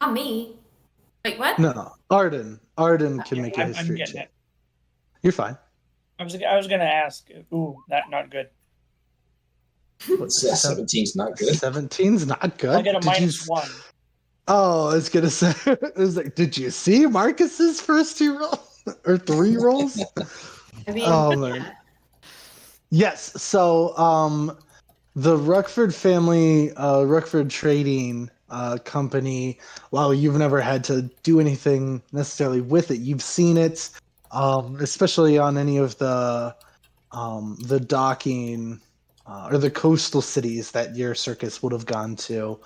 Not me. Wait, what? No, Arden. Arden can Yeah, make a I'm history getting check. it. You're fine. I was gonna ask. Ooh, not good. What's 17's not good. 17's not good. I'll get a Did you? -1. Oh, I was gonna say. It was like, did you see Marcus's first 2 rolls or 3 rolls? I mean, Oh man. Yes. So, the Ruckford family, Ruckford Trading Company. While you've never had to do anything necessarily with it, you've seen it, especially on any of the docking or the coastal cities that your circus would have gone to.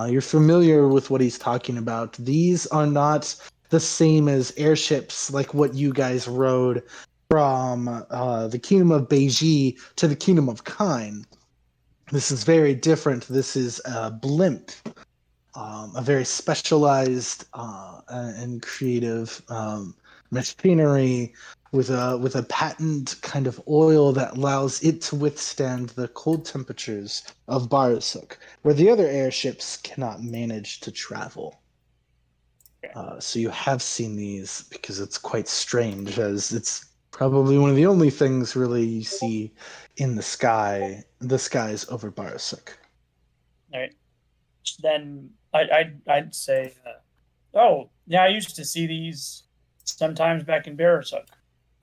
You're familiar with what he's talking about. These are not the same as airships like what you guys rode from the Kingdom of Beiji to the Kingdom of Kine. This is very different. This is a blimp, a very specialized and creative machinery with a patent kind of oil that allows it to withstand the cold temperatures of Barasuk, where the other airships cannot manage to travel. So you have seen these because it's quite strange, as it's probably one of the only things really you see in the skies over Barasuk. All right. Then I'd say, oh yeah, I used to see these sometimes back in Barasuk.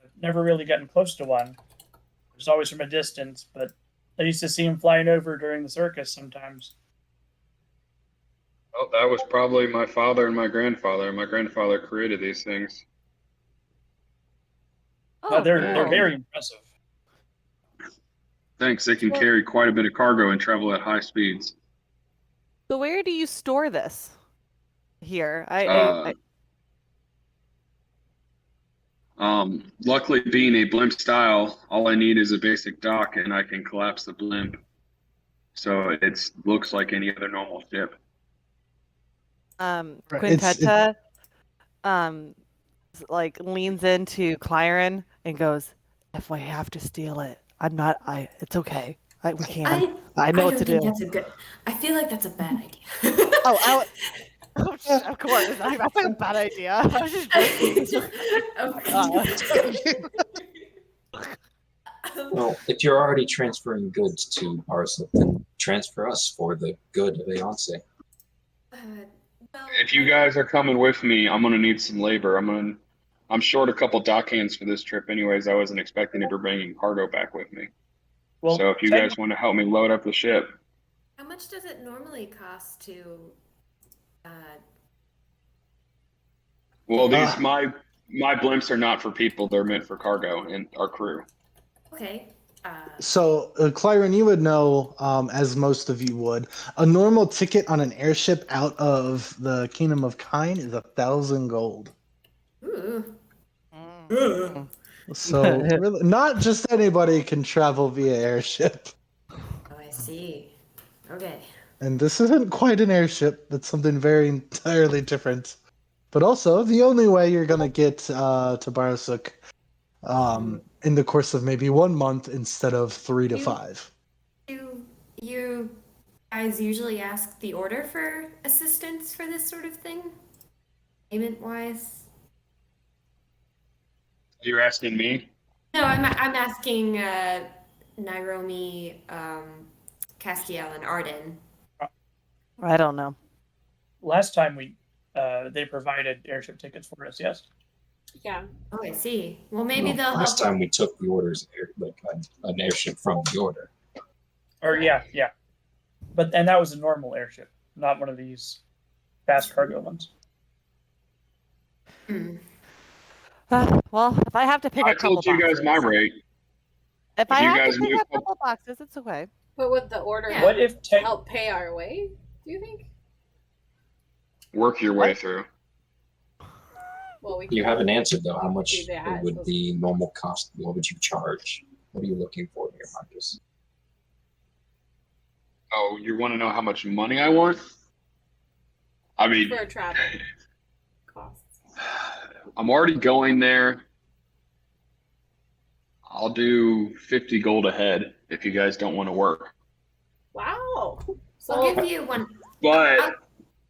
I've never really gotten close to one. It was always from a distance, but I used to see them flying over during the circus sometimes. Oh, that was probably my father and my grandfather. My grandfather created these things. Oh, They're cool. very impressive. Thanks. They can carry quite a bit of cargo and travel at high speeds. So where do you store this? Here, Luckily, being a blimp style, all I need is a basic dock, and I can collapse the blimp, so it looks like any other normal ship. Quintetta, like leans into Clyron and goes, "If we have to steal it, it's okay. We can. I know what to do." I feel like that's a bad idea. Of course, that's like a bad idea. I was just joking. Well, if you're already transferring goods to Barca, then transfer us for the good of Aeonce. If you guys are coming with me, I'm gonna need some labor. I'm short a couple dock hands for this trip, anyways. I wasn't expecting to be bringing cargo back with me. Well, so if you guys want to help me load up the ship, how much does it normally cost to? Well, my blimps are not for people; they're meant for cargo and our crew. Okay. So, Clyron, you would know, as most of you would, a normal ticket on an airship out of the Kingdom of Kine is 1,000 gold. Ooh. So, really, not just anybody can travel via airship. Oh, I see. Okay. And this isn't quite an airship. It's something very entirely different. But also, the only way you're going to get to Barasuk in the course of maybe 1 month instead of 3 to 5. You guys usually ask the order for assistance for this sort of thing? Payment-wise? You're asking me? No, I'm asking Nairomi, Castiel, and Arden. I don't know. Last time they provided airship tickets for us. Yes. Yeah. Oh, I see. Well, maybe they'll help. Last time we took the orders, like an airship from the order. Or yeah. And that was a normal airship, not one of these fast cargo ones. Well, if I have to pick a couple boxes. I told you guys my rate. If I have to pick a couple boxes, it's okay. But would the order help pay our way, do you think? Work your way through. Well, you haven't answered, though. How much would the normal cost? What would you charge? What are you looking for here, Marcus? Oh, you want to know how much money I want? I mean, for travel costs. I'm already going there. I'll do 50 gold a head if you guys don't want to work. Wow. So I'll give you one. But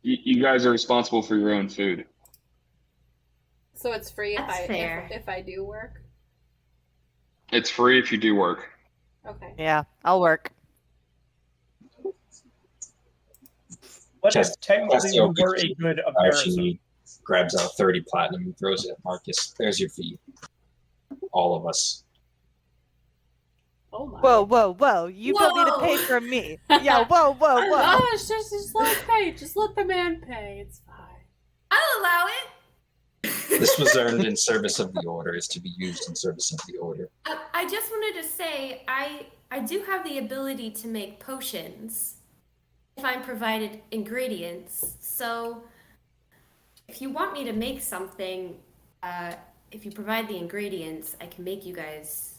You guys are responsible for your own food. So it's free That's fair. if I do work? It's free if you do work. Okay. Yeah, I'll work. What if Just technically you were a good Aeonce? She grabs out 30 platinum and throws it at Marcus. There's your fee. All of us. Oh my. Whoa. You don't need to pay for me. Yeah, whoa. No, just let us pay. Just let the man pay. It's fine. I'll allow it. This was earned in service of the order, is to be used in service of the order. I just wanted to say, I do have the ability to make potions if I'm provided ingredients. So if you want me to make something, if you provide the ingredients, I can make you guys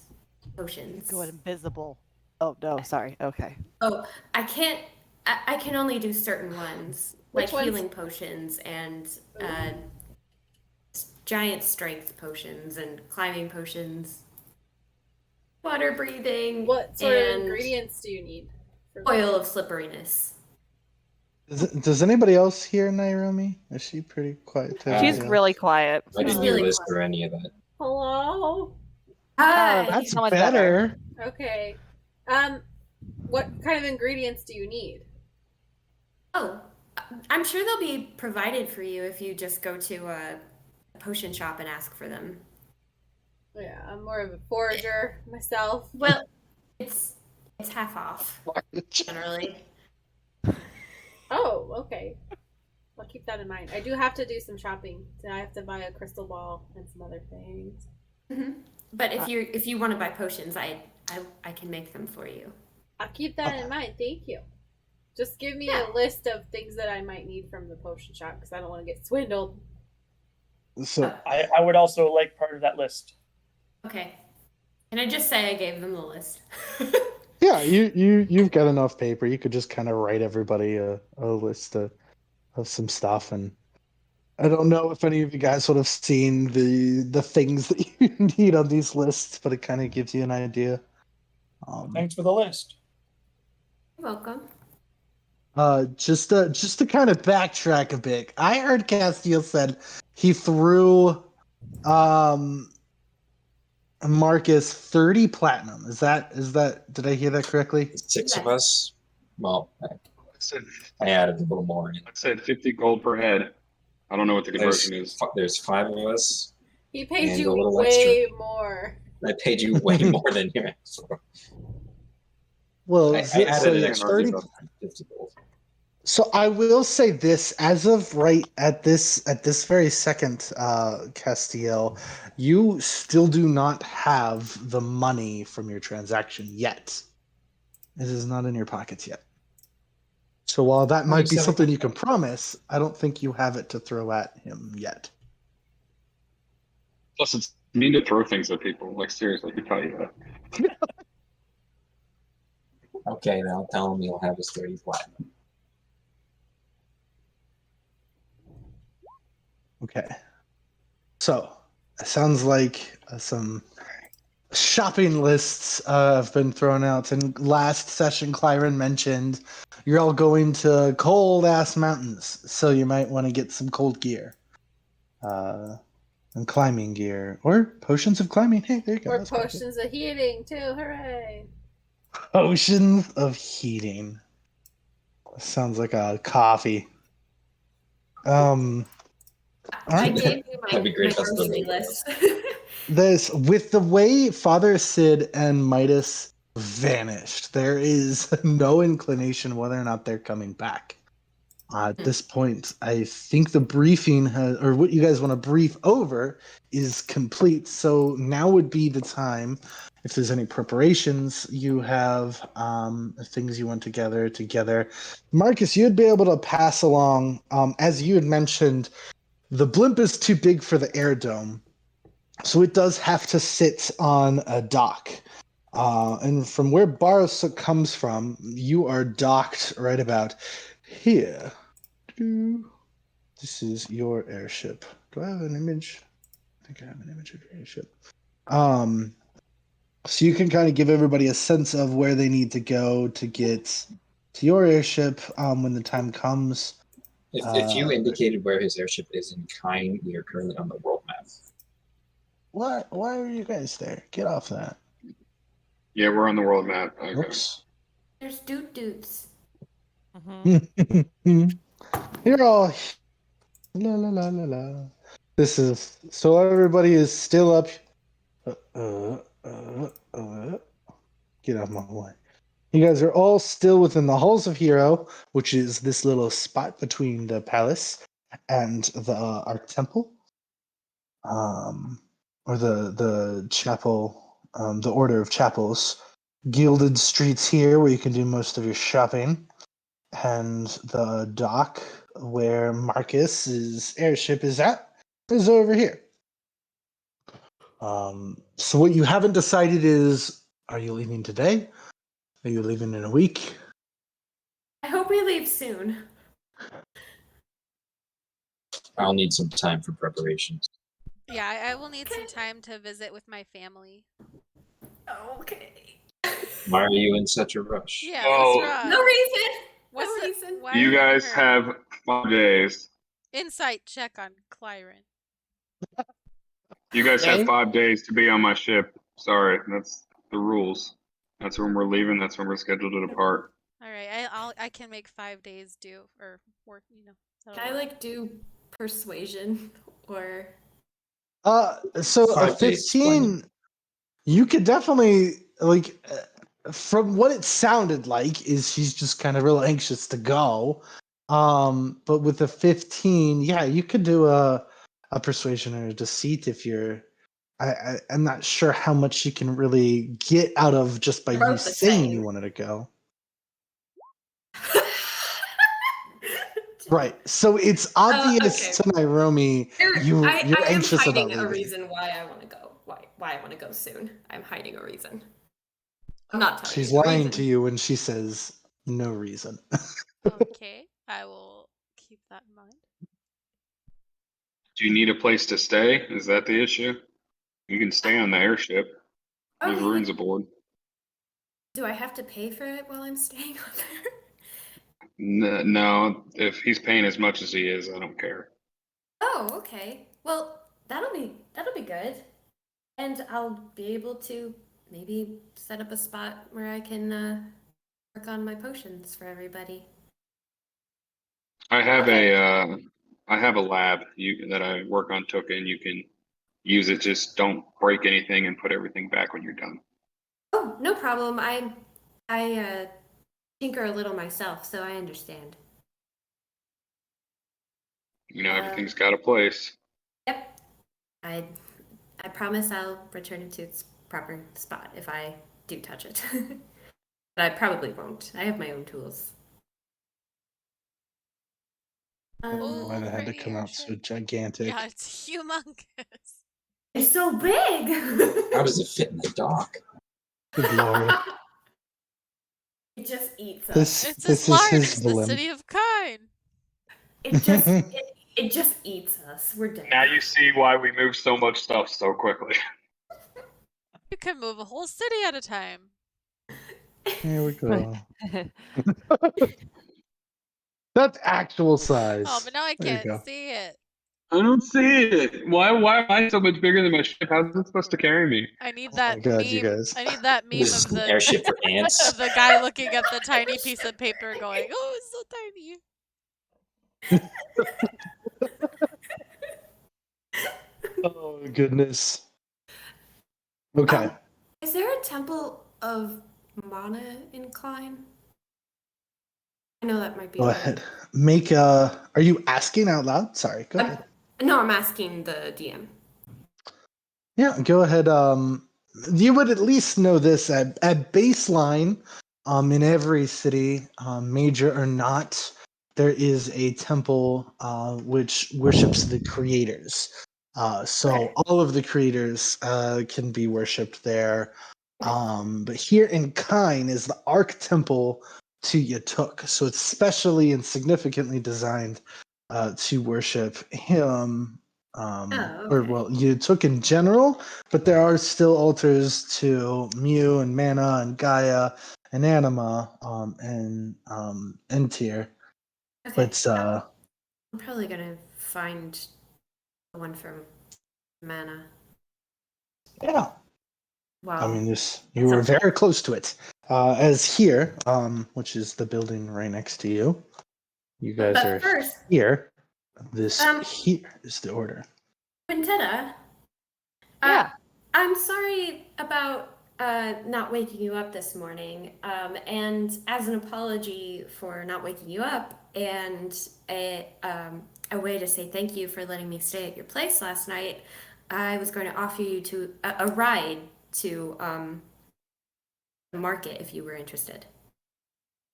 potions. Go invisible. Oh no, sorry. Okay. Oh, I can't. I can only do certain ones, like Which ones? healing potions and giant strength potions and climbing potions, water breathing. What sort of and ingredients do you need? oil of slipperiness. Does anybody else hear Naomi? Is she pretty quiet? to She's everybody really else? quiet. I didn't Really list or any of that. Hello. Hi. That's so much better. Okay. What kind of ingredients do you need? Oh, I'm sure they'll be provided for you if you just go to a potion shop and ask for them. Yeah, I'm more of a forager myself. Well, it's half off generally. Oh, okay. I'll keep that in mind. I do have to do some shopping. So I have to buy a crystal ball and some other things. Mm-hmm. But if you want to buy potions, I can make them for you. I'll keep that in mind. Thank you. Just give me a list of things that I might need from the potion shop because I don't want to get swindled. So I would also like part of that list. Okay. Can I just say I gave them the list? yeah, you've got enough paper. You could just kind of write everybody a list of some stuff, and I don't know if any of you guys would have seen the things that you need on these lists, but it kind of gives you an idea. Thanks for the list. You're welcome. Just to kind of backtrack a bit, I heard Castiel said he threw Marcus 30 platinum. Is that did I hear that correctly? 6 of us. Well, I added a little more in. I said 50 gold per head. I don't know what the conversion is. There's 5 of us. He paid and you a little way extra. more. I paid you way more than you asked for. Well, I added an extra 30. 50 gold. So I will say this: as of right at this very second, Castiel, you still do not have the money from your transaction yet. It is not in your pockets yet. So while that might be something you can promise, I don't think you have it to throw at him yet. Plus, it's mean to throw things at people. Like, seriously, you tell you that. Okay, then I'll tell him he'll have his 30 platinum. Okay. So it sounds like some shopping lists have been thrown out. And last session, Clyron mentioned you're all going to cold ass mountains, so you might want to get some cold gear, and climbing gear, or potions of climbing. Hey, there you go. Or potions of heating too. Hooray! Potions of heating. Sounds like a coffee. I gave you my grocery list. This, with the way Father Sid and Midas vanished, there is no inclination whether or not they're coming back. At this point, I think the briefing or what you guys want to brief over is complete. So now would be the time, if there's any preparations you have, things you want to gather together. Marcus, you'd be able to pass along, as you had mentioned, the blimp is too big for the air dome, so it does have to sit on a dock. And from where Barosuk comes from, you are docked right about here. This is your airship. Do I have an image? I think I have an image of your airship. So you can kind of give everybody a sense of where they need to go to get to your airship when the time comes. If you indicated where his airship is in kind, we are currently on the world map. Why are you guys there? Get off that. Yeah, we're on the world map. Okay. Whoops. There's dudes. You're all la la la la la. This is so everybody is still up. Get off my way. You guys are all still within the halls of Hero, which is this little spot between the palace and our temple, or the chapel, the order of chapels. Gilded streets here, where you can do most of your shopping, and the dock where Marcus's airship is at is over here. So what you haven't decided is, are you leaving today? Are you leaving in a week? I hope we leave soon. I'll need some time for preparations. Yeah, I will need some time to visit with my family. Okay. Why are you in such a rush? Yeah, Oh. what's wrong? No reason. What's no the reason. Why are You in a guys hurry? have 5 days. Insight check on Clyron. You guys Okay. have 5 days to be on my ship. Sorry, that's the rules. That's when we're leaving. That's when we're scheduled to depart. All right, I can make 5 days do or work. You know. Can I do persuasion or? So a 5 days, plenty. 15, you could definitely from what it sounded like is she's just kind of real anxious to go. But with a 15, yeah, you could do a persuasion or a deceit if you're. I'm not sure how much you can really get out of just by you saying you wanted to go. Right. So it's obvious to Nairobi you're anxious about leaving. I'm hiding a reason why I want to go. Why I want to go soon. I'm hiding a reason. I'm not telling She's you the lying reason. to you when she says no reason. Okay, I will keep that in mind. Do you need a place to stay? Is that the issue? You can stay on the airship. There's Okay, rooms aboard. Do I have to pay for it while I'm staying on there? No, if he's paying as much as he is, I don't care. Oh, okay. Well, that'll be good. And I'll be able to maybe set up a spot where I can work on my potions for everybody. I have a lab that I work on Tuka, and you can use it. Just don't break anything and put everything back when you're done. Oh, no problem. I tinker a little myself, so I understand. Everything's got a place. Yep. I promise I'll return it to its proper spot if I do touch it. But I probably won't. I have my own tools. Might have had to come out so gigantic. Yeah, it's humongous. It's so big. How does it fit in the dock? Good lord. It just eats us. It's this as large is as his the blimp. city of Kine. It just eats us. We're dead. Now you see why we move so much stuff so quickly. You can move a whole city at a time. Here we go. That's actual size. Oh, but now I There you can't go. see it. I don't see it. Why am I so much bigger than my ship? How's it supposed to carry me? I need Oh that my God, meme. you guys. I need that meme This of is an the airship for ants. of the guy looking at the tiny piece of paper going, "Oh, it's so tiny." Oh goodness. Okay. Is there a temple of mana in Klein? I know that might be. Go ahead. Make a. Are you asking out loud? Sorry. Go ahead. No, I'm asking the DM. Yeah, go ahead. You would at least know this at baseline. In every city, major or not, there is a temple which worships the creators. So all of the creators can be worshipped there. But here in Kine is the Arc Temple to Yatuk. So it's specially and significantly designed to worship him. Or well, Yatuk in general, but there are still altars to Mu and Mana and Gaia and Anima and Entir. Okay. But I'm probably gonna find the one from Mana. Yeah. Wow. I mean, you were very close to it. As here, which is the building right next to you. You guys but are first, here. This here is the order. Quintetta. Yeah. I'm sorry about not waking you up this morning. And as an apology for not waking you up, and a way to say thank you for letting me stay at your place last night, I was going to offer you a ride to the market if you were interested.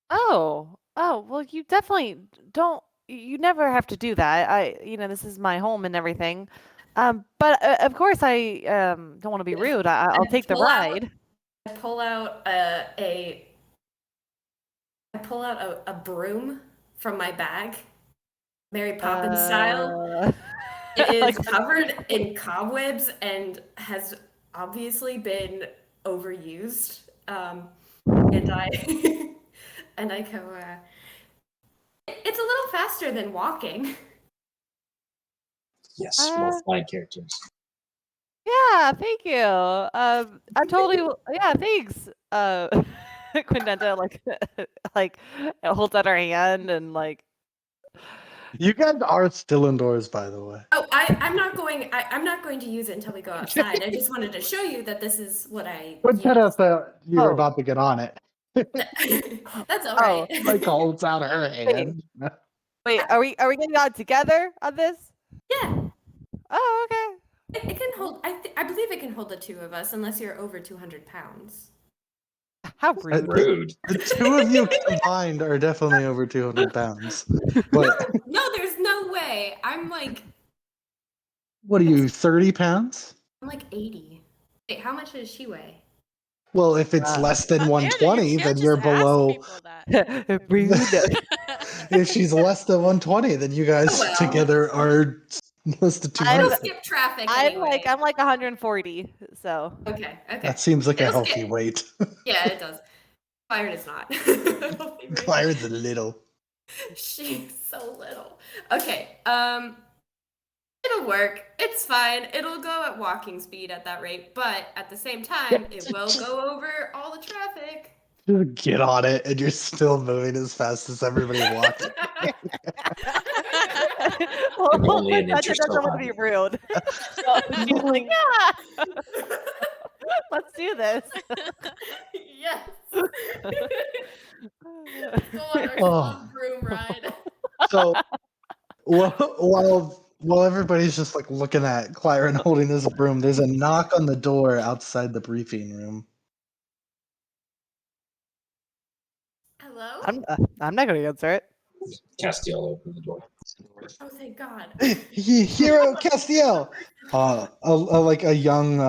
Oh, well, you definitely don't. You never have to do that. This is my home and everything. But of course, I don't want to be rude. I'll take the ride. I pull out a broom from my bag, Mary Poppins style. It is Like covered in cobwebs and has obviously been overused. And I and I go. It's a little faster than walking. Yes, more flying characters. Yeah, thank you. I totally. Yeah, thanks. Quindenta like holds out her hand and like. You guys are still indoors, by the way. Oh, I'm not going. I'm not going to use it until we go outside. I just wanted to show you that this is what I. You were about to get on it. That's all right. Like holds out her hand. Wait, are we getting out together on this? Yeah. Oh, okay. It can hold. I believe it can hold the two of us, unless you're over 200 pounds. How rude! The two of you combined are definitely over 200 pounds. But no, there's no way. I'm like. What are you, 30 pounds? I'm like 80. Wait, how much does she weigh? Well, if it's less than 120, you then can't you're just ask below. people that. Rude. If she's less than 120, then you guys together are close to 200. It'll skip traffic anyway. I'm like 140. So okay. That seems like a healthy weight. Yeah, it does. Byron is not. Byron's a little. She's so little. Okay. It'll work. It's fine. It'll go at walking speed at that rate, but at the same time, it will go over all the traffic. Just get on it, and you're still moving as fast as everybody walking. That doesn't want to be rude. So she's like, yeah, let's do this. Yes. Let's go on our slow broom ride. So while everybody's just like looking at Clyron holding this broom, there's a knock on the door outside the briefing room. Hello? I'm not going to answer it. Castiel opened the door. Oh, thank God. Hero Castiel, like a young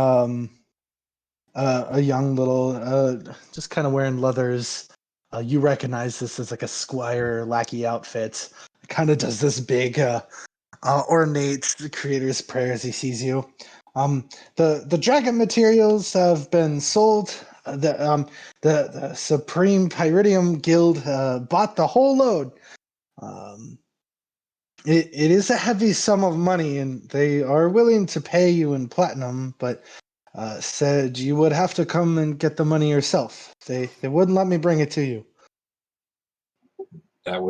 little, just kind of wearing leathers. You recognize this as like a squire lackey outfit. Kind of does this big, ornate creator's prayer as he sees you. The dragon materials have been sold. The Supreme Pyridium Guild bought the whole load. It is a heavy sum of money, and they are willing to pay you in platinum, but said you would have to come and get the money yourself. They wouldn't let me bring it to you. That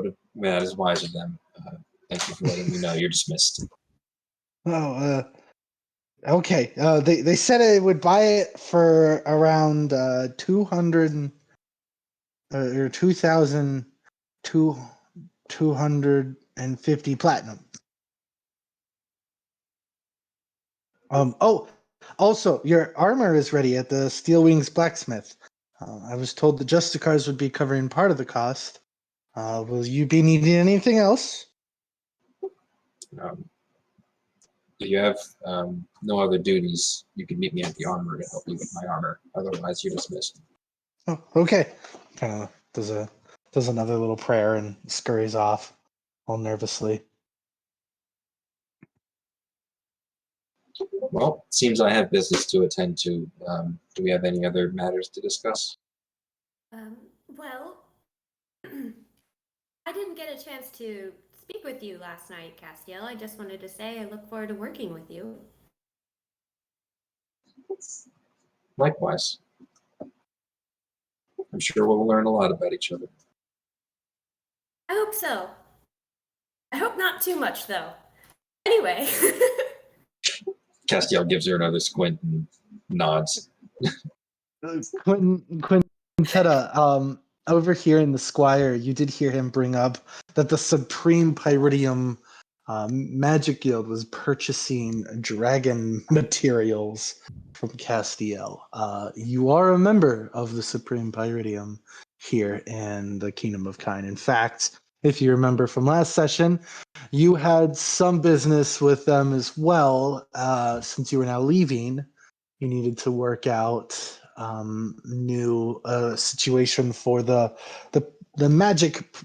is wise of them. Thank you for letting me know. You're dismissed. Oh, okay. They said it would buy it for around 200 or 2,250 platinum. Also, your armor is ready at the Steel Wings blacksmith. I was told the Justicars would be covering part of the cost. Will you be needing anything else? If you have no other duties, you can meet me at the armor to help you with my armor. Otherwise, you're dismissed. Oh, okay. Kind of does another little prayer and scurries off, all nervously. Well, it seems I have business to attend to. Do we have any other matters to discuss? Well, I didn't get a chance to speak with you last night, Castiel. I just wanted to say I look forward to working with you. Likewise. I'm sure we'll learn a lot about each other. I hope so. I hope not too much, though. Anyway. Castiel gives her another squint and nods. Quintetta, over here in the Squire, you did hear him bring up that the Supreme Pyridium Magic Guild was purchasing dragon materials from Castiel. You are a member of the Supreme Pyridium here in the Kingdom of Kine. In fact, if you remember from last session, you had some business with them as well. Since you were now leaving, you needed to work out new situation for the Magic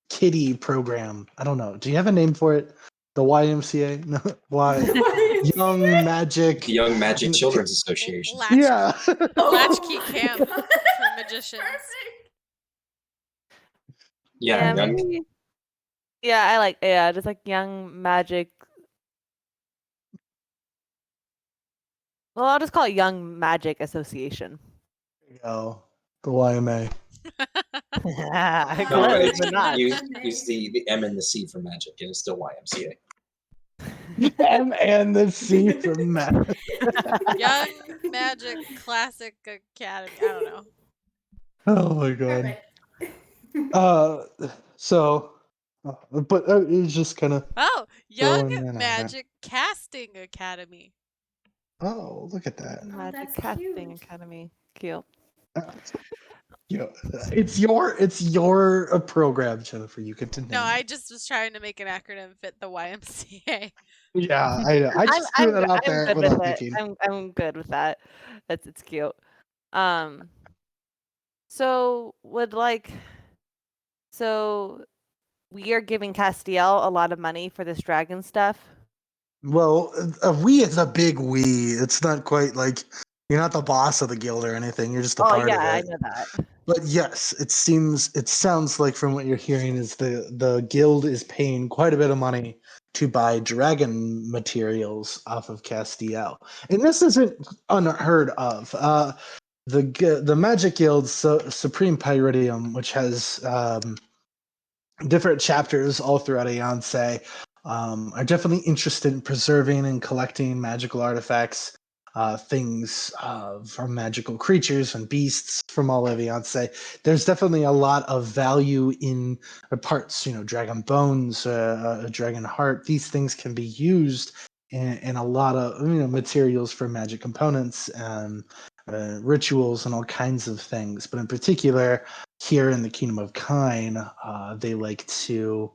Kitty program. I don't know. Do you have a name for it? The YMCA? No, why? Young Magic. The Young Magic Children's Association. Yeah. Latchkey camp God. for magicians. Perfect. Yeah, young. maybe. Just like Young Magic. Well, I'll just call it Young Magic Association. There you go. The YMA. I No, could, it's, but not. use the M and the C for magic, and it's still YMCA. M and the C for Magic. Young Magic Classic Academy. I don't know. Oh my god. Perfect. But it's just kind of. Oh, Throwing Young that out there. Magic Casting Academy. Oh, look at that. Magic that's Casting cute. Academy. Cute. It's your program, Jennifer. You get to name No, I it. just was trying to make an acronym fit the YMCA. Yeah, I know. I just threw that out I'm there good without with it. thinking. I'm good with that. It's cute. So we are giving Castiel a lot of money for this dragon stuff. Well, we is a big we. It's not quite like you're not the boss of the guild or anything. You're just a part of I it. know that. But yes, it sounds like from what you're hearing is the guild is paying quite a bit of money to buy dragon materials off of Castiel, and this isn't unheard of. The Magic Guild Supreme Pyridium, which has different chapters all throughout Aeonce, are definitely interested in preserving and collecting magical artifacts, things from magical creatures and beasts from all of Aeonce. There's definitely a lot of value in parts, dragon bones, a dragon heart. These things can be used in a lot of materials for magic components and rituals and all kinds of things. But in particular, here in the Kingdom of Kine, they like to.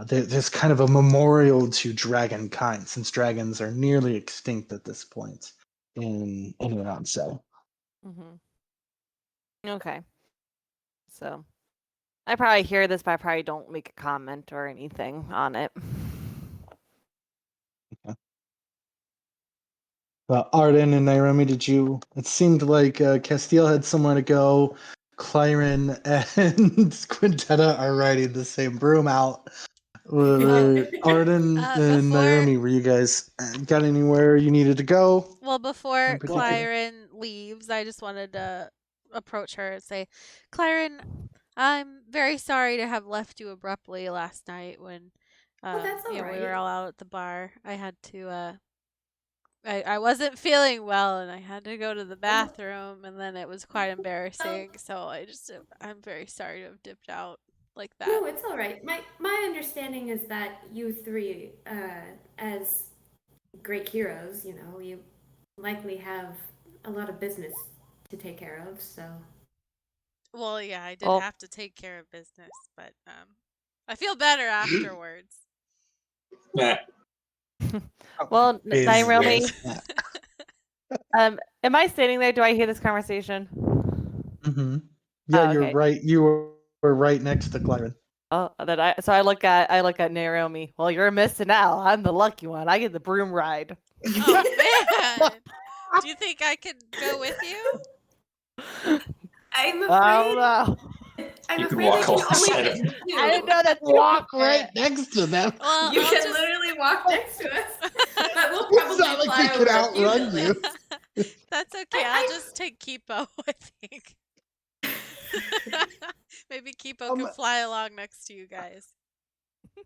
There's kind of a memorial to dragon kind, since dragons are nearly extinct at this point in Aeonce. Okay. So I probably hear this, but I probably don't make a comment or anything on it. Okay. Arden and Naomi, it seemed like Castiel had somewhere to go. Clyren and Quintetta are riding the same broom out. Arden and Naomi, were you guys got anywhere you needed to go? Well, before in particular? Clyren leaves, I just wanted to approach her and say, Clyren, I'm very sorry to have left you abruptly last night when that's all we right. were all out at the bar. I had to I wasn't feeling well and I had to go to the bathroom and then it was quite embarrassing. So I'm very sorry to have dipped out like that. No, it's all right. My understanding is that you three, as great heroes, you likely have a lot of business to take care of. So. Well, yeah, I did have to take care of business, but I feel better afterwards. Well, Naomi, am I standing there? Do I hear this conversation? Mm-hmm. Yeah, okay. You're right. You were right next to Clyren. Oh, I look at Naomi. Well, you're missing out. I'm the lucky one. I get the broom ride. Oh man! Do you think I could go with you? I'm afraid. I don't know. I'm You can afraid walk they can only alongside fit of two. I didn't know that. Walk right next to them. Well, You I'll can just literally walk next to us, but we'll It's probably not like fly they could over a few outrun you. buildings. That's okay. I'll just take Kipo, I think. Maybe Kipo Um, can fly along next to you guys.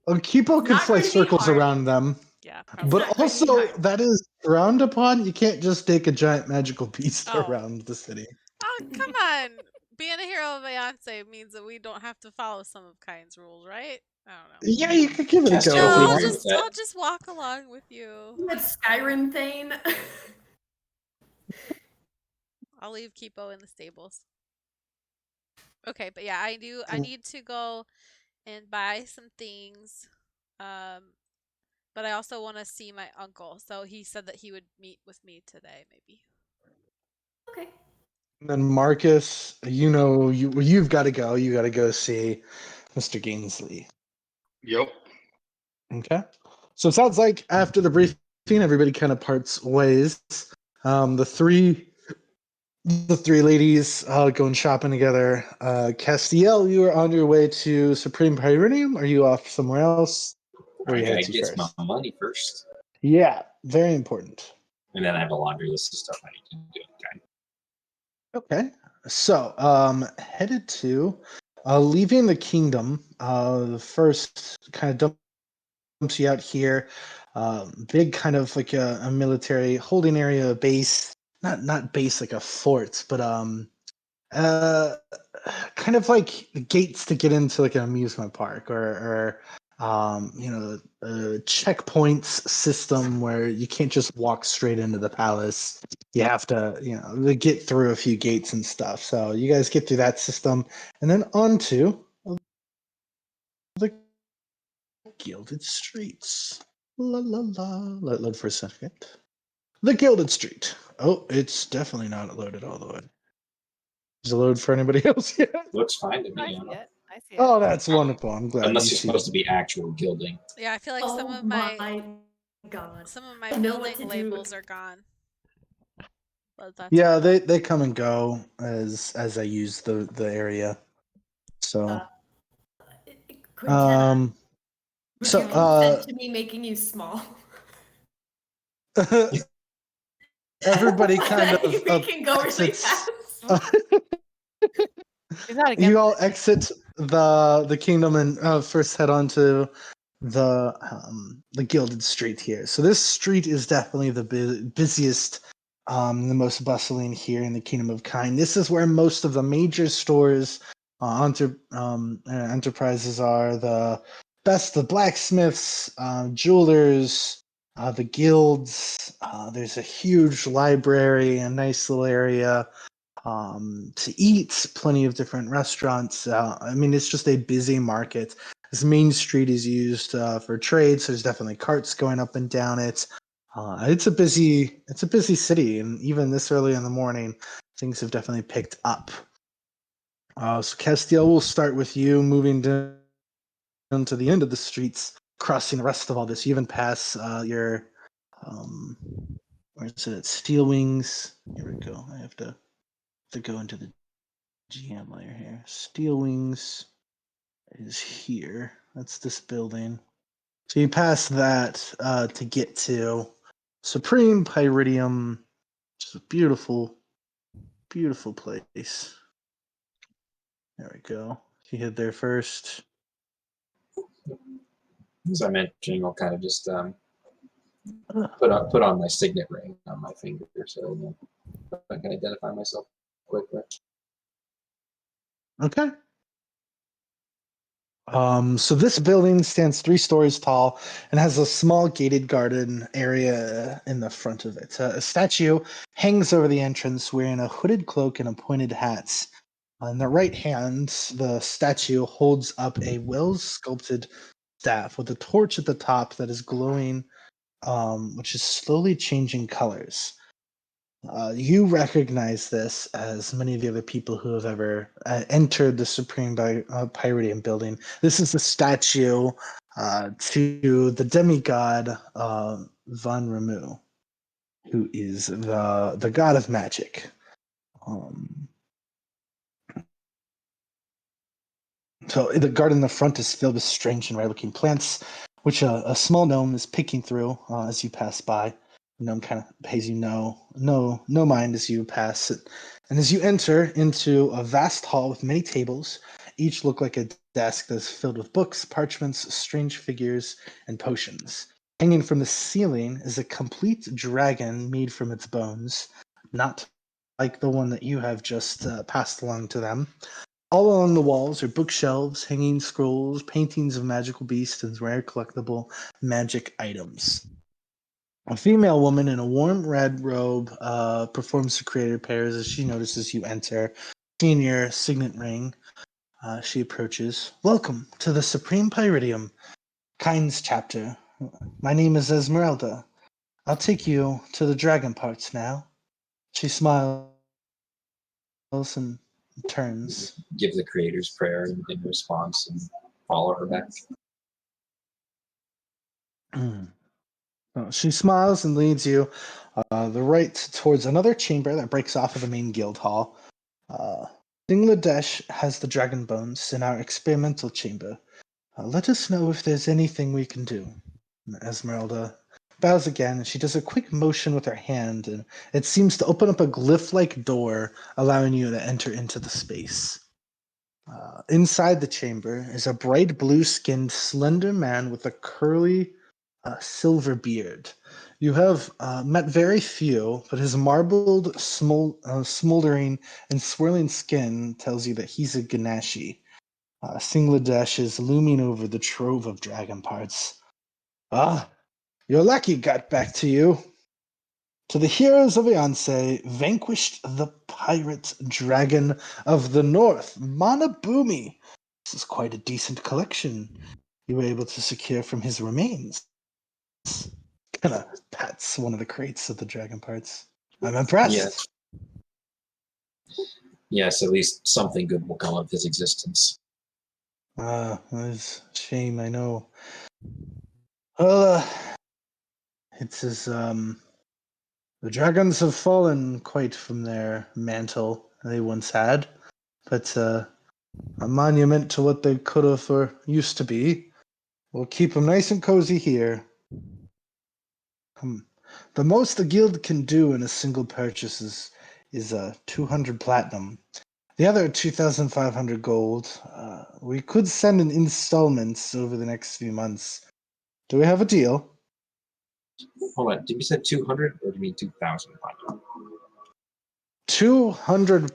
Kipo can Not fly going to be circles hard. around them. Yeah, It's probably. But not going to be also, hard. that is frowned upon. You can't just take a giant magical beast Oh. around the city. Oh, come on. Being a hero of Aeonce means that we don't have to follow some of Kind's rules, right? I don't know. Yeah, you could give it a Castiel go No, if would you I'll agree want. with that. just walk along with you. That Skyrim thing. I'll leave Kipo in the stables. Okay, but yeah, I need to go and buy some things. But I also want to see my uncle. So he said that he would meet with me today, maybe. Okay. And then Marcus, you've got to go. You got to go see Mr. Gainsley. Yep. Okay. So it sounds like after the briefing, everybody kind of parts ways. The three ladies going shopping together. Castiel, you are on your way to Supreme Pyridium. Are you off somewhere else? Where I you gotta headed to get first? my money first, Yeah, very important. and then I have a laundry list of stuff I need to do. Okay. Okay. So, headed to leaving the kingdom. The first kind of dumps you out here. Big kind of like a military holding area base. Not base like a fort, but uh kind of like gates to get into like an amusement park or a checkpoints system where you can't just walk straight into the palace. You have to get through a few gates and stuff. So you guys get through that system and then onto the gilded streets. La la la. Load for a second. The gilded street. Oh, it's definitely not loaded all the way. Is it load for anybody else yet? Looks fine to I me. see it. I see it. Oh, that's wonderful. I'm glad Unless you you're see supposed it. to be actual gilding. Yeah, I feel like Oh my god. some of my I know what building to do. labels are gone. But that's Yeah, okay. they come and go as I use the area. So Quintana, would so you consent to me making you small? everybody So kind that of we can go really exits. fast. He's not against You all it. exit the kingdom and first head on to the gilded street here. So this street is definitely the busiest, the most bustling here in the Kingdom of Kind. This is where most of the major stores, enterprises are. The blacksmiths, jewelers, the guilds. There's a huge library, a nice little area to eat, plenty of different restaurants. I mean, it's just a busy market. This main street is used for trade, so there's definitely carts going up and down it. It's a busy city, and even this early in the morning, things have definitely picked up. So Castiel, we'll start with you, moving down to the end of the streets, crossing the rest of all this. You even pass your where is it? Steel Wings. Here we go. I have to go into the GM layer here. Steel Wings is here. That's this building. So you pass that to get to Supreme Pyridium, which is a beautiful, beautiful place. There we go. You head there first. As I mentioned, I'll kind of just put on my signet ring on my finger so I can identify myself quickly. Okay. So this building stands 3 stories tall and has a small gated garden area in the front of it. A statue hangs over the entrance wearing a hooded cloak and a pointed hat. On the right hand, the statue holds up a well-sculpted staff with a torch at the top that is glowing, which is slowly changing colors. You recognize this as many of the other people who have ever entered the Supreme Pyridium building. This is the statue to the demigod Von Ramu, who is the god of magic. Um, So the garden in the front is filled with strange and rare-looking plants, which a small gnome is picking through as you pass by. The gnome kind of pays you no mind as you pass it. And as you enter into a vast hall with many tables, each look like a desk that's filled with books, parchments, strange figures, and potions. Hanging from the ceiling is a complete dragon made from its bones, not like the one that you have just passed along to them. All along the walls are bookshelves, hanging scrolls, paintings of magical beasts, and rare collectible magic items. A female woman in a warm red robe performs the creative prayers as she notices you enter. Seeing your signet ring, she approaches. Welcome to the Supreme Pyridium, Kind's chapter. My name is Esmeralda. I'll take you to the dragon parts now. She smiles and turns. Give the creator's prayer in response and follow her back. She smiles and leads you the right towards another chamber that breaks off of the main guild hall. Bangladesh has the dragon bones in our experimental chamber. Let us know if there's anything we can do. Esmeralda bows again, and she does a quick motion with her hand, and it seems to open up a glyph-like door, allowing you to enter into the space. Inside the chamber is a bright blue-skinned, slender man with a curly silver beard. You have met very few, but his marbled, smoldering, and swirling skin tells you that he's a Ganashi. Singladesh is looming over the trove of dragon parts. Your lucky got back to you. To the heroes of Aeonce, vanquished the pirate dragon of the north, Manabumi. This is quite a decent collection you were able to secure from his remains. Kind of pats one of the crates of the dragon parts. I'm impressed. Yes, at least something good will come of his existence. It's a shame, I know. Well, it's as, the dragons have fallen quite from their mantle they once had, but a monument to what they could have or used to be. We'll keep them nice and cozy here. The most the guild can do in a single purchase is 200 platinum. The other 2,500 gold. We could send in installments over the next few months. Do we have a deal? Hold on, did you say 200 or do you mean 2,000? 200.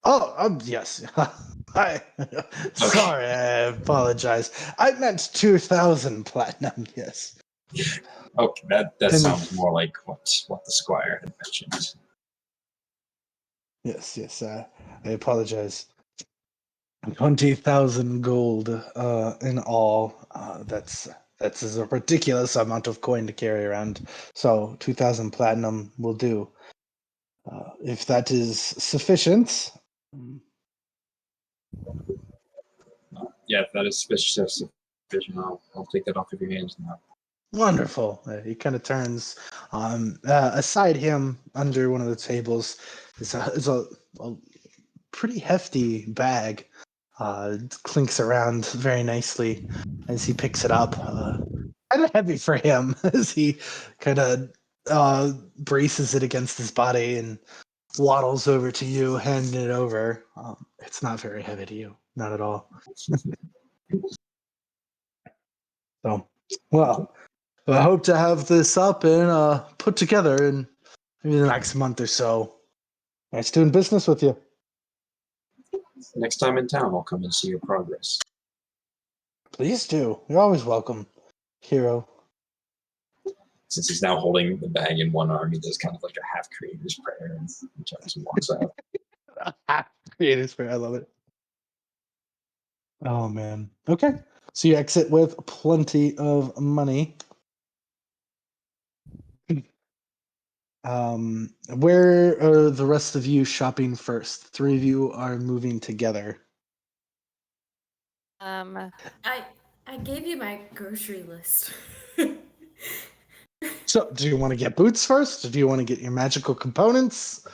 Oh, yes. Sorry, I apologize. I meant 2,000 platinum. Yes. Okay, that sounds more like what the squire had mentioned. Yes. I apologize. 20,000 gold in all. That's a ridiculous amount of coin to carry around. So 2,000 platinum will do. If that is sufficient. Yeah, if that is sufficient, I'll take that off of your hands now. Wonderful. He kind of turns. Aside him, under one of the tables, is a pretty hefty bag. It clinks around very nicely as he picks it up. Kind of heavy for him as he kind of braces it against his body and waddles over to you, handing it over. It's not very heavy to you, not at all. So, well, I hope to have this up and put together in maybe the next month or so. Nice doing business with you. Next time in town, I'll come and see your progress. Please do. You're always welcome, hero. Since he's now holding the bag in one arm, he does kind of like a half creator's prayer and turns and walks out. Creator's prayer, I love it. Oh man. Okay. So you exit with plenty of money. Where are the rest of you shopping first? Three of you are moving together. I gave you my grocery list. So, do you want to get boots first, or do you want to get your magical components?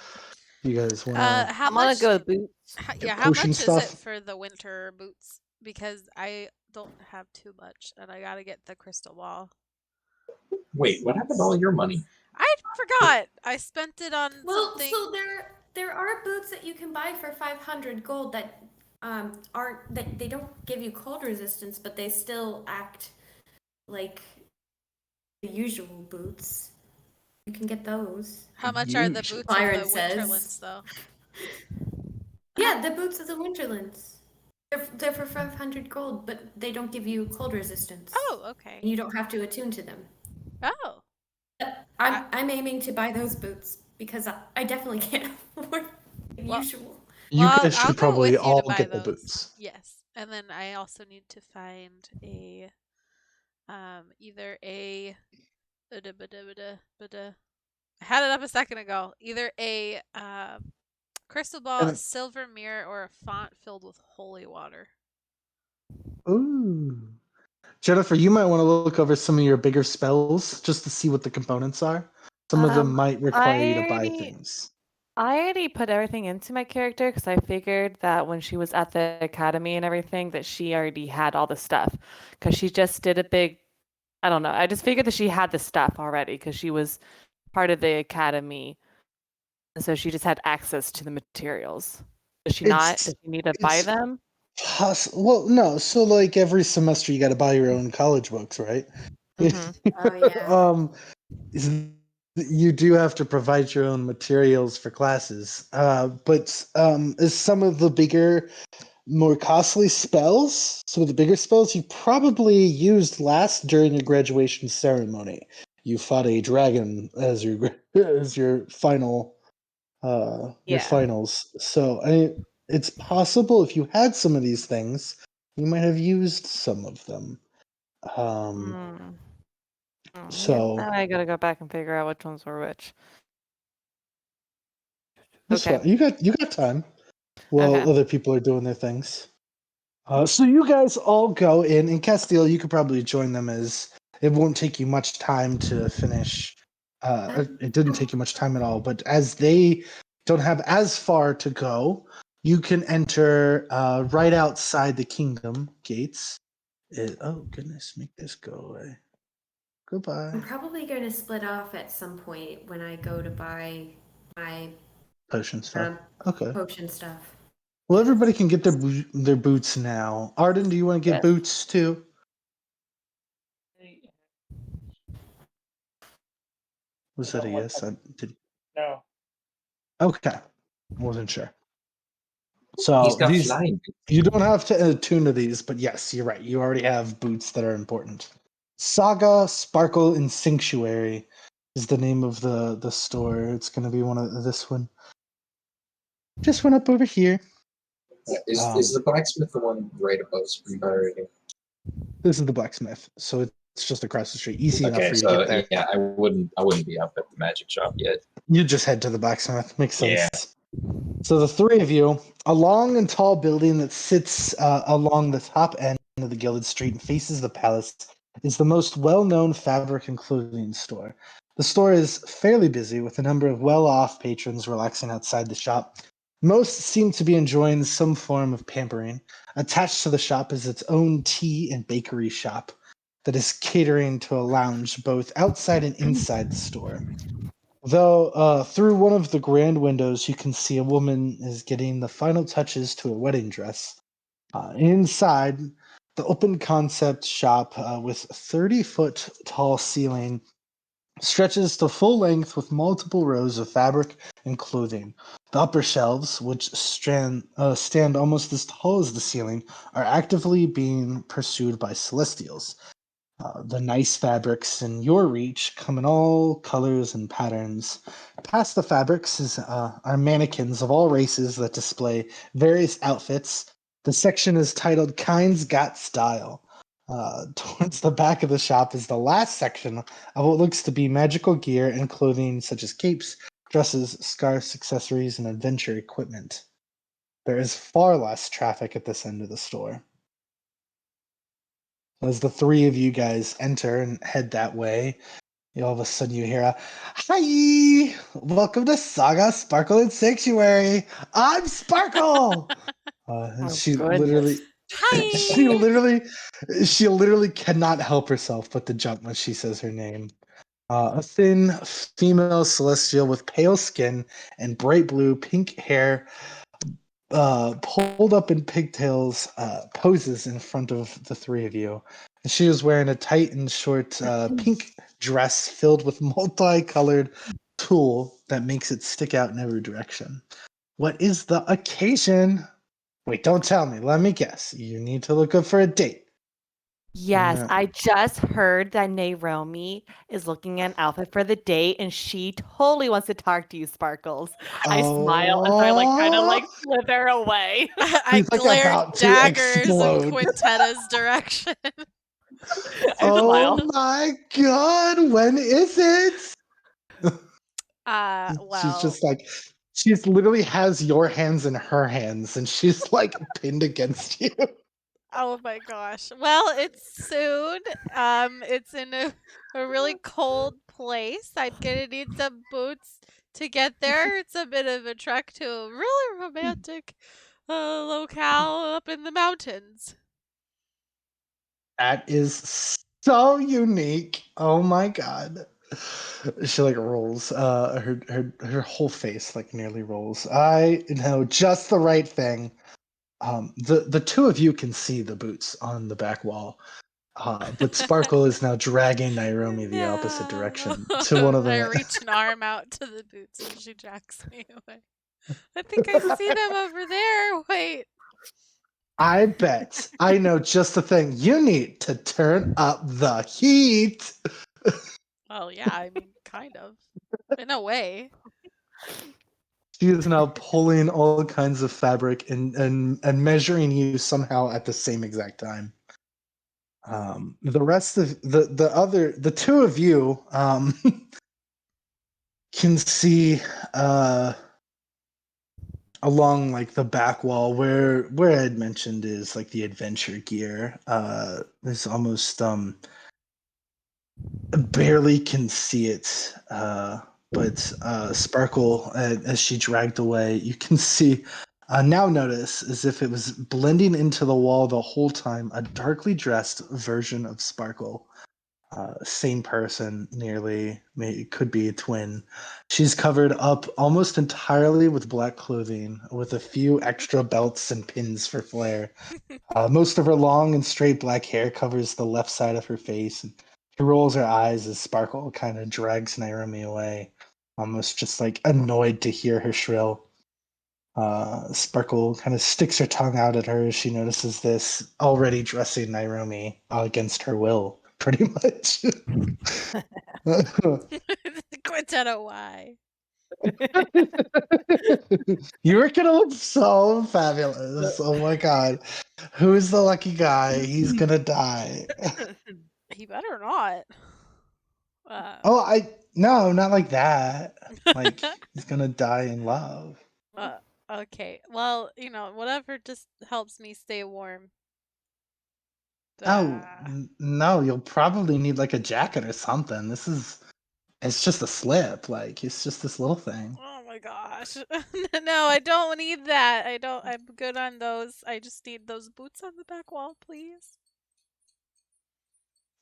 You guys want to? How I'm gonna much? go with boots. How much potion is stuff? it for the winter boots? because I don't have too much, and I gotta get the crystal ball. Wait, what happened to all your money? I forgot. I spent it on Well, something. so there are boots that you can buy for 500 gold that aren't that they don't give you cold resistance, but they still act like the usual boots. You can get those. How much are the boots of Byron the says. Winterlands, though? Yeah, the boots of the Winterlands. They're for 500 gold, but they don't give you cold resistance. Oh, okay. And you don't have to attune to them. Oh. I'm aiming to buy those boots because I definitely can't afford the usual. You Well, guys I'll should go probably with you to all buy get the those. boots. Yes, and then I also need to find a either a I had it up a second ago. Either a crystal ball, a silver mirror, or a font filled with holy water. Ooh. Jennifer, you might want to look over some of your bigger spells just to see what the components are. Some of them might require you to buy things. I already put everything into my character because I figured that when she was at the academy and everything that she already had all the stuff because she just did a big, I don't know. I just figured that she had the stuff already because she was part of the academy. And so she just had access to the materials. Does she not? Does she need to buy them? Well, no. So, like every semester, you got to buy your own college books, right? Oh yeah. You do have to provide your own materials for classes. But as some of the bigger, more costly spells, some of the bigger spells you probably used last during your graduation ceremony. You fought a dragon as your final your finals. So it's possible if you had some of these things, you might have used some of them. So now I gotta go back and figure out which ones were which. that's fine. You got time while other people are doing their things. So you guys all go in, and Castile, you could probably join them as it won't take you much time to finish. It didn't take you much time at all, but as they don't have as far to go, you can enter right outside the kingdom gates. Oh goodness, make this go away. Goodbye. I'm probably going to split off at some point when I go to buy my Potion stuff. Okay. potion stuff. Well, everybody can get their boots now. Arden, do you want to get boots too? Was that a yes? No. Okay. I wasn't sure. So He's got these flying boots. you don't have to attune to these, but yes, you're right. You already have boots that are important. Saga, Sparkle, and Sanctuary is the name of the store. It's going to be one of this one. Just went up over here. Is the blacksmith the one right above Springfire? This is the blacksmith, so it's just across the street. Easy enough Okay, for you to so get there. yeah, I wouldn't be up at the magic shop yet. You just head to the blacksmith. Makes sense. Yeah. So the three of you, a long and tall building that sits along the top end of the Gilded Street and faces the palace, is the most well-known fabric and clothing store. The store is fairly busy with a number of well-off patrons relaxing outside the shop. Most seem to be enjoying some form of pampering. Attached to the shop is its own tea and bakery shop that is catering to a lounge both outside and inside the store. Though through one of the grand windows, you can see a woman is getting the final touches to a wedding dress. Inside, the open concept shop with 30-foot tall ceiling stretches to full length with multiple rows of fabric and clothing. The upper shelves, which stand almost as tall as the ceiling, are actively being pursued by celestials. The nice fabrics in your reach come in all colors and patterns. Past the fabrics are mannequins of all races that display various outfits. The section is titled Kind's Got Style. Towards the back of the shop is the last section of what looks to be magical gear and clothing such as capes, dresses, scarves, accessories, and adventure equipment. There is far less traffic at this end of the store. As the three of you guys enter and head that way, all of a sudden you hear a "Hi! Welcome to Saga, Sparkle, and Sanctuary. I'm Sparkle." And she literally She Hi. literally cannot help herself but to jump when she says her name. A thin female celestial with pale skin and bright blue pink hair, pulled up in pigtails, poses in front of the three of you. She is wearing a tight and short pink dress filled with multicolored tulle that makes it stick out in every direction. What is the occasion? Wait, don't tell me. Let me guess. You need to look up for a date. Yes, Yeah. I just heard that Nairomi is looking at an outfit for the date, and she totally wants to talk to you, Sparkles. I smile as I kind of slither away. I He's like glared about to daggers in explode. Quintetta's direction. I Oh smile. my god, when is it? She's Well, just like, she literally has your hands in her hands, and she's like pinned against you. oh my gosh. Well, it's soon. It's in a really cold place. I'm gonna need some boots to get there. It's a bit of a trek to a really romantic locale up in the mountains. That is so unique. Oh my god. She like rolls. Her whole face like nearly rolls. I know just the right thing. The two of you can see the boots on the back wall. But Sparkle is now dragging Nairomi the opposite direction to one of I the. reach an arm out to the boots and she drags me away. I think I see them over there. Wait. I bet I know just the thing. You need to turn up the heat. Well, yeah, I mean, kind of. In a way. She is now pulling all kinds of fabric and measuring you somehow at the same exact time. The rest of the two of you can see along like the back wall where I had mentioned is like the adventure gear. There's almost barely can see it, but Sparkle, as she dragged away, you can see. Now notice, as if it was blending into the wall the whole time, a darkly dressed version of Sparkle. Same person, nearly. It could be a twin. She's covered up almost entirely with black clothing, with a few extra belts and pins for flair. Most of her long and straight black hair covers the left side of her face. And she rolls her eyes as Sparkle kind of drags Nairomi away, almost just like annoyed to hear her shrill. Sparkle kind of sticks her tongue out at her as she notices this, already dressing Nairomi against her will, pretty much. Quintetta, why? You're gonna look so fabulous. Oh my god. Who's the lucky guy? He's gonna die. He better not. Oh, no, not like that. Like he's gonna die in love. Okay. Well, whatever just helps me stay warm. Oh, no, you'll probably need like a jacket or something. It's just a slip. Like it's just this little thing. Oh my gosh. No, I don't need that. I'm good on those. I just need those boots on the back wall, please.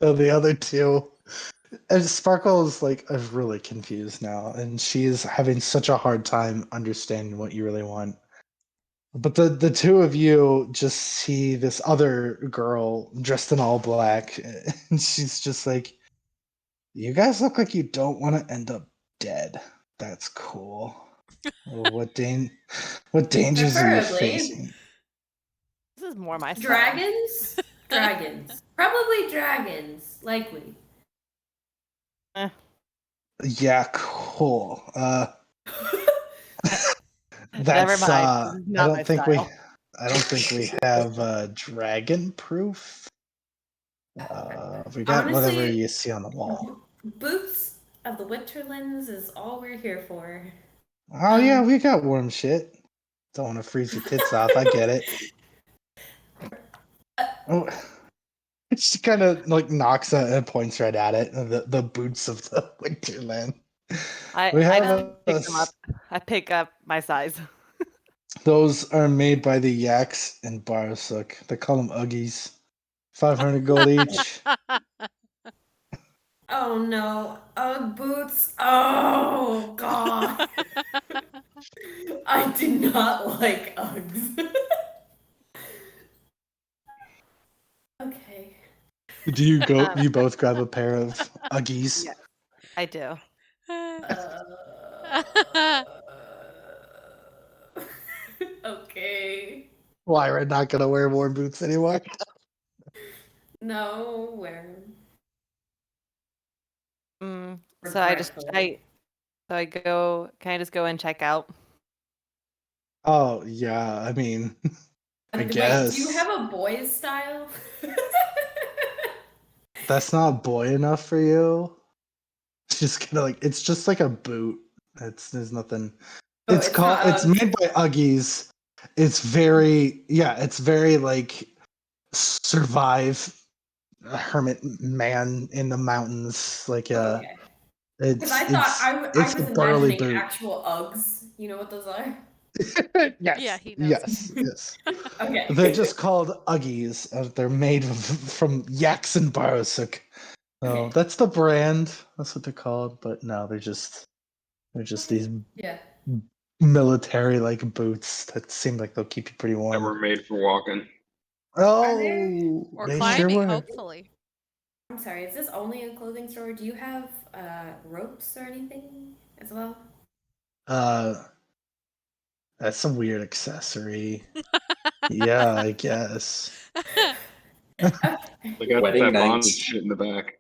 So the other two, and Sparkle's like really confused now, and she's having such a hard time understanding what you really want. But the two of you just see this other girl dressed in all black, and she's just like, "You guys look like you don't want to end up dead. That's cool. What dangers are you Preferably. facing?" This is more my style. Dragons? Dragons. Probably dragons. Likely. Yeah, cool. Never That's mind. This is not my style. I don't think we have dragon proof. We got Honestly, whatever you see on the wall. Boots of the Winterlands is all we're here for. Oh yeah, we got warm shit. Don't want to freeze your tits off. I get it. Oh, she kind of like knocks and points right at it. The boots of the Winterland. I pick them up. I pick up my size. Those are made by the Yaks in Barasuk. They call them Uggies. 500 gold each. Oh no, Ugg boots. Oh god. I do not like Uggs. Okay. Do you go? You both grab a pair of Uggies. Yeah. I do. Okay. Why we're not gonna wear more boots anymore? No, where? So I go. Can I just go and check out? Oh yeah, I mean, I Wait, guess do you have a boy's style? that's not boy enough for you. It's just kind of like it's just like a boot. There's nothing. Oh, It's it's called. not It's Uggs. made by Uggies. It's very It's very like survive a hermit man in the mountains. Like Okay. Because I it's thought I it's a was burly imagining boot. actual Uggs. You know what those are? Yes. Yeah, he knows. Yes. Okay. They're just called Uggies. They're made from yaks and Barosuk. So Okay. that's the brand. That's what they're called. But no, they're just these Yeah. military like boots that seem like they'll keep you pretty They warm. were made for walking. Oh, Or they climbing, sure were. hopefully. I'm sorry, is this only a clothing store? Do you have ropes or anything as well? That's a weird accessory. Yeah, I guess. They got Wedding that night. bondage shit in the back.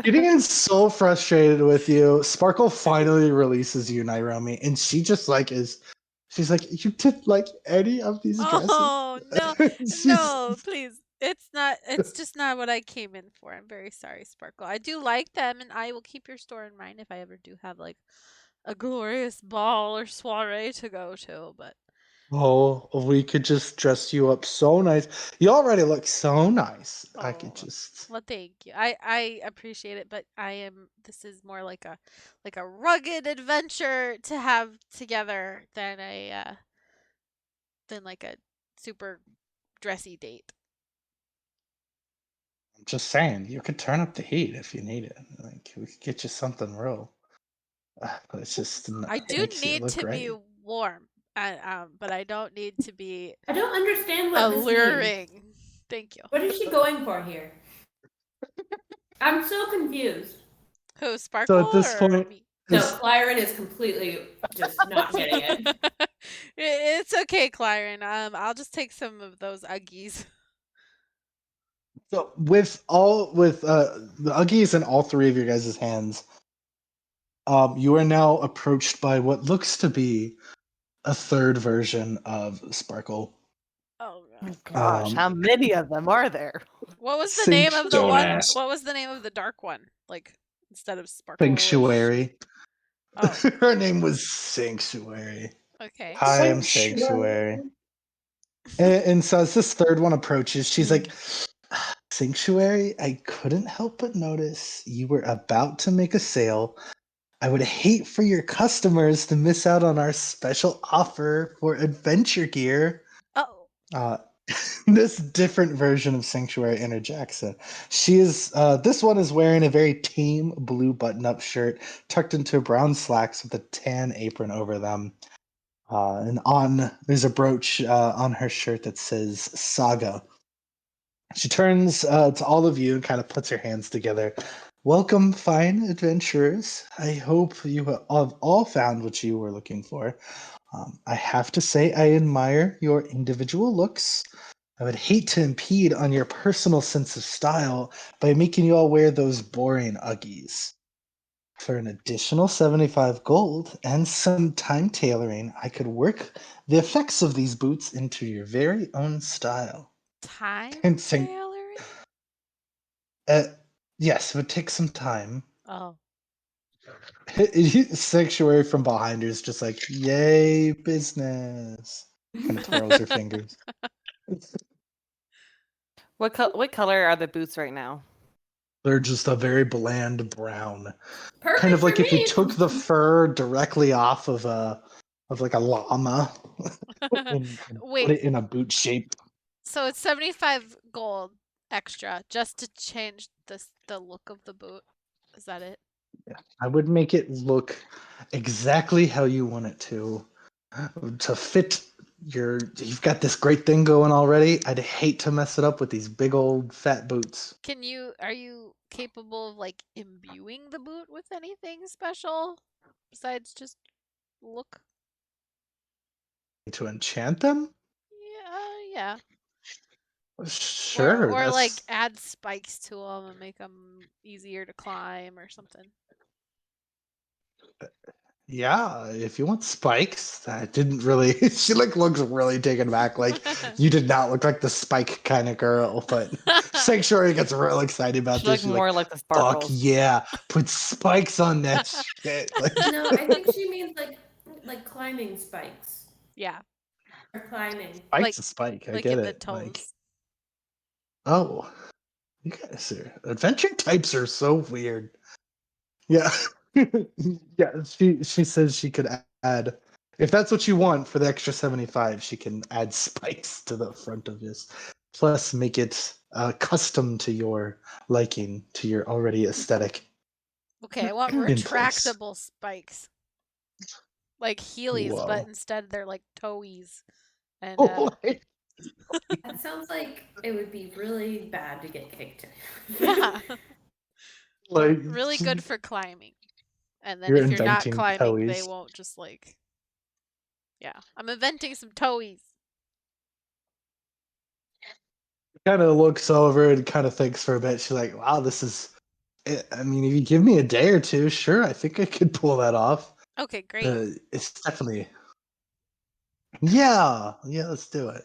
Getting so frustrated with you. Sparkle finally releases you, Nairomi, and she just like is. She's like, you didn't like any of these dresses. Oh no, She's- no, please. It's not. It's just not what I came in for. I'm very sorry, Sparkle. I do like them, and I will keep your store in mind if I ever do have like a glorious ball or soiree to go to. But Oh, we could just dress you up so nice. You already look so nice. I could oh, just. well, thank you. I appreciate it, but I am. This is more like a rugged adventure to have together than like a super dressy date. I'm just saying, you could turn up the heat if you need it. Like we could get you something real. But it's just I do makes you need look to great. be warm, but I don't need to be I don't understand what this means. alluring. Thank you. What is she going for here? I'm so confused. Who, Sparkle So at this or point, me? No, Claren is completely just not getting it. It's okay, Claren. I'll just take some of those Uggies. so with the Uggies in all three of your guys' hands, you are now approached by what looks to be a third version of Sparkle. Oh god. Gosh, how many of them are there? What was the name of the Don't one? ask. What was the name of the dark one? Like instead of Sparkle. Sanctuary. Oh, Her name was Sanctuary. okay. Hi, I'm Sanctuary. And so as this third one approaches, she's like, Sanctuary, I couldn't help but notice you were about to make a sale. I would hate for your customers to miss out on our special offer for adventure gear. Oh. This different version of Sanctuary interjects it. She is this one is wearing a very tame blue button-up shirt tucked into brown slacks with a tan apron over them. And there's a brooch on her shirt that says Saga. She turns to all of you and kind of puts her hands together. Welcome, fine adventurers. I hope you have all found what you were looking for. I have to say, I admire your individual looks. I would hate to impede on your personal sense of style by making you all wear those boring Uggies. For an additional 75 gold and some time tailoring, I could work the effects of these boots into your very own style. Time And tailoring? yes, it would take some time. Oh. Sanctuary from behind her is just like, yay, business. Kind of twirls her fingers. What color are the boots right now? They're just a very bland brown. Perfect Kind of for like if you me. took the fur directly off of like a llama and put Wait, it in a boot shape. so it's 75 gold extra just to change the look of the boot. Is that it? I would make it look exactly how you want it to fit you've got this great thing going already. I'd hate to mess it up with these big old fat boots. Are you capable of like imbuing the boot with anything special besides just look? To enchant them? Yeah. Sure, Or like that's add spikes to them and make them easier to climb or something. yeah, if you want spikes, that didn't really she looks really taken back. Like you did not look like the spike kind of girl, but Sanctuary gets real excited about She this. looked She's more like, like the fuck sparkles. yeah, put spikes on that shit. Like No, I think she means like climbing spikes Yeah, or climbing. spike's a spike. I like get in the it. Like, toes. oh, you guys are adventure types are so weird. Yeah. Yeah, she says she could add if that's what you want for the extra 75, she can add spikes to the front of this. Plus make it custom to your liking, to your already aesthetic Okay, I want in place. retractable spikes. Like Heelys, but Whoa. instead they're like toeies. And That sounds like it would be really bad to get kicked. yeah. Like Really good for climbing. And then you're if you're not inventing climbing, they toys. won't just like yeah. I'm inventing some toeies. Kind of looks over and kind of thinks for a bit. She's like, wow, this is I mean, if you give me a day or two, sure, I think I could pull that off. Okay, great. It's definitely yeah, let's do it.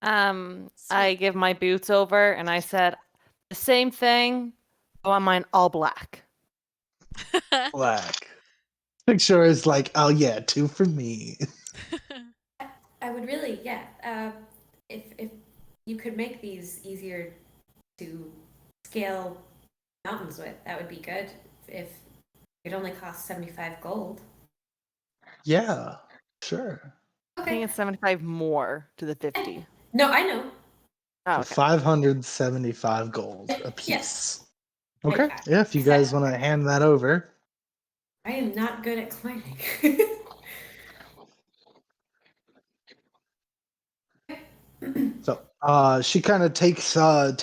I Sweet. give my boots over and I said the same thing. I want mine all black. Black. Picture is like, oh yeah, 2 for me. I would really, yeah. If you could make these easier to scale mountains with, that would be good. If it only costs 75 gold. Yeah, sure. I think it's 75 more to the 50. No, I know. Oh, For okay. 575 gold a piece. Yes. Okay. Yeah, if you guys want to hand that over. I am not good at climbing. So she kind of takes down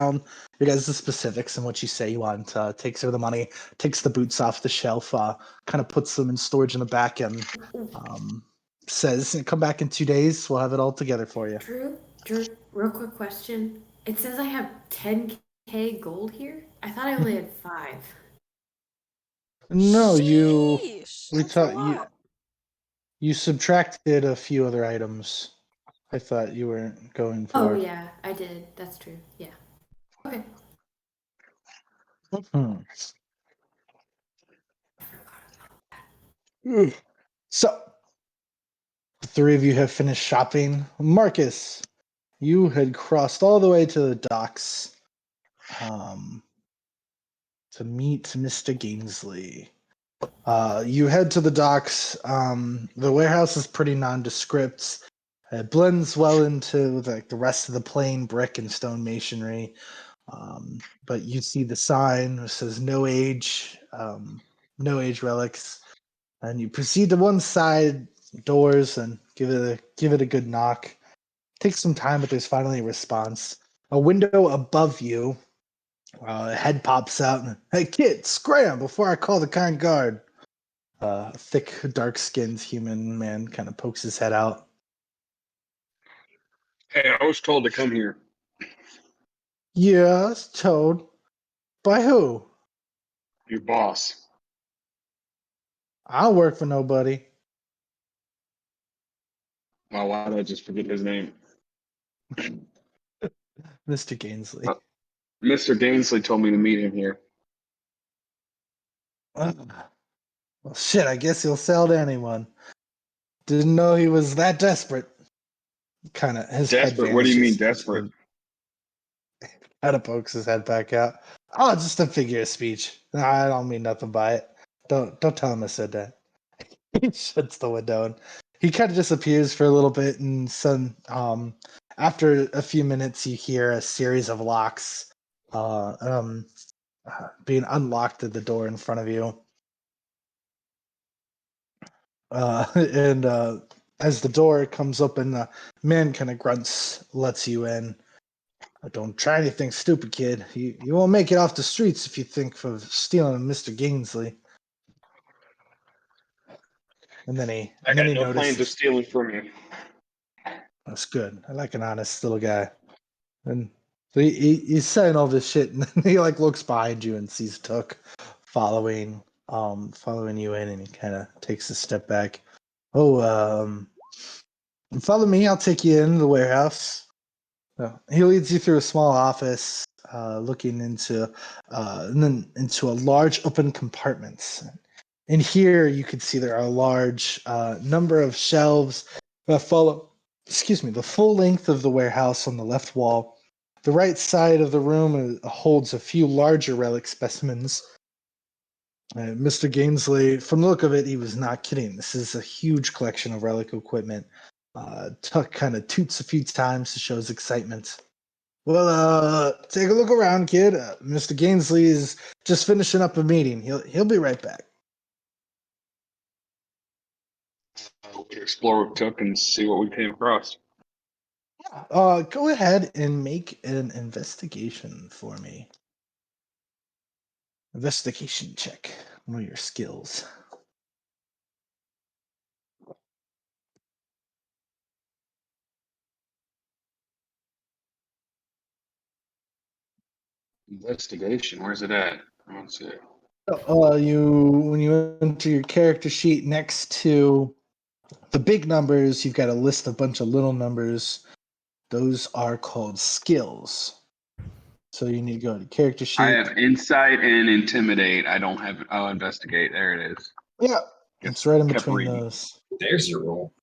your guys' specifics and what you say you want. Takes her the money, takes the boots off the shelf, kind of puts them in storage in the back, and says, "Come back in 2 days. We'll have it all together for you." Drew, real quick question. It says I have 10k gold here. I thought I only had 5. No, Sheesh, we that's a thought lot. you subtracted a few other items. I thought you weren't going for. Oh yeah, I did. That's true. Yeah. Okay. So, the 3 of you have finished shopping. Marcus, you had crossed all the way to the docks to meet Mr. Gainsley. You head to the docks. The warehouse is pretty nondescript. It blends well into the rest of the plain brick and stone masonry. But you see the sign that says no age relics. And you proceed to one side doors and give it a good knock. Takes some time, but there's finally a response. A window above you, a head pops out and, "Hey kid, scram before I call the kind guard." A thick, dark-skinned human man kind of pokes his head out. Hey, I was told to come here. Yes, Toad. By who? Your boss. I don't work for nobody. Well, why did I just forget his name? Mr. Gainsley. Mr. Gainsley told me to meet him here. Well, shit, I guess he'll sell to anyone. Didn't know he was that desperate. Kind of his head Desperate? What do you mean vanishes. desperate? Kind of pokes his head back out. Oh, it's just a figure of speech. I don't mean nothing by it. Don't tell him I said that. He shuts the window and he kind of disappears for a little bit, and after a few minutes you hear a series of locks being unlocked at the door in front of you. And as the door comes open, the man kind of grunts, lets you in. Don't try anything stupid, kid. You won't make it off the streets if you think of stealing Mr. Gainsley. And then he No plans of notices. stealing from you. That's good. I like an honest little guy. And so he's saying all this shit, and then he like looks behind you and sees Took following you in, and he kind of takes a step back. Follow me. I'll take you in the warehouse. He leads you through a small office, looking into and then into a large open compartment. In here, you can see there are a large number of shelves that follow. Excuse me, the full length of the warehouse on the left wall. The right side of the room holds a few larger relic specimens. Mr. Gainsley, from the look of it, he was not kidding. This is a huge collection of relic equipment. Tuck kind of toots a few times to show his excitement. Well, take a look around, kid. Mr. Gainsley is just finishing up a meeting. He'll be right back. We could explore what Took and see what we came across. Go ahead and make an investigation for me. Investigation check. One of your skills. Investigation. Where's it at? Let's see. When you enter your character sheet next to the big numbers, you've got a list of a bunch of little numbers. Those are called skills. So you need to go to character sheet. I have insight and intimidate. I don't have. I'll investigate. There it is. Yeah, it's right in between those. There's your roll.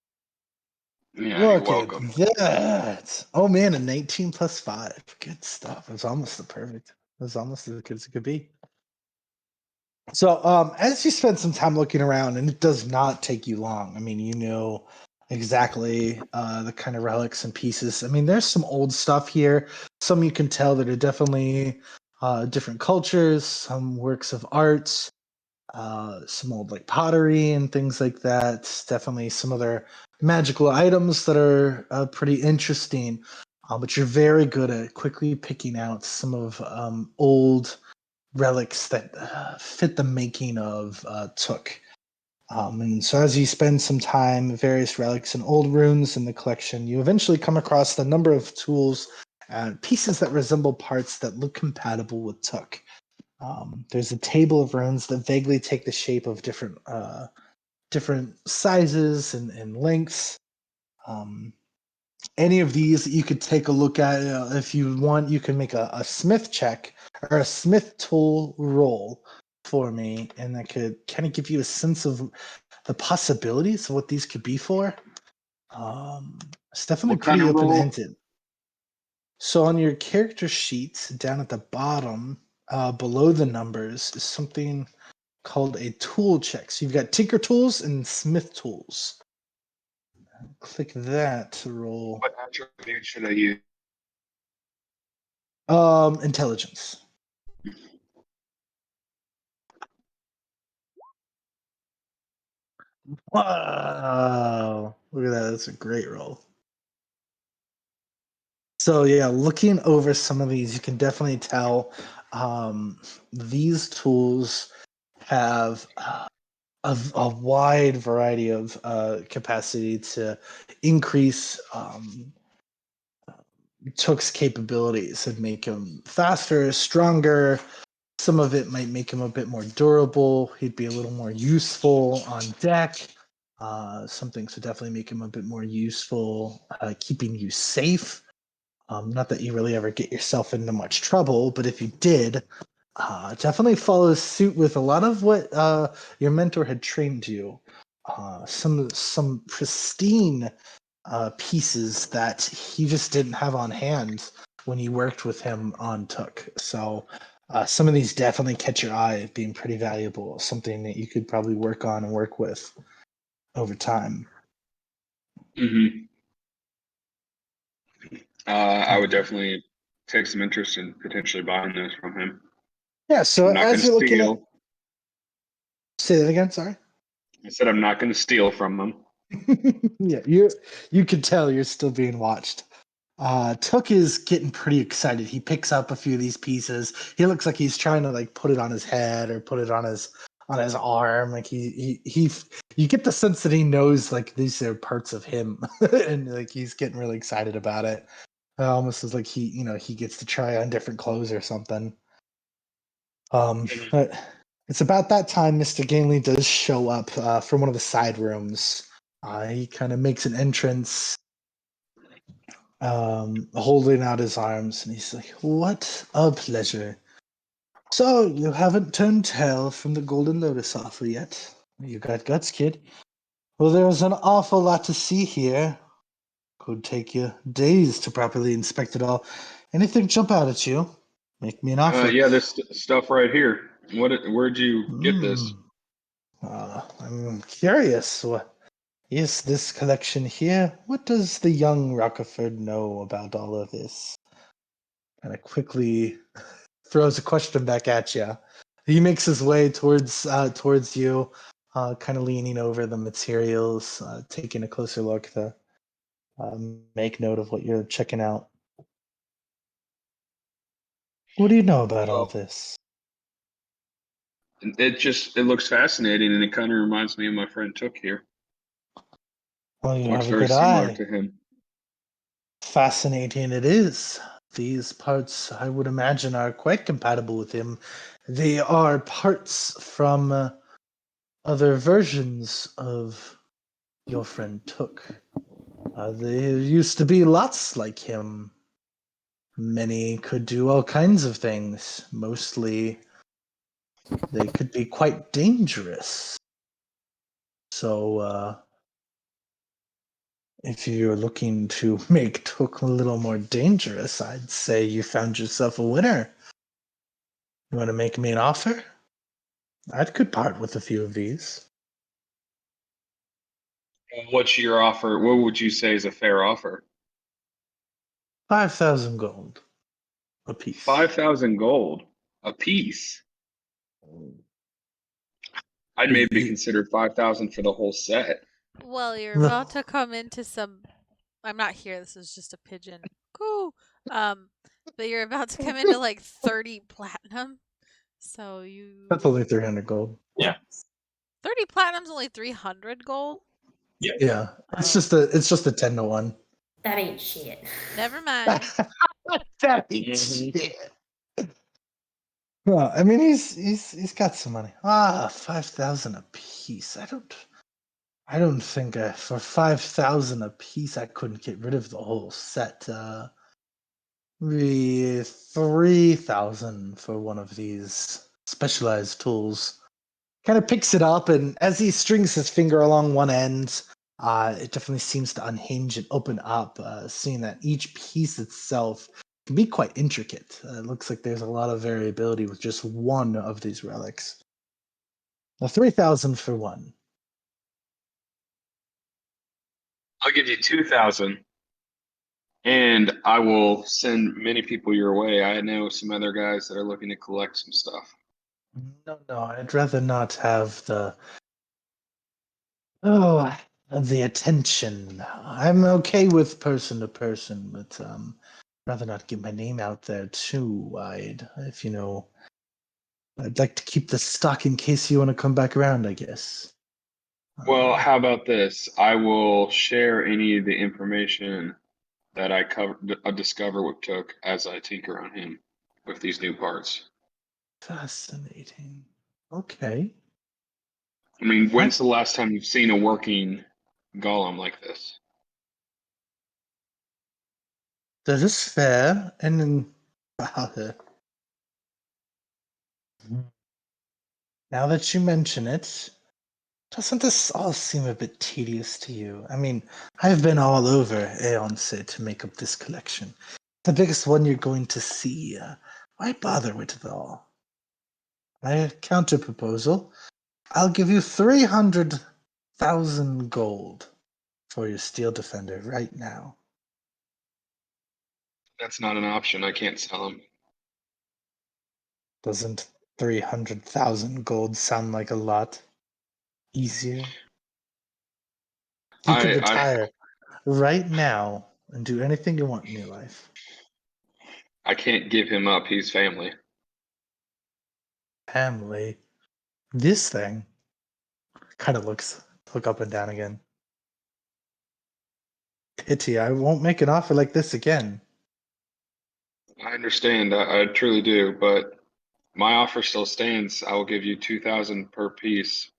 Yeah, Look you're at welcome. that. Oh man, a 19 plus 5. Good stuff. It was almost the perfect. It was almost as good as it could be. So as you spend some time looking around, and it does not take you long. I mean, you know exactly the kind of relics and pieces. I mean, there's some old stuff here. Some you can tell that are definitely different cultures, some works of art, some old like pottery and things like that. Definitely some other magical items that are pretty interesting. But you're very good at quickly picking out some of old relics that fit the making of Took. And so as you spend some time, various relics and old runes in the collection, you eventually come across the number of tools and pieces that resemble parts that look compatible with Took. There's a table of runes that vaguely take the shape of different sizes and lengths. Any of these that you could take a look at. If you want, you can make a smith check or a smith tool roll for me, and that could kind of give you a sense of the possibilities of what these could be for. It's definitely What kind pretty of roll? open-ended. So on your character sheet, down at the bottom, below the numbers, is something called a tool check. So you've got tinker tools and smith tools. Click that to roll. What attribute should I use? Intelligence. Wow. Look at that. That's a great roll. So yeah, looking over some of these, you can definitely tell these tools have a wide variety of capacity to increase Took's capabilities and make him faster, stronger. Some of it might make him a bit more durable. He'd be a little more useful on deck. Some things would definitely make him a bit more useful, keeping you safe. Not that you really ever get yourself into much trouble, but if you did, definitely follow suit with a lot of what your mentor had trained you. Some pristine pieces that he just didn't have on hand when you worked with him on Took. So some of these definitely catch your eye, being pretty valuable, something that you could probably work on and work with over time. Mm-hmm. I would definitely take some interest in potentially buying those from him. Yeah, so I'm not going as to you're looking at... steal. Say that again, sorry? I said I'm not going to steal from them. Yeah, you can tell you're still being watched. Took is getting pretty excited. He picks up a few of these pieces. He looks like he's trying to like put it on his head or put it on his arm. Like he you get the sense that he knows like these are parts of him, and like he's getting really excited about it. Almost as like he gets to try on different clothes or something. But it's about that time Mr. Ganley does show up from one of the side rooms. He kind of makes an entrance, holding out his arms, and he's like, "What a pleasure! So you haven't turned tail from the Golden Lotus offer yet? You got guts, kid. Well, there's an awful lot to see here. Could take you days to properly inspect it all. Anything jump out at you? Make me an offer." Yeah, this stuff right here. Where'd you get this? I'm curious. What is this collection here? What does the young Rockerford know about all of this? Kind of quickly throws a question back at you. He makes his way towards you, kind of leaning over the materials, taking a closer look to make note of what you're checking out. What do you know about all Well, this? it looks fascinating, and it kind of reminds me of my friend Took here. Well, you Looks have a very good similar eye. to him. Fascinating it is. These parts, I would imagine, are quite compatible with him. They are parts from other versions of your friend Took. There used to be lots like him. Many could do all kinds of things. Mostly, they could be quite dangerous. So, if you're looking to make Took a little more dangerous, I'd say you found yourself a winner. You want to make me an offer? I could part with a few of these. What's your offer? What would you say is a fair offer? 5,000 gold a piece. 5,000 gold a piece. I'd maybe consider 5,000 for the whole set. Well, you're about to come into some. I'm not here. This is just a pigeon. Cool. But you're about to come into like 30 platinum. So you. That's only 300 gold. Yeah. 30 platinum's only 300 gold. Yeah, it's just a 10 to 1. That ain't shit. Never mind. That ain't shit. Well, I mean, he's got some money. 5,000 a piece. I don't think for 5,000 a piece I couldn't get rid of the whole set. Maybe 3,000 for one of these specialized tools. Kind of picks it up, and as he strings his finger along one end, it definitely seems to unhinge and open up, seeing that each piece itself can be quite intricate. It looks like there's a lot of variability with just one of these relics. Now, 3,000 for one. I'll give you 2,000, and I will send many people your way. I know some other guys that are looking to collect some stuff. No, I'd rather not have the attention. I'm okay with person to person, but rather not get my name out there too wide. If you know, I'd like to keep the stock in case you want to come back around, I guess. Well, how about this? I will share any of the information that I discover what Took as I tinker on him with these new parts. Fascinating. Okay. I mean, when's the last time you've seen a working golem like this? That is fair, and then now that you mention it, doesn't this all seem a bit tedious to you? I mean, I've been all over Aeonce to make up this collection. The biggest one you're going to see. Why bother with it all? My counter proposal. I'll give you 300,000 gold for your steel defender right now. That's not an option. I can't sell him. Doesn't 300,000 gold sound like a lot easier? You could I retire right now and do anything you want in your life. I can't give him up. He's family. Family. This thing kind of look up and down again. Pity, I won't make an offer like this again. I understand. I truly do, but my offer still stands. I will give you 2,000 per piece,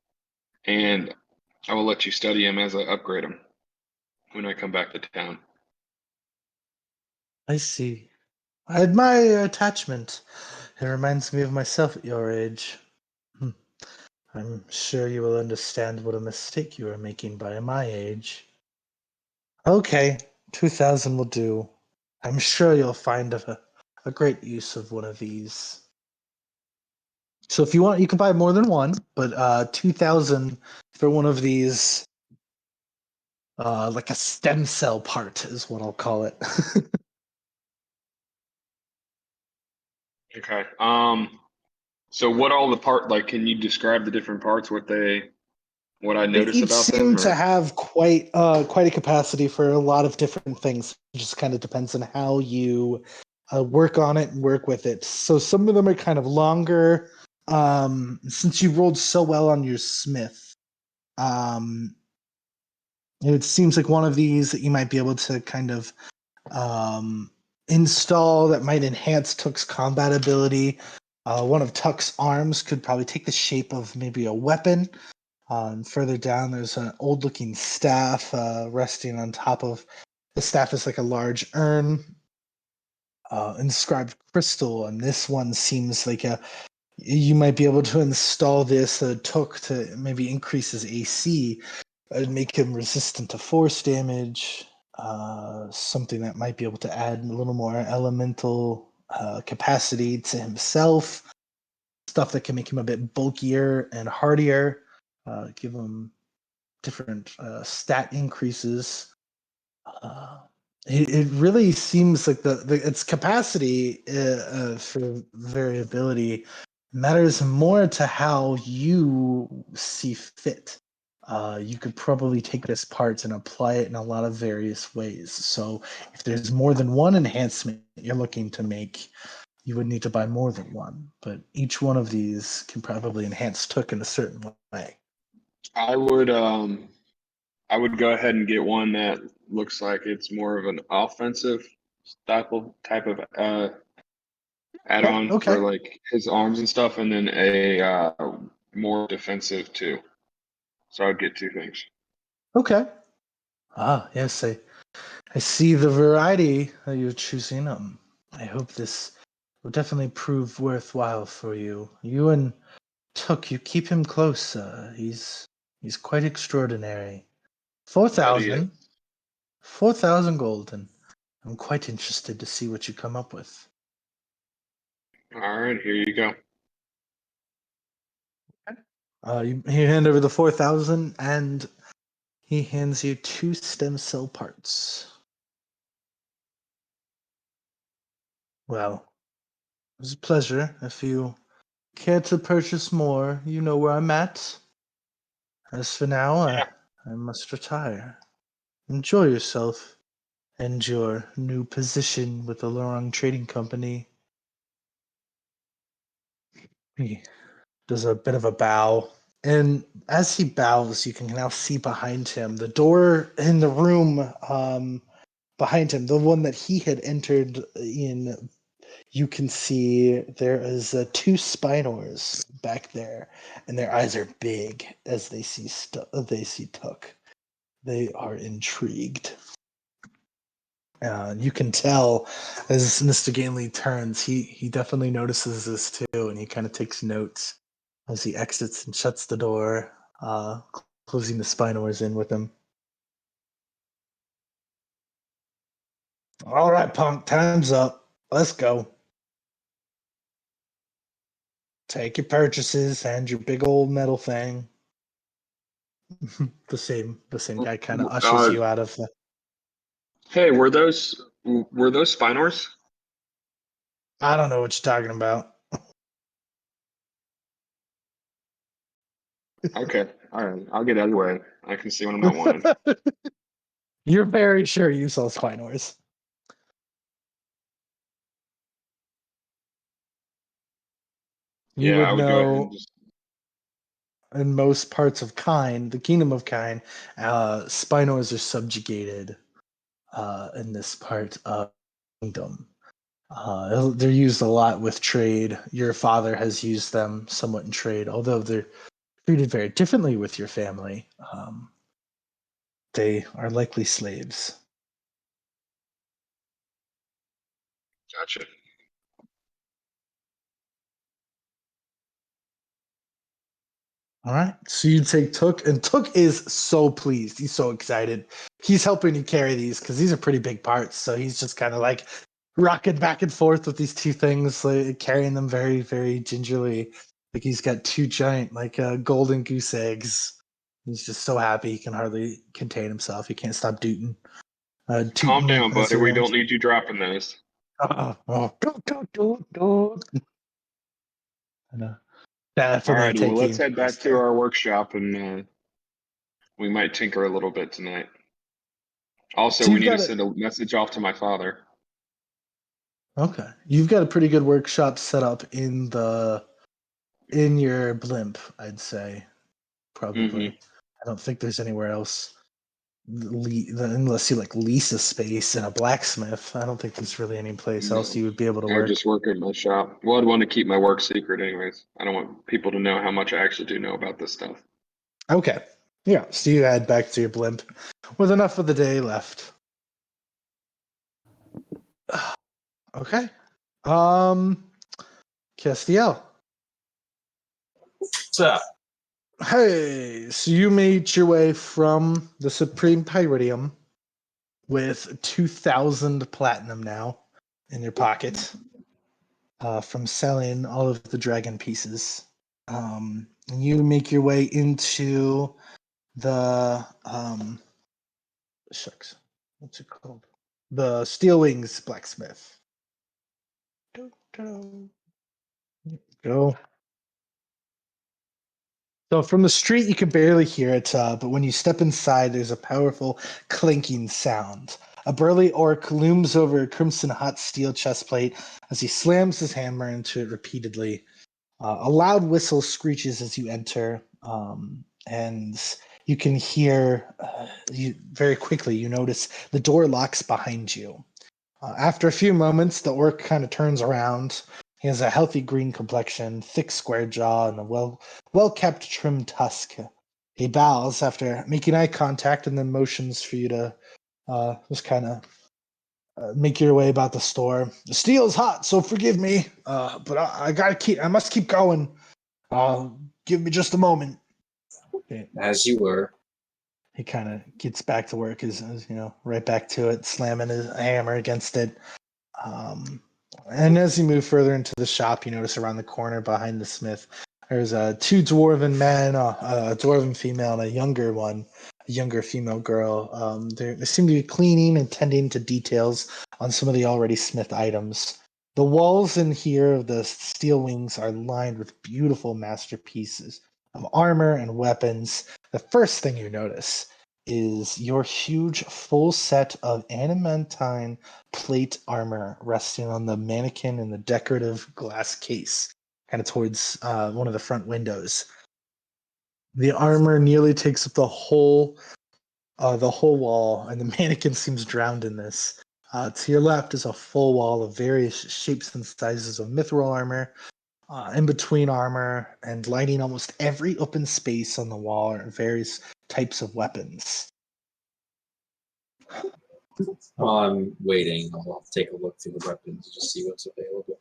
and I will let you study him as I upgrade him when I come back to town. I see. I admire your attachment. It reminds me of myself at your age. I'm sure you will understand what a mistake you are making by my age. Okay, 2,000 will do. I'm sure you'll find a great use of one of these. So if you want, you can buy more than one, but 2,000 for one of these, like a stem cell part is what I'll call it. Okay. So what all the part like? Can you describe the different parts? What I They notice each about them, seem to or have quite a capacity for a lot of different things. It just kind of depends on how you work on it and work with it. So some of them are kind of longer. Since you rolled so well on your smith, um, it seems like one of these that you might be able to kind of install that might enhance Took's combat ability. One of Tuck's arms could probably take the shape of maybe a weapon. And further down, there's an old-looking staff resting on top of the staff is like a large urn, inscribed crystal, and this one seems like you might be able to install this Took to maybe increase his AC and make him resistant to force damage. Something that might be able to add a little more elemental capacity to himself. Stuff that can make him a bit bulkier and hardier. Give him different stat increases. It really seems like its capacity for variability matters more to how you see fit. You could probably take this part and apply it in a lot of various ways. So if there's more than one enhancement you're looking to make, you would need to buy more than one. But each one of these can probably enhance Took in a certain way. I would go ahead and get one that looks like it's more of an offensive type of add-on Okay. for like his arms and stuff, and then a more defensive too. So I'd get two things. Okay. Yes, I see the variety that you're choosing. I hope this will definitely prove worthwhile for you. You and Took, you keep him close. He's quite extraordinary. That he is. 4,000 gold, and I'm quite interested to see what you come up with. All right, here you go. You hand over the 4,000, and he hands you 2 stem cell parts. Well, it was a pleasure. If you care to purchase more, you know where I'm at. As for now, I must retire. Enjoy yourself and your new position with the Lorong Trading Company. He does a bit of a bow. And as he bows, you can now see behind him the door in the room behind him, the one that he had entered in. You can see there is 2 Spinors back there, and their eyes are big as they see Took. They are intrigued. You can tell as Mr. Ganley turns, he definitely notices this too, and he kind of takes notes as he exits and shuts the door, closing the Spinors in with him. All right, punk, time's up. Let's go. Take your purchases and your big old metal thing. the same guy kind of ushers you out of the. Hey, were those Spinors? I don't know what you're talking about. Okay, all right. I'll get out of the way. I can see when I'm not wanted. You're very sure you saw Spinors. You Yeah, would I would go ahead know and just. in most parts of Kine, the kingdom of Kine, Spinors are subjugated in this part of the kingdom. They're used a lot with trade. Your father has used them somewhat in trade, although they're treated very differently with your family. They are likely slaves. Gotcha. All right. So you take Took, and Took is so pleased. He's so excited. He's helping you carry these because these are pretty big parts. So he's just kind of like rocking back and forth with these two things, like, carrying them very, very gingerly. Like he's got two giant, like golden goose eggs. He's just so happy he can hardly contain himself. He can't stop tooting. Calm Tooting down, as buddy. he We runs. don't need you dropping those. Go. I know. All Definitely right. Well, let's taking head back to our workshop, and we might tinker a little bit tonight. Also, So we you've need to got it. send a message off to my father. Okay. You've got a pretty good workshop set up in your blimp, I'd say. Probably. I don't think there's anywhere else unless you like lease a space in a blacksmith. I don't think there's really any place else No, you would be able to I would work. just work at my shop. Well, I'd want to keep my work secret, anyways. I don't want people to know how much I actually do know about this stuff. Okay. Yeah. So you head back to your blimp with enough of the day left. Okay. Castiel. What's up? Hey, so you made your way from the Supreme Pyridium with 2,000 platinum now in your pocket from selling all of the dragon pieces. And you make your way into the shucks, what's it called? The Steel Wings blacksmith. Go. So from the street, you can barely hear it, but when you step inside, there's a powerful clinking sound. A burly orc looms over a crimson hot steel chestplate as he slams his hammer into it repeatedly. A loud whistle screeches as you enter, and you can hear very quickly. You notice the door locks behind you. After a few moments, the orc kind of turns around. He has a healthy green complexion, thick square jaw, and a well kept trim tusk. He bows after making eye contact and then motions for you to just kind of make your way about the store. The steel is hot, so forgive me, but I must keep going. Give me just a moment. Okay. As you were. He kind of gets back to work, is right back to it, slamming his hammer against it. And as you move further into the shop, you notice around the corner behind the smith, there's two dwarven men, a dwarven female, and a younger female girl. They seem to be cleaning and tending to details on some of the already smith items. The walls in here of the steel wings are lined with beautiful masterpieces of armor and weapons. The first thing you notice is your huge full set of adamantine plate armor resting on the mannequin in the decorative glass case, kind of towards one of the front windows. The armor nearly takes up the whole wall, and the mannequin seems drowned in this. To your left is a full wall of various shapes and sizes of mithril armor. In between armor and lighting almost every open space on the wall are various types of weapons. While I'm waiting, I'll take a look through the weapons to see what's available.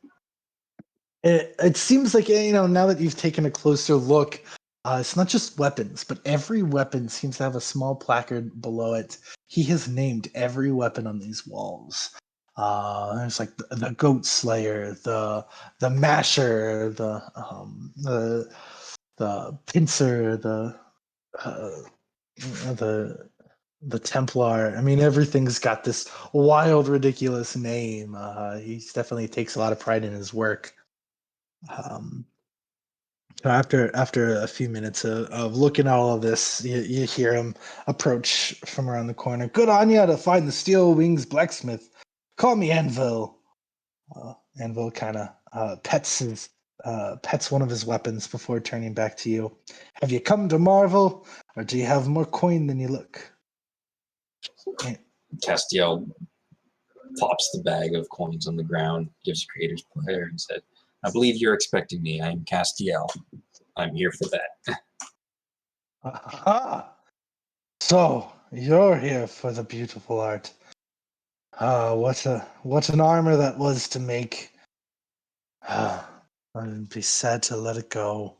It seems like, now that you've taken a closer look, it's not just weapons, but every weapon seems to have a small placard below it. He has named every weapon on these walls. There's like the Goat Slayer, the Masher, the Pincer, uh, the Templar. I mean, everything's got this wild, ridiculous name. He definitely takes a lot of pride in his work. Um, after a few minutes of looking at all of this, you hear him approach from around the corner. Good on ya to find the Steel Wings blacksmith. Call me Anvil. Anvil kind of pets one of his weapons before turning back to you. Have you come to marvel, or do you have more coin than you look? Castiel plops the bag of coins on the ground, gives Creator's player, and said, I believe you're expecting me. I am Castiel. I'm here for that. Aha! So, you're here for the beautiful art. What an armor that was to make. I'd be sad to let it go.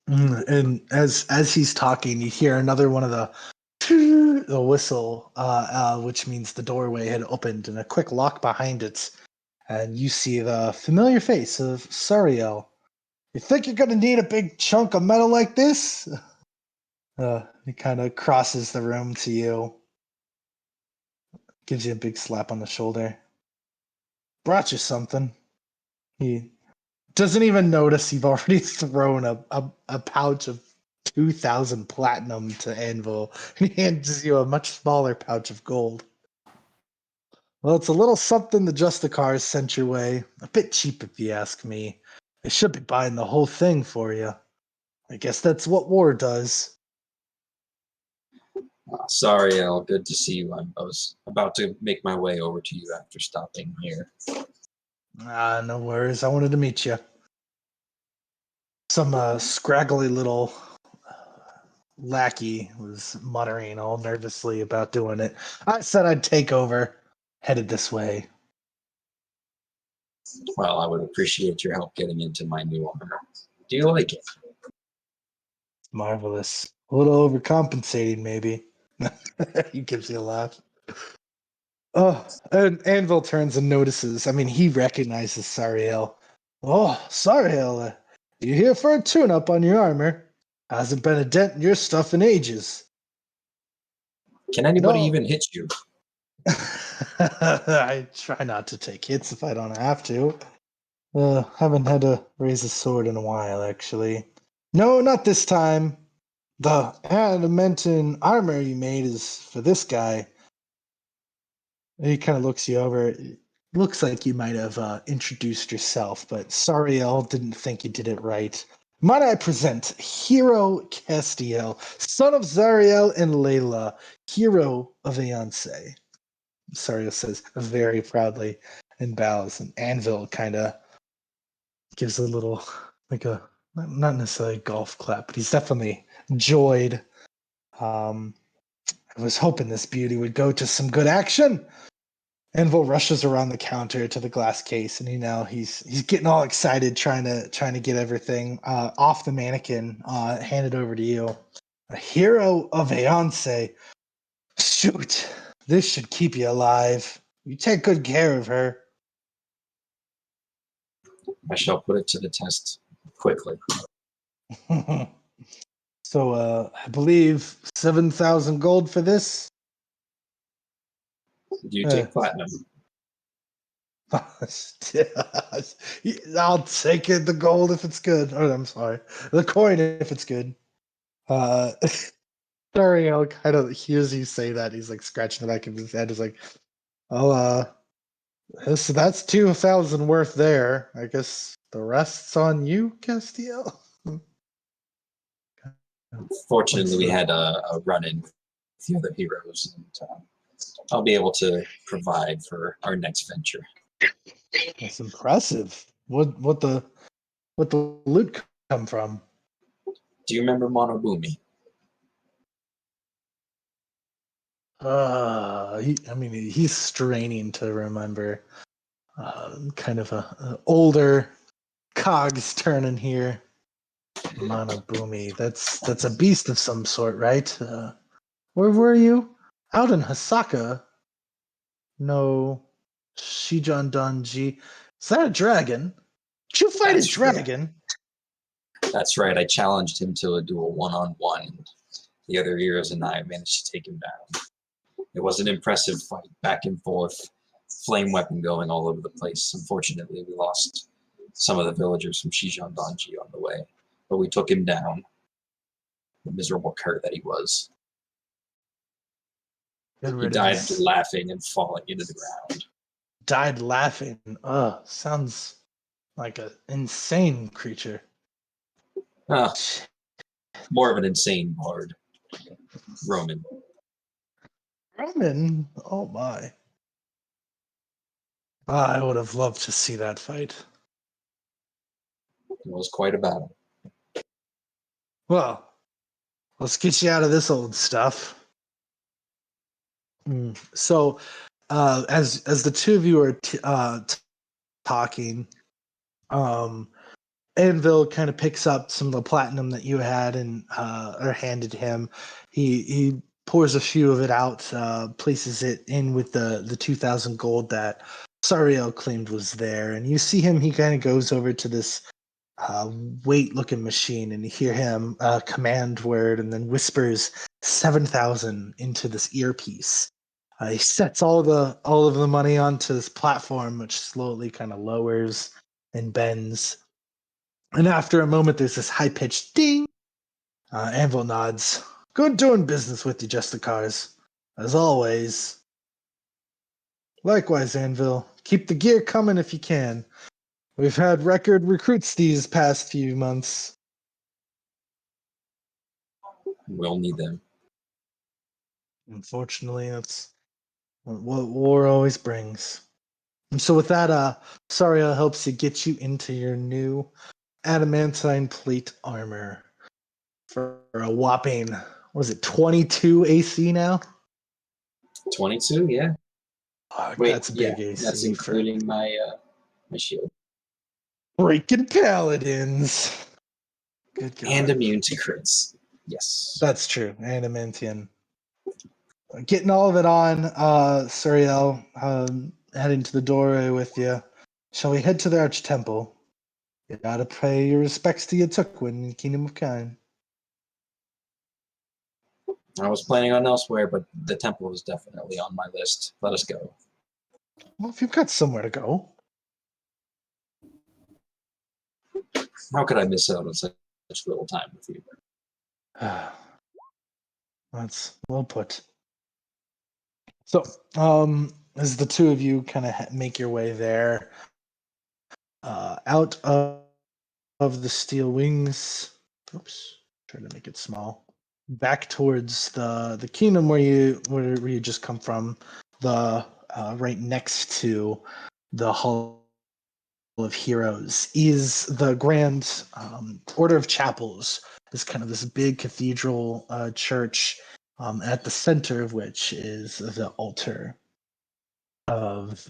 And as he's talking, you hear another one of the whistle, which means the doorway had opened, and a quick lock behind it, and you see the familiar face of Sariel. You think you're gonna need a big chunk of metal like this? He kind of crosses the room to you, gives you a big slap on the shoulder. Brought you something. He doesn't even notice you've already thrown a pouch of 2,000 platinum to Anvil, and he hands you a much smaller pouch of gold. Well, it's a little something the Justicars sent your way. A bit cheap, if you ask me. They should be buying the whole thing for you. I guess that's what war does. Sorry, El. Good to see you. I was about to make my way over to you after stopping here. No worries. I wanted to meet you. Some scraggly little lackey was muttering all nervously about doing it. I said I'd take over. Headed this way. Well, I would appreciate your help getting into my new armor. Do you like it? Marvelous. A little overcompensating, maybe. He gives you a laugh. Oh, and Anvil turns and notices. I mean, he recognizes Sariel. Oh, Sariel, you here for a tune-up on your armor? Hasn't been a dent in your stuff in ages. Can anybody No. even hit you? I try not to take hits if I don't have to. Haven't had to raise a sword in a while, actually. No, not this time. The adamantine armor you made is for this guy. He kind of looks you over. It looks like you might have introduced yourself, but Sariel didn't think you did it right. Might I present Hero Castiel, son of Zariel and Layla, hero of Aeonce. Sariel says very proudly and bows, and Anvil kind of gives a little, like a, not necessarily a golf clap, but he's definitely joyed. I was hoping this beauty would go to some good action. Anvil rushes around the counter to the glass case, and he's getting all excited, trying to get everything off the mannequin, handed over to you. A hero of Aeonce. Shoot, this should keep you alive. You take good care of her. I shall put it to the test quickly. So, I believe 7,000 gold for this. Do you take platinum? I'll take it, the gold if it's good. Oh, I'm sorry, the coin if it's good. Dario kind of hears you say that. He's like scratching the back of his head. He's like, "Oh, so that's 2,000 worth there. I guess the rest's on you, Castiel." Fortunately, we had a run-in with the other heroes, and I'll be able to provide for our next venture. That's impressive. What the loot come from? Do you remember Monobumi? He's straining to remember. Kind of a older cogs turning here. Monobumi. That's a beast of some sort, right? Where were you? Out in Hasaka. no Shijan Danji. Is that a dragon? Did you fight That's a right. dragon? That's right. I challenged him to a duel 1-on-1, and the other heroes and I managed to take him down. It was an impressive fight, back and forth, flame weapon going all over the place. Unfortunately, we lost some of the villagers from Shijan Danji on the way, but we took him down. The miserable cur that he was. Good He died riddance. laughing and falling into the ground. Died laughing. Sounds like an insane creature. Ah, more of an insane bard. Roman. Roman? Oh my. I would have loved to see that fight. It was quite a battle. Well, let's get you out of this old stuff. So, as the two of you are talking, Anvil kind of picks up some of the platinum that you had and or handed him. He pours a few of it out, places it in with the 2,000 gold that Sariel claimed was there, and you see him. He kind of goes over to this weight-looking machine, and you hear him command word, and then whispers 7,000 into this earpiece. He sets all of the money onto this platform, which slowly kind of lowers and bends. And after a moment, there's this high-pitched ding. Anvil nods. Good doing business with you, Justicars. As always. Likewise, Anvil. Keep the gear coming if you can. We've had record recruits these past few months. We'll need them. Unfortunately, that's what war always brings. And so with that, Saria helps you get you into your new adamantine plate armor for a whopping, what is it, 22 AC now? 22, yeah. Wait, That's a big yeah, AC. that's including my my shield. Breaking paladins. Good God. And immune to crits. Yes. That's true. Adamantian. Getting all of it on, Suriel, heading to the doorway with you. Shall we head to the Arch Temple? You gotta pay your respects to Yatukwin in Kingdom of Kine. I was planning on elsewhere, but the temple was definitely on my list. Let us go. Well, if you've got somewhere to go. How could I miss out on such little time with you? That's well put. So, as the two of you kind of make your way there, out of the steel wings, oops, trying to make it small, back towards the kingdom where you just come from, the right next to the Hall of Heroes is the Grand Order of Chapels. Is kind of this big cathedral church, at the center of which is the altar of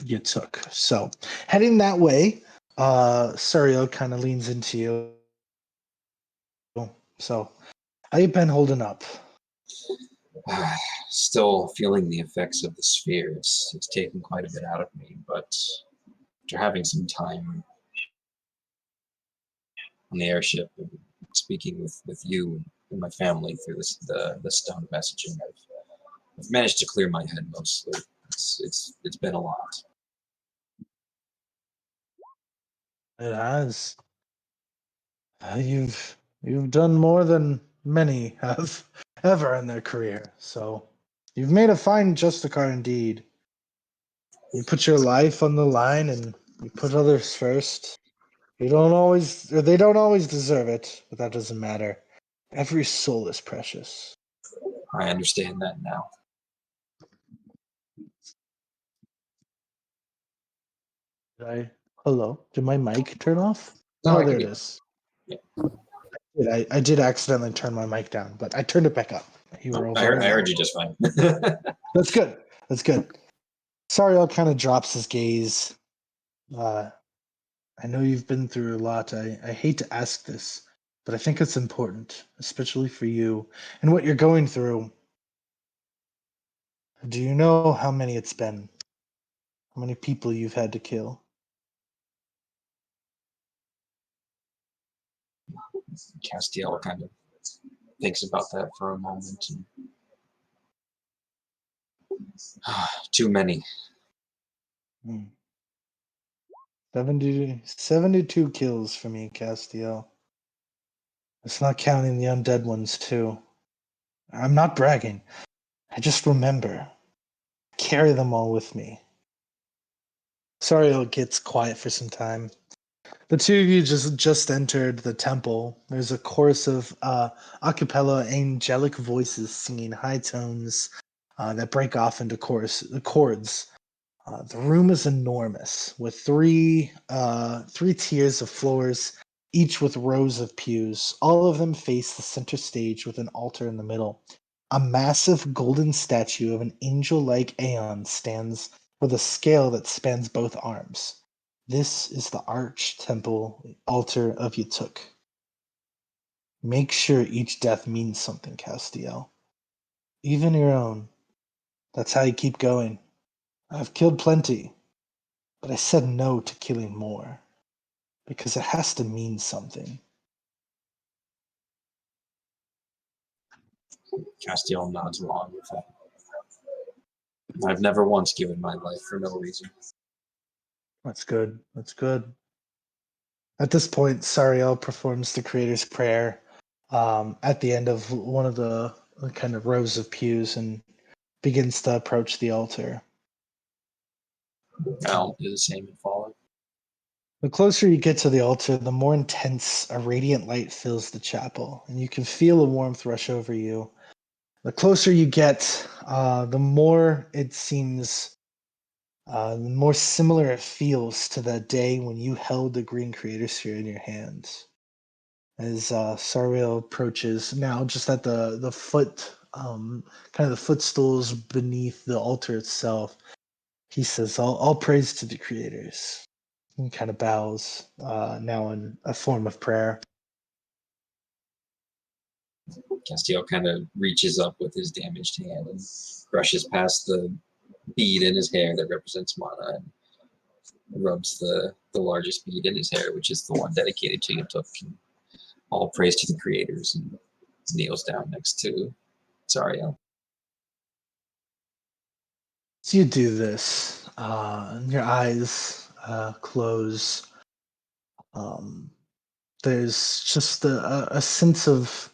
Yitzhak. So heading that way, Surio kind of leans into you. So how you been holding up? Still feeling the effects of the sphere. It's taken quite a bit out of me, but after having some time on the airship and speaking with you and my family through the stone messaging, I've managed to clear my head mostly. It's been a lot. It has. You've done more than many have ever in their career. So you've made a fine Justicar indeed. You put your life on the line and you put others first. You don't always, or they don't always deserve it, but that doesn't matter. Every soul is precious. I understand that now. Hello? Did my mic turn off? No, Oh, I can there it be. is. Yeah. I did accidentally turn my mic down, but I turned it back up. You were over. I heard you just fine. That's good. That's good. Sariel kind of drops his gaze. I know you've been through a lot. I hate to ask this, but I think it's important, especially for you and what you're going through. Do you know how many it's been? How many people you've had to kill? Castiel kind of thinks about that for a moment. And, too many. 72 kills for me, Castiel. It's not counting the undead ones, too. I'm not bragging. I just remember. Carry them all with me. Sariel gets quiet for some time. The two of you just entered the temple. There's a chorus of a cappella angelic voices singing high tones that break off into chords. The room is enormous, with three tiers of floors, each with rows of pews. All of them face the center stage with an altar in the middle. A massive golden statue of an angel-like Aeon stands with a scale that spans both arms. This is the Arch Temple altar of Yatuk. Make sure each death means something, Castiel. Even your own. That's how you keep going. I've killed plenty, but I said no to killing more. Because it has to mean something. Castiel nods along with that. I've never once given my life for no reason. That's good. That's good. At this point, Sariel performs the Creator's Prayer at the end of one of the kind of rows of pews and begins to approach the altar. I'll do the same and follow. The closer you get to the altar, the more intense a radiant light fills the chapel, and you can feel a warmth rush over you. The closer you get, the more it seems, the more similar it feels to that day when you held the green creator sphere in your hands. As Sariel approaches, now just at the foot, kind of the footstools beneath the altar itself, he says, all praise to the creators. He kind of bows, now in a form of prayer. Castiel kind of reaches up with his damaged hand and brushes past the bead in his hair that represents mana and rubs the largest bead in his hair, which is the one dedicated to Yatuk. All praise to the creators, and kneels down next to Zariel. As you do this, your eyes close. There's just a sense of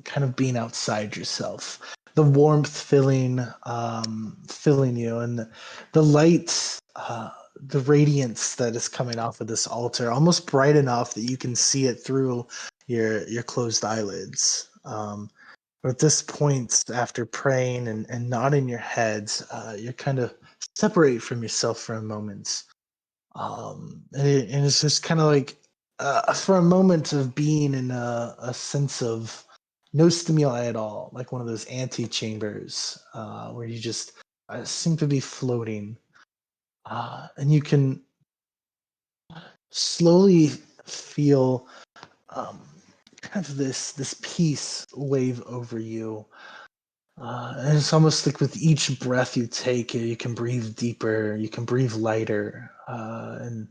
kind of being outside yourself. The warmth filling you, and the light, the radiance that is coming off of this altar, almost bright enough that you can see it through your closed eyelids. But at this point, after praying and nodding your head, you're kind of separate from yourself for a moment. And it's just kind of like for a moment of being in a sense of no stimuli at all, like one of those antechambers where you just seem to be floating. And you can slowly feel kind of this peace wave over you. And it's almost like with each breath you take, you can breathe deeper, you can breathe lighter, and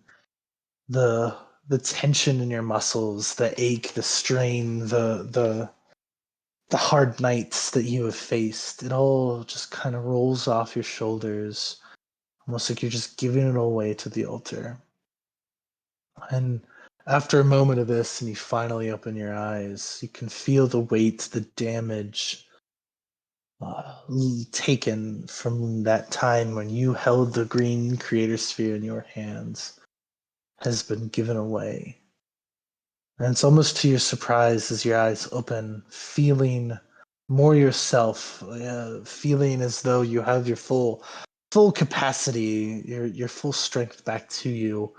the tension in your muscles, the ache, the strain, the hard nights that you have faced, it all just kind of rolls off your shoulders, almost like you're just giving it away to the altar. And after a moment of this, and you finally open your eyes, you can feel the weight, the damage taken from that time when you held the green creator sphere in your hands has been given away. And it's almost to your surprise as your eyes open, feeling more yourself, feeling as though you have your full capacity, your full strength back to you.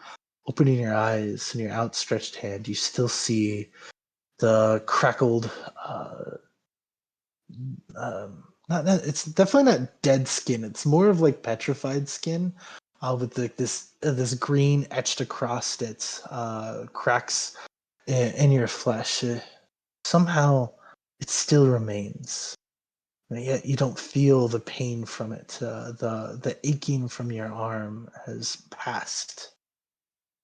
Opening your eyes and your outstretched hand, you still see the crackled, it's definitely not dead skin. It's more of like petrified skin, with like this green etched across it, cracks in your flesh. Somehow, it still remains. and yet you don't feel the pain from it. The aching from your arm has passed,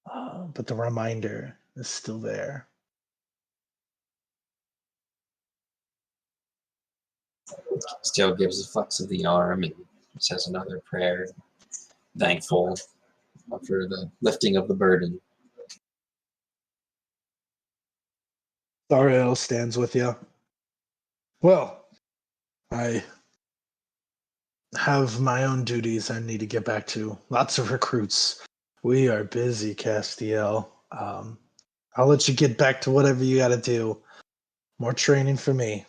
but the reminder is still there. Still gives a flex of the arm and says another prayer, thankful for the lifting of the burden. Zariel stands with you. Well, I have my own duties I need to get back to. Lots of recruits. We are busy, Castiel. I'll let you get back to whatever you got to do. More training for me.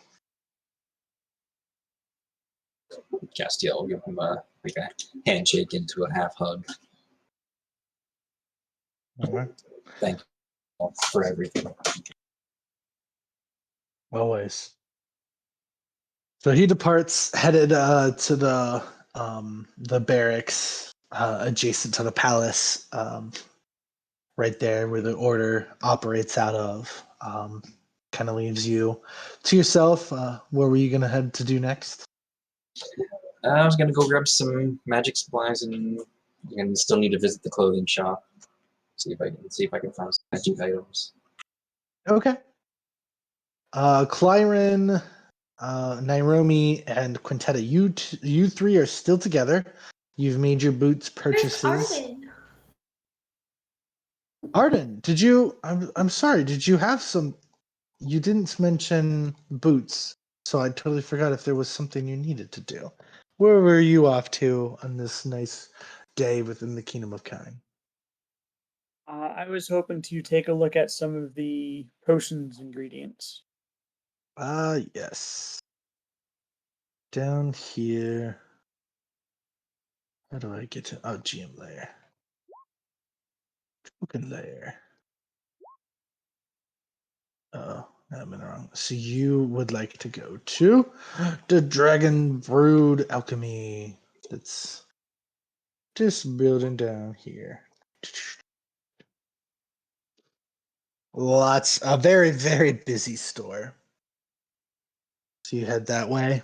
Castiel will give him a handshake into a half hug. All right. Thank you for everything. Always. So he departs, headed to the barracks adjacent to the palace, right there where the order operates out of. Kind of leaves you to yourself. Where were you gonna head to do next? I was gonna go grab some magic supplies and still need to visit the clothing shop. See if I can find some magic items. Okay. Clyron, Nairomi, and Quintetta, you three are still together. You've made your boots Where's purchases. Arden? Arden, did you? I'm sorry. Did you have some? You didn't mention boots, so I totally forgot if there was something you needed to do. Where were you off to on this nice day within the Kingdom of Kine? I was hoping to take a look at some of the potions ingredients. Yes. Down here. How do I get to? Oh, GM layer. Token layer. Oh, I'm in the wrong. So you would like to go to the Dragon Brood Alchemy. That's just building down here. A very, very busy store. So you head that way.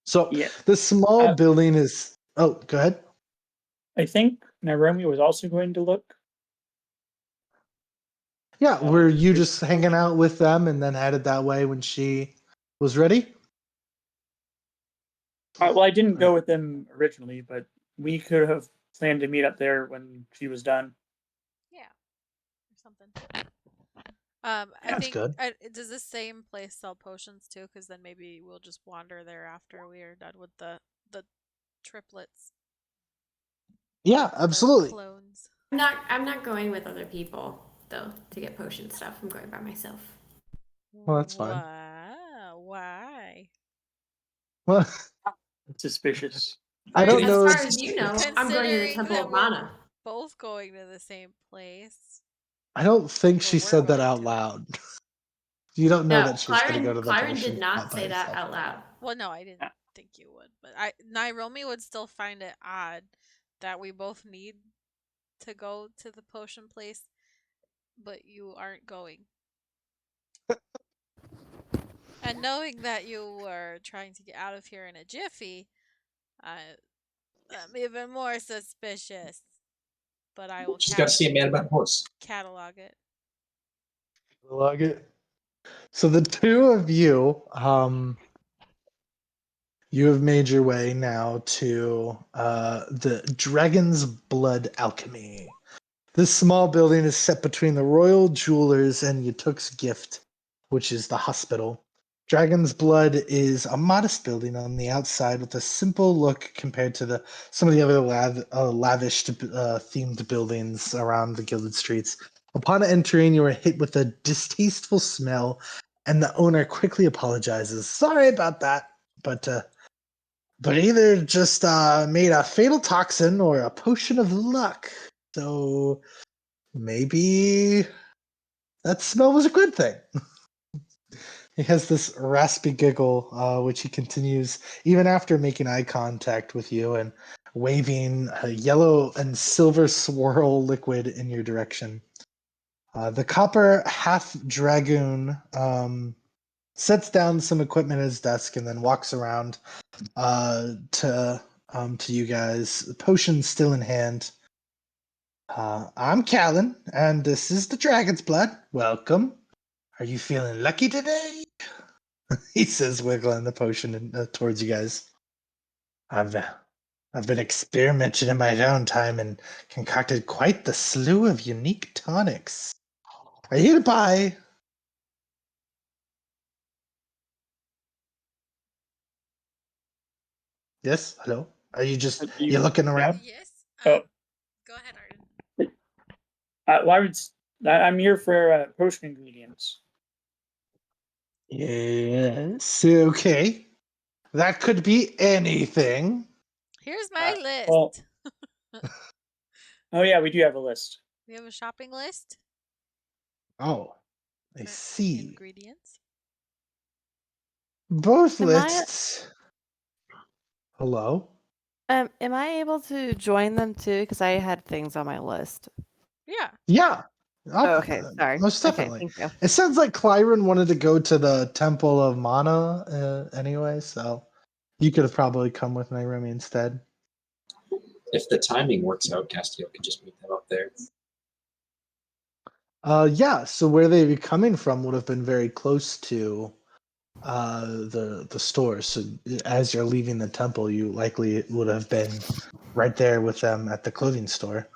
So Yeah. the small building is. Oh, go ahead. I think Nairomi was also going to look. Yeah, were you just hanging out with them and then headed that way when she was ready? Well, I didn't go with them originally, but we could have planned to meet up there when she was done. Yeah, or something. I That's think. good. Does this same place sell potions too? Because then maybe we'll just wander there after we are done with the triplets. Yeah, The absolutely. clones. I'm not going with other people though to get potion stuff. I'm going by myself. Well, that's fine. Wow. Why? Well, Suspicious. I don't As know. far as you know, I'm going to the Considering Temple that of we're Mana. both going to the same place. I don't think Well, she we're said that going out to. loud. You don't know No, that she was going to go to the Claren did potion not shop by say that herself. out loud. Well, no, I didn't think you would, but Nairomi would still find it odd that we both need to go to the potion place, but you aren't going. And knowing that you were trying to get out of here in a jiffy, I'm even more suspicious. But I will Just got to see a man about a horse. catalog it. Log it. So the two of you, you have made your way now to the Dragon's Blood Alchemy. This small building is set between the Royal Jewelers and Yatuk's Gift, which is the hospital. Dragon's Blood is a modest building on the outside with a simple look compared to some of the other lavish themed buildings around the Gilded Streets. Upon entering, you are hit with a distasteful smell, and the owner quickly apologizes. Sorry about that, but either just made a fatal toxin or a potion of luck. So maybe that smell was a good thing. He has this raspy giggle, which he continues even after making eye contact with you and waving a yellow and silver swirl liquid in your direction. The copper half dragoon sets down some equipment at his desk, and then walks around to you guys. The potion's still in hand. I'm Callan, and this is the Dragon's Blood. Welcome. Are you feeling lucky today? He says, wiggling the potion towards you guys. I've been experimenting in my downtime and concocted quite the slew of unique tonics. Are you here to buy? Yes. Hello. Are you just you looking around? Yes. Oh. Go ahead, Arden. I'm here for potion ingredients. Yes. Okay. That could be anything. Here's my list. Well, oh yeah, we do have a list. We have a shopping list Oh, I for see. ingredients. Both Am I- lists. Hello. Am I able to join them too? Because I had things on my list. Yeah. Yeah. Oh, okay, sorry. Most Okay, definitely. thank you. It sounds like Clyron wanted to go to the Temple of Mana anyway, so you could have probably come with Nairumi instead. If the timing works out, Castiel could just meet them up there. Yeah, so where they'd be coming from would have been very close to the store. So as you're leaving the temple, you likely would have been right there with them at the clothing store.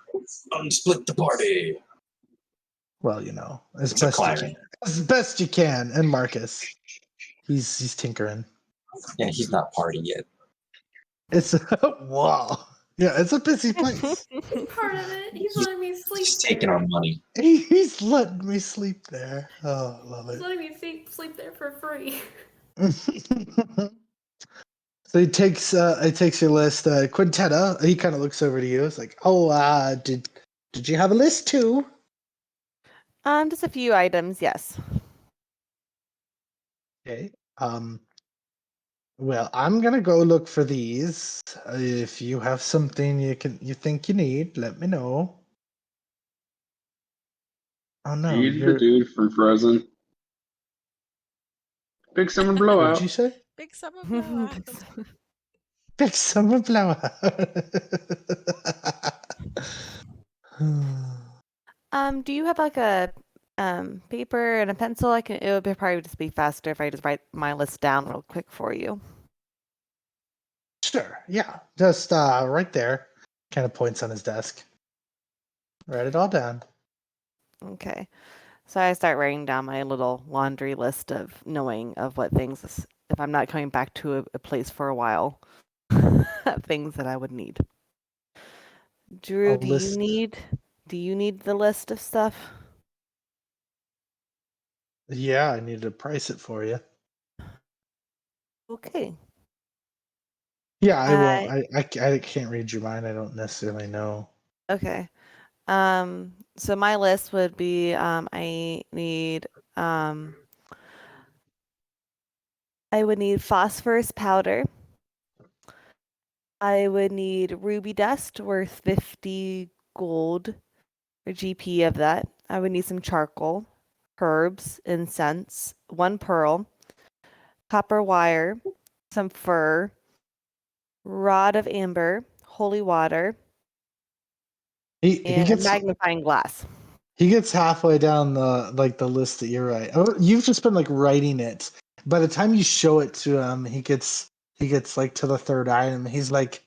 Unsplit the party. Well, as It's a best you Clyron. can. As best you can. And Marcus. He's tinkering. Yeah, he's not party yet. It's wow. Yeah, it's a busy place. He's part of it. He's letting me sleep He's there. taking our money. He's letting me sleep there. Oh, I love He's it. letting me sleep there for free. So he takes your list. Quintetta, he kind of looks over to you. It's like, oh, did you have a list too? Just a few items, yes. Okay. Well, I'm gonna go look for these. If you have something you think you need, let me know. Oh no, He's the you're. dude from Frozen. Big summer What blowout. did you say? Big summer blowout. Big summer blowout. Do you have like a paper and a pencil? It would probably just be faster if I just write my list down real quick for you. Sure. Yeah. Just right there. Kind of points on his desk. Write it all down. Okay. So I start writing down my little laundry list of knowing of what things, if I'm not coming back to a place for a while, things that I would need. Drew, A list. do you need the list of stuff? Yeah, I need to price it for you. Okay. Yeah, I won't. I can't read your mind. I don't necessarily know. Okay. So my list would be I would need phosphorus powder. I would need ruby dust worth 50 gold or GP of that. I would need some charcoal, herbs, incense, 1 pearl, copper wire, some fur, rod of amber, holy water, He and a gets magnifying glass. he gets halfway down the list that you're right. Oh, you've just been like writing it. By the time you show it to him, he gets like to the third item. He's like,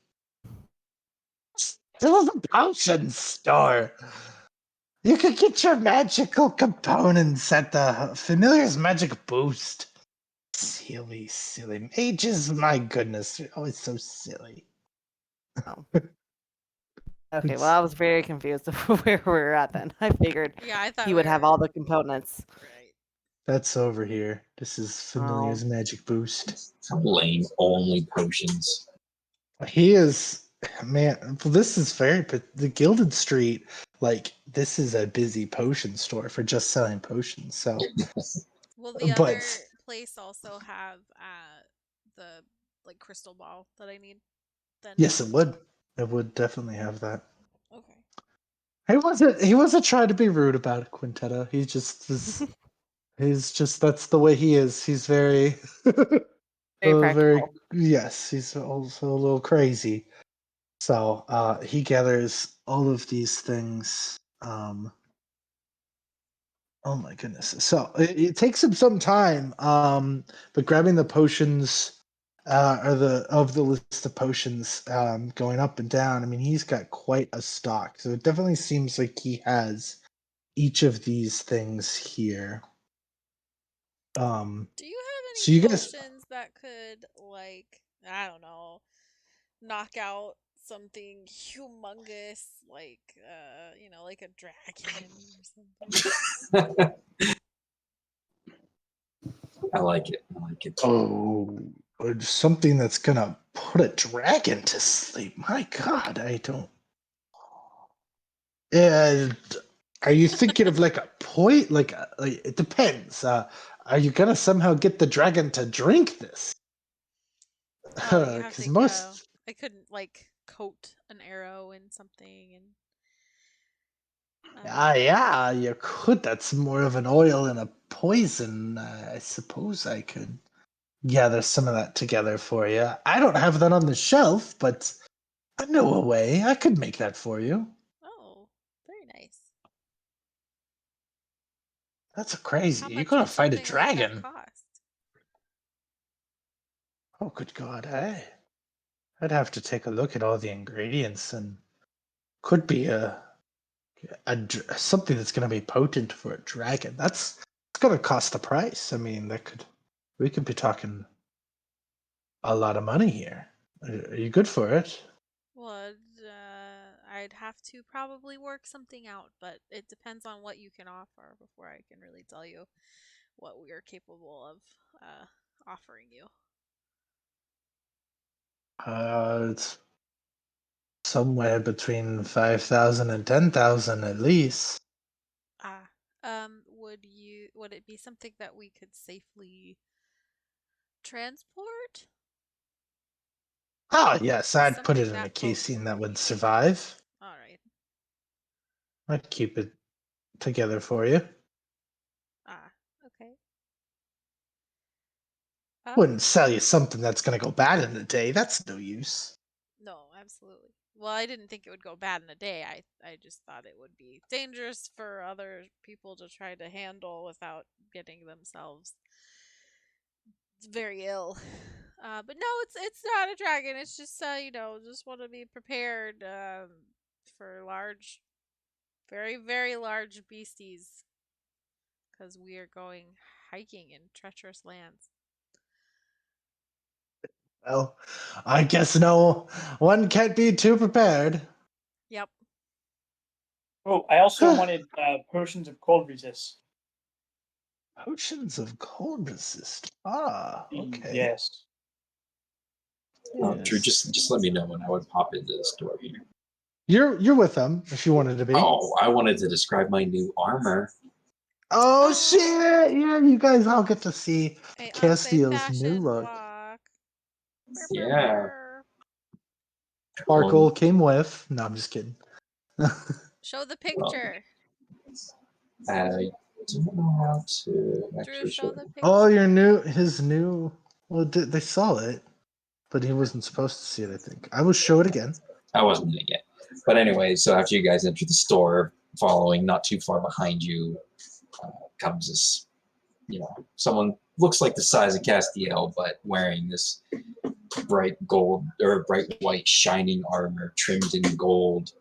"Still the potion store. You could get your magical components at the Familiar's Magic Boost." Silly mages! My goodness, they're always so silly. Okay, well, I was very confused of where we were at then. I figured Yeah, I thought he would we have were- all the components. Right. That's over here. This is Familiar's Magic Boost. How lame. Only potions. He is, man. This is but the Gilded Street, like this is a busy potion store for just selling potions. So, Will the but other place also have the like crystal ball that I need? Then yes, it would. It would definitely have that. Okay. He wasn't trying to be rude about it, Quintetta. He just was He's just that's the way he is. He's very Very very practical. yes, he's also a little crazy. So he gathers all of these things. Oh my goodness. So it takes him some time. But grabbing the potions or the list of potions going up and down, I mean he's got quite a stock. So it definitely seems like he has each of these things here. Do you have So any you guys potions that could, like, I don't know, knock out something humongous, like, like a dragon or something? I like it. I like it. oh something that's gonna put a dragon to sleep. My god, I don't uh, are you thinking of like a point like it depends. Are you gonna somehow get the dragon to drink this? Oh, you have Because to. most I couldn't like coat an arrow in something and. yeah, you could. That's more of an oil and a poison. I suppose I could gather some of that together for you. I don't have that on the shelf, but I know a way. I could make that for you. Oh, very nice. That's How crazy. You're much gonna would fight a something like that dragon. cost? Oh, good God! I'd have to take a look at all the ingredients, and could be something that's gonna be potent for a dragon. It's gonna cost the price. I mean, we could be talking a lot of money here. Are you good for it? Well, I'd have to probably work something out, but it depends on what you can offer before I can really tell you what we are capable of offering you. It's somewhere between 5,000 and 10,000 at least. Ah, would it be something that we could safely transport? Ah, yes, I'd put it Something in a that casing potent? that would survive. All right. I'd keep it together for you. Ah, okay. Wouldn't sell you something that's gonna go bad in a day. That's no use. No, absolutely. Well, I didn't think it would go bad in a day. I just thought it would be dangerous for other people to try to handle without getting themselves very ill. But no, it's not a dragon. It's just just want to be prepared for large, very very large beasties because we are going hiking in treacherous lands. Well, I guess no one can't be too prepared. Yep. Oh, I also wanted potions of cold resist. Potions of cold resist. Ah, okay. Yes. Drew, Yes. just let me know when I would pop into the store here. You're with them if you wanted to be. Oh, I wanted to describe my new armor. Oh Oh. shit! Yeah, you guys all get to see Aeonce Castiel's new fashion look. walk. Yeah. Sparkle came with. No, I'm just kidding. Show the Well, picture. I don't know how to Drew, actually show show the it. picture. Oh, his new. Well, they saw it, but he wasn't supposed to see it. I think I will show it again. I wasn't in it yet. But anyway, so after you guys enter the store, following not too far behind you comes this, someone looks like the size of Castiel, but wearing this bright gold or bright white shining armor trimmed in gold,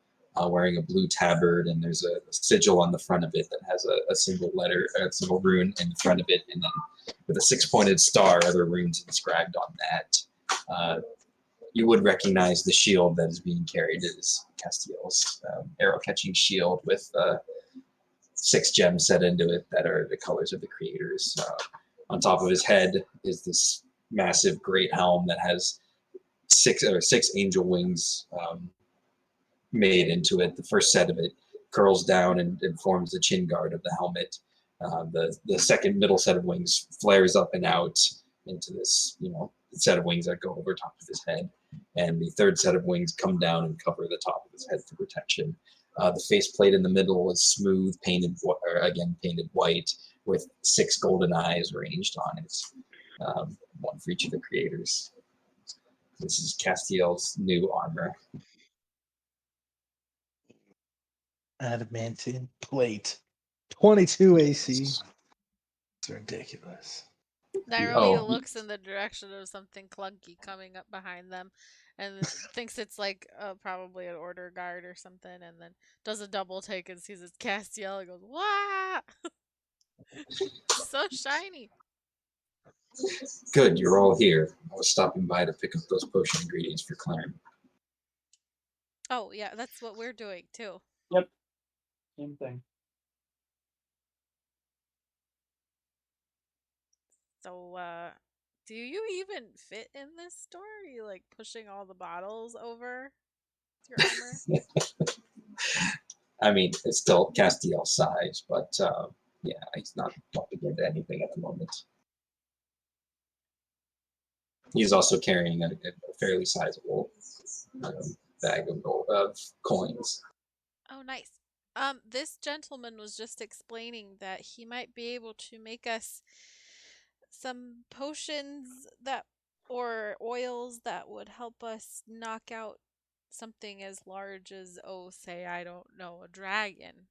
wearing a blue tabard, and there's a sigil on the front of it that has a single letter, a single rune in the front of it, and then with a six-pointed star, other runes inscribed on that. You would recognize the shield that is being carried as Castiel's arrow-catching shield with 6 gems set into it that are the colors of the creators. On top of his head is this massive great helm that has six angel wings made into it. The first set of it curls down and forms the chin guard of the helmet. The second middle set of wings flares up and out into this set of wings that go over top of his head, and the third set of wings come down and cover the top of his head for protection. The faceplate in the middle is smooth, painted white, with 6 golden eyes arranged on it, one for each of the creators. This is Castiel's new armor. Adamantine plate. 22 AC. It's ridiculous. Nairobi Oh. looks in the direction of something clunky coming up behind them and thinks it's like probably an order guard or something, and then does a double take and sees it's Castiel and goes, "Wow!" So shiny. Good, you're all here. I was stopping by to pick up those potion ingredients for Clarence. Oh, yeah, that's what we're doing too. Yep. Same thing. So, do you even fit in this store? Are you like pushing all the bottles over with your armor? I mean, it's still Castiel size, but yeah, he's not bumping into anything at the moment. He's also carrying a fairly sizable bag of coins. Oh, nice. This gentleman was just explaining that he might be able to make us some potions that or oils that would help us knock out something as large as, oh, say, I don't know, a dragon.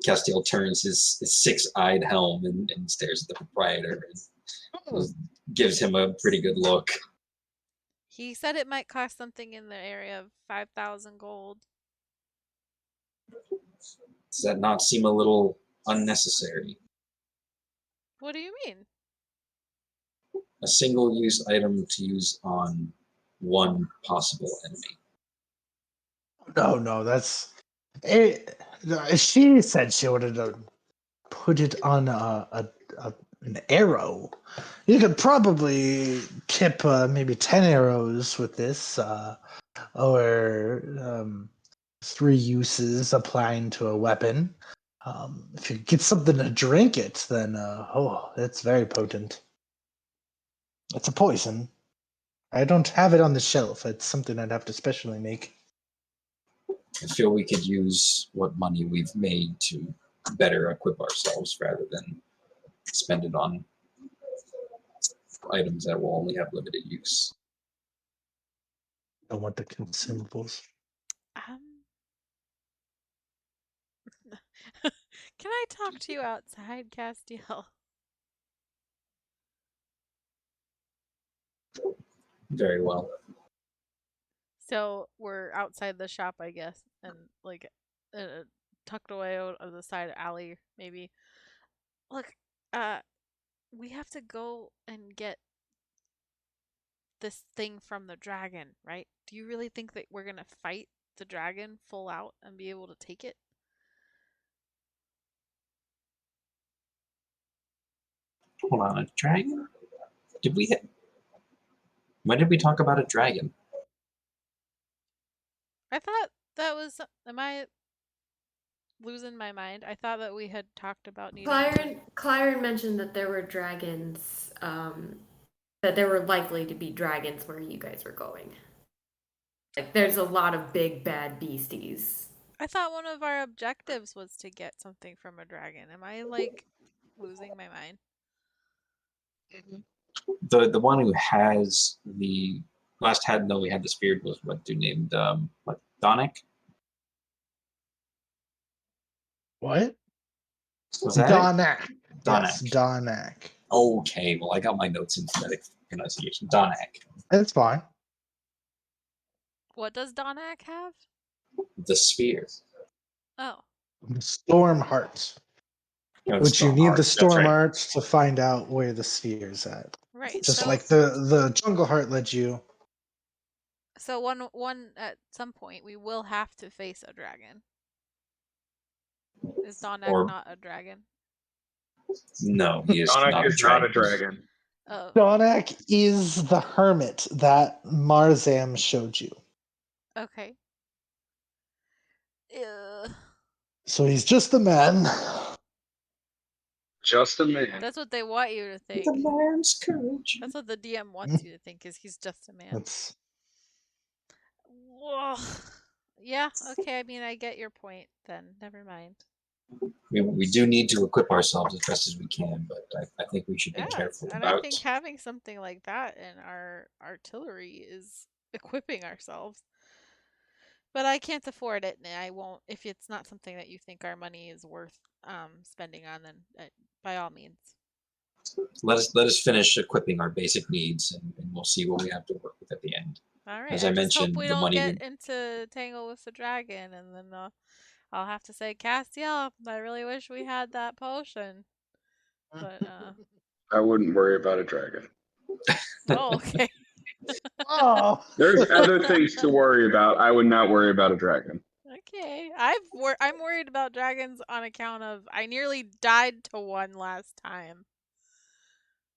Castiel turns his 6-eyed helm and stares at the proprietor and gives him a pretty good look. He said it might cost something in the area of 5,000 gold. Does that not seem a little unnecessary? What do you mean? A single-use item to use on one possible enemy. No, that's it. She said she would have put it on an arrow. You could probably tip maybe 10 arrows with this, or 3 uses applying to a weapon. If you get something to drink it, then it's very potent. It's a poison. I don't have it on the shelf. It's something I'd have to specially make. I feel we could use what money we've made to better equip ourselves rather than spend it on items that will only have limited use. I want the consumables. Can I talk to you outside, Castiel? Very well. So we're outside the shop, I guess, and like tucked away out of the side alley, maybe. Look, we have to go and get this thing from the dragon, right? Do you really think that we're gonna fight the dragon full out and be able to take it? Hold on, a dragon? Did we hit? When did we talk about a dragon? I thought that was. Am I losing my mind? I thought that we had talked about needing to. Claren mentioned that there were dragons, that there were likely to be dragons where you guys were going. Like, there's a lot of big bad beasties. I thought one of our objectives was to get something from a dragon. Am I like losing my mind? The one who has the last had no we had the spear was what dude named what Donic? What? Was that it? Donak. Donak. Yes, Donak. Okay, well I got my notes in phonetic pronunciation. Donak. That's fine. What does Donak have? The spear. Oh, Storm hearts. No, Which you Storm need the Heart, that's storm right. hearts to find out where the sphere's at. right. Just so, like the jungle heart led you. so one at some point we will have to face a dragon. Is Donak Or- not a dragon? No, he is Sonic not is not a dragon. Oh, Donak is the hermit that Marzam showed you. okay. So he's just a man. Just a man. That's what they want you to think. The man's courage. That's what the DM wants you to think, is he's just a man. That's Whoa. Yeah, okay, I mean, I get your point then. Never mind. We do need to equip ourselves as best as we can, but I think we should be Yeah, careful and I about. think having something like that in our artillery is equipping ourselves. But I can't afford it, and I won't. If it's not something that you think our money is worth spending on, then by all means. Let us finish equipping our basic needs, and we'll see what we have to work with at the end. All right. As I I just hope mentioned, we the don't money get we into Tangle with the Dragon, and then I'll have to say, Castiel, I really wish we had that potion. But I wouldn't worry about a dragon. oh, okay. Oh, There's other things to worry about. I would not worry about a dragon. Okay, I'm worried about dragons on account of I nearly died to one last time.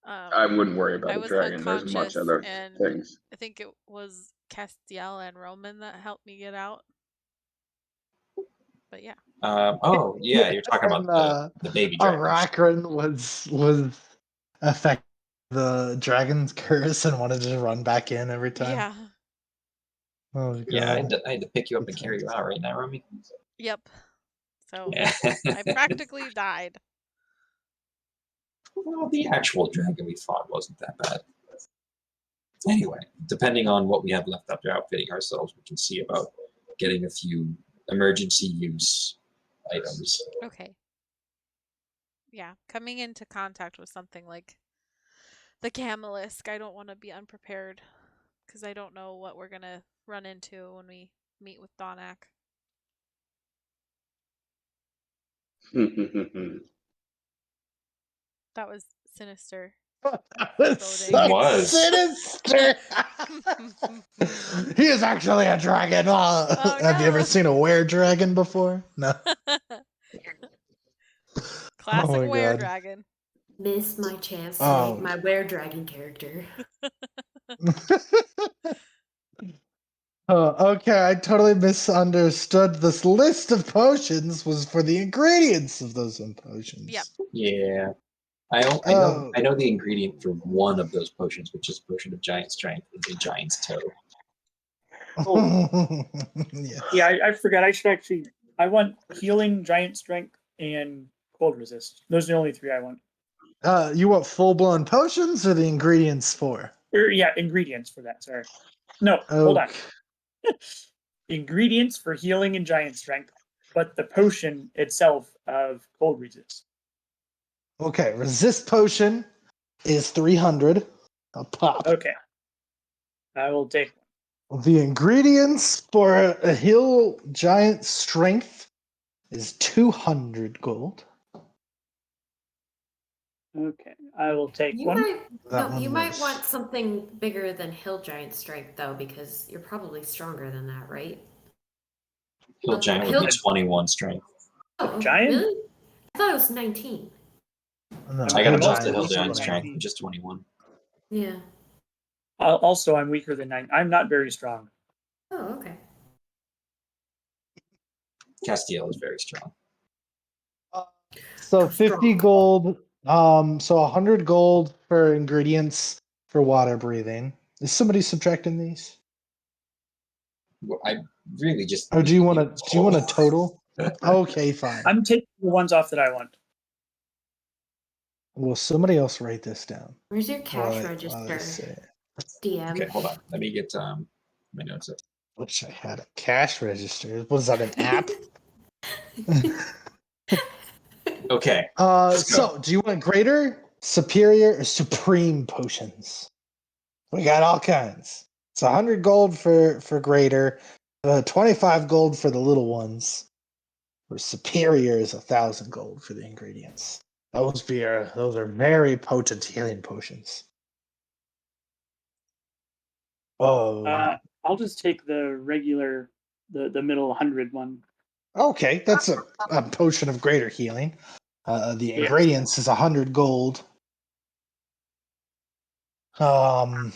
I wouldn't worry about I a was dragon. There's much unconscious, other and things. I think it was Castiel and Roman that helped me get out. But yeah, oh yeah, you're talking about and the baby dragons. Arachrin was affected the dragon's curse and wanted to run back in every time. yeah, Oh god. Yeah, I had to pick you up and carry you out right now, Romy. yep. So Yeah. I practically died. Well, the actual dragon we fought wasn't that bad. Anyway, depending on what we have left after outfitting ourselves, we can see about getting a few emergency use items. Okay. Yeah, coming into contact with something like the Camelisk, I don't want to be unprepared because I don't know what we're gonna run into when we meet with Donak. That was sinister. That was Foreboding. so Was. sinister. He is actually a dragon. Oh, Have you ever no. seen a were-dragon before? No. Classic Oh my were God. dragon. Missed my chance to Oh. make my were dragon character. Oh, okay, I totally misunderstood. This list of potions was for the ingredients of those potions. Yep. Yeah. Oh. I know the ingredient for one of those potions, which is a potion of giant strength, is a giant's toe. Yes. Yeah, I forgot. I should actually. I want healing, giant strength, and cold resist. Those are the only three I want. You want full-blown potions or the ingredients for? Yeah, ingredients for that. Sorry. No, hold on. Ingredients for healing and giant strength, but the potion itself of cold resist. Okay, resist potion is 300 a pop. Okay. I will take one. The ingredients for a heal giant strength is 200 gold. Okay. I will take You one. might want something bigger than hill giant strength though, because you're probably stronger than that, right? Hill giant would be Hill- 21 strength. Oh, Giant? really? I thought it was 19. No, I got hill a bust giant to hill is giant 20. strength, which is 21. Yeah. Also, I'm weaker than 9. I'm not very strong. Oh, okay. Castiel is very strong. So Go 50 strong. gold. So 100 gold for ingredients for water breathing. Is somebody subtracting these? Well, I really just. Or do you want need to? Do you want a total? Okay, fine. I'm taking the ones off that I want. Will somebody else write this down? Where's your cash while I register, say it? DM? Okay, hold on. Let me get my notes up. Wish I had a cash register. Was that an app? Okay. let's go. So do you want greater, superior, or supreme potions? We got all kinds. It's 100 gold for greater, 25 gold for the little ones. Or superior is 1,000 gold for the ingredients. Those are very potent healing potions. Oh, I'll just take the regular, the middle 100 one. okay. That's a potion of greater healing. The Yeah. ingredients is 100 gold. How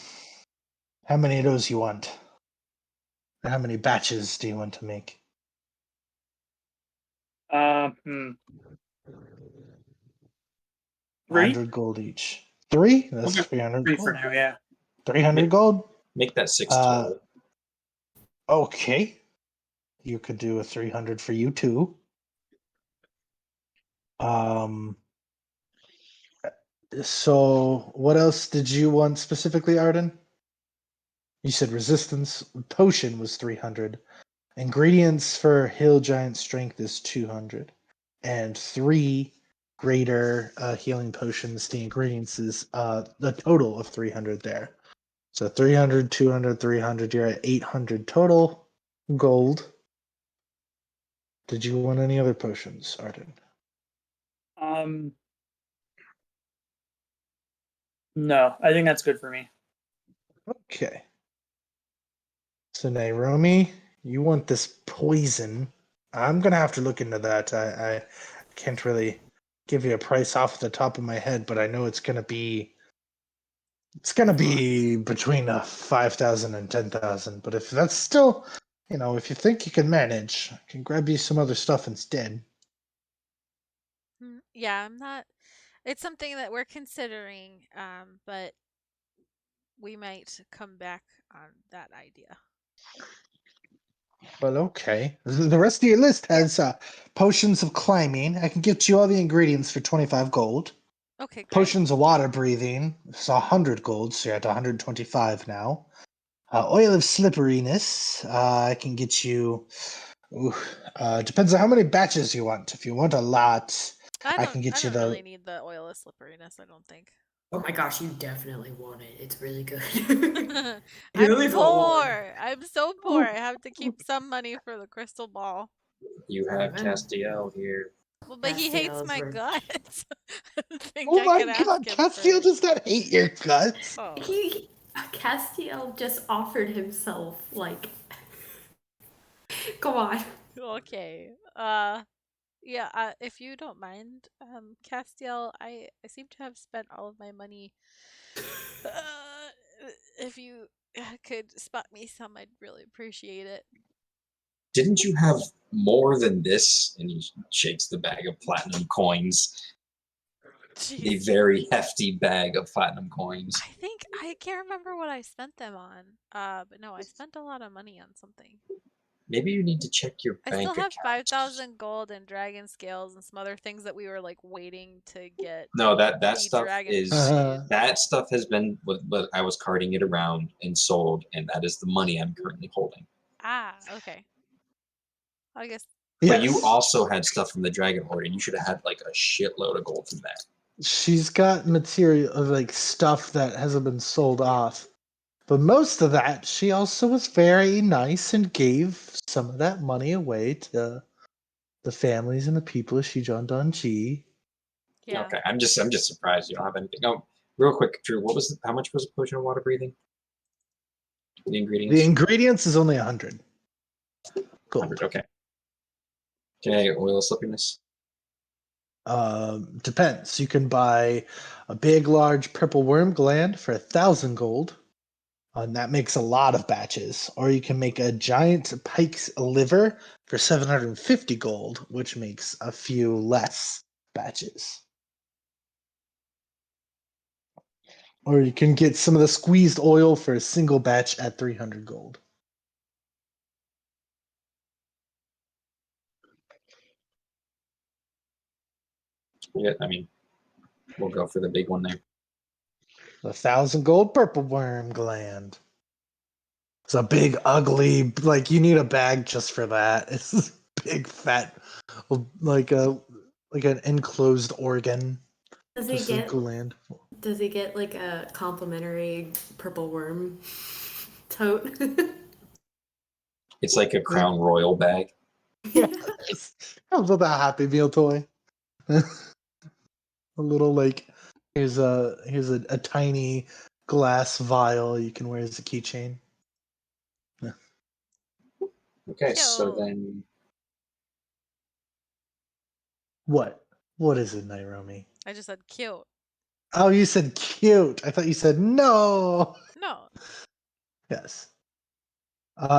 many of those you want? Or how many batches do you want to make? Three? 100 gold each. 3? That's Okay. 300 Three gold. for now, yeah. 300 gold? Make that 6 total. Okay. You could do a 300 for you too. Um. So, what else did you want specifically, Arden? You said resistance potion was 300. Ingredients for Hill Giant Strength is 200. And 3 greater healing potions. The ingredients is the total of 300 there. So 300, 200, 300. You're at 800 total gold. Did you want any other potions, Arden? No, I think that's good for me. Okay. So Nairomi, you want this poison. I'm gonna have to look into that. I can't really give you a price off the top of my head, but I know it's gonna be between 5,000 and 10,000. But if that's still, if you think you can manage, I can grab you some other stuff instead. Yeah, I'm not. It's something that we're considering, but we might come back on that idea. Well, okay. The rest of your list has potions of climbing. I can get you all the ingredients for 25 gold. Okay, great. Potions of water breathing. It's 100 gold, so you're at 125 now. Oil of slipperiness. I can get you. Depends on how many batches you want. If you want a lot, I can I get you don't the. really need the oil of slipperiness, I don't think. Oh my gosh, you definitely want it. It's really good. I'm only for one. poor. I'm so poor. I have to keep some money for the crystal ball. You have Castiel here. Well, but he hates Castiel's my worth- guts. I think Oh I my could ask god, him Castiel for... does not hate your guts. Oh. Castiel just offered himself, like, come on. Okay. Yeah, if you don't mind, Castiel, I seem to have spent all of my money. If you could spot me some, I'd really appreciate it. Didn't you have more than this? And he shakes the bag of platinum coins. Jeez. A very hefty bag of platinum coins. I can't remember what I spent them on. But no, I spent a lot of money on something. Maybe you need to check your I bank still have account. 5,000 gold and dragon scales and some other things that we were like waiting to get. No, that the stuff dragon is seed. that stuff has been what I was carting it around and sold, and that is the money I'm currently holding. Ah, okay. I guess. But you Yes. also had stuff from the Dragon Horde, and you should have had like a shitload of gold from that. She's got material of like stuff that hasn't been sold off. But most of that, she also was very nice and gave some of that money away to the families and the people of Shijon Danji. Yeah. Okay, I'm just surprised you don't have anything. Oh, real quick, Drew, how much was a potion of water breathing? The ingredients? The ingredients is only 100 gold. 100, okay. Okay, oil of slipperiness. Depends. You can buy a big, large purple worm gland for 1,000 gold, and that makes a lot of batches. Or you can make a giant pike's liver for 750 gold, which makes a few less batches. Or you can get some of the squeezed oil for a single batch at 300 gold. Yeah, I mean, we'll go for the big one there. 1,000 gold purple worm gland. It's a big, ugly, like you need a bag just for that. It's this big, fat, like an enclosed organ. Does he Just a get gland. Does he get like a complimentary purple worm tote? It's like a Crown Royal bag. Yes. Comes with a Happy Meal toy. A little like here's a tiny glass vial you can wear as a keychain. Okay, so Cute. then What? What is it, Nairomi? I just said cute. Oh, you said cute. I thought you said no. No. Yes.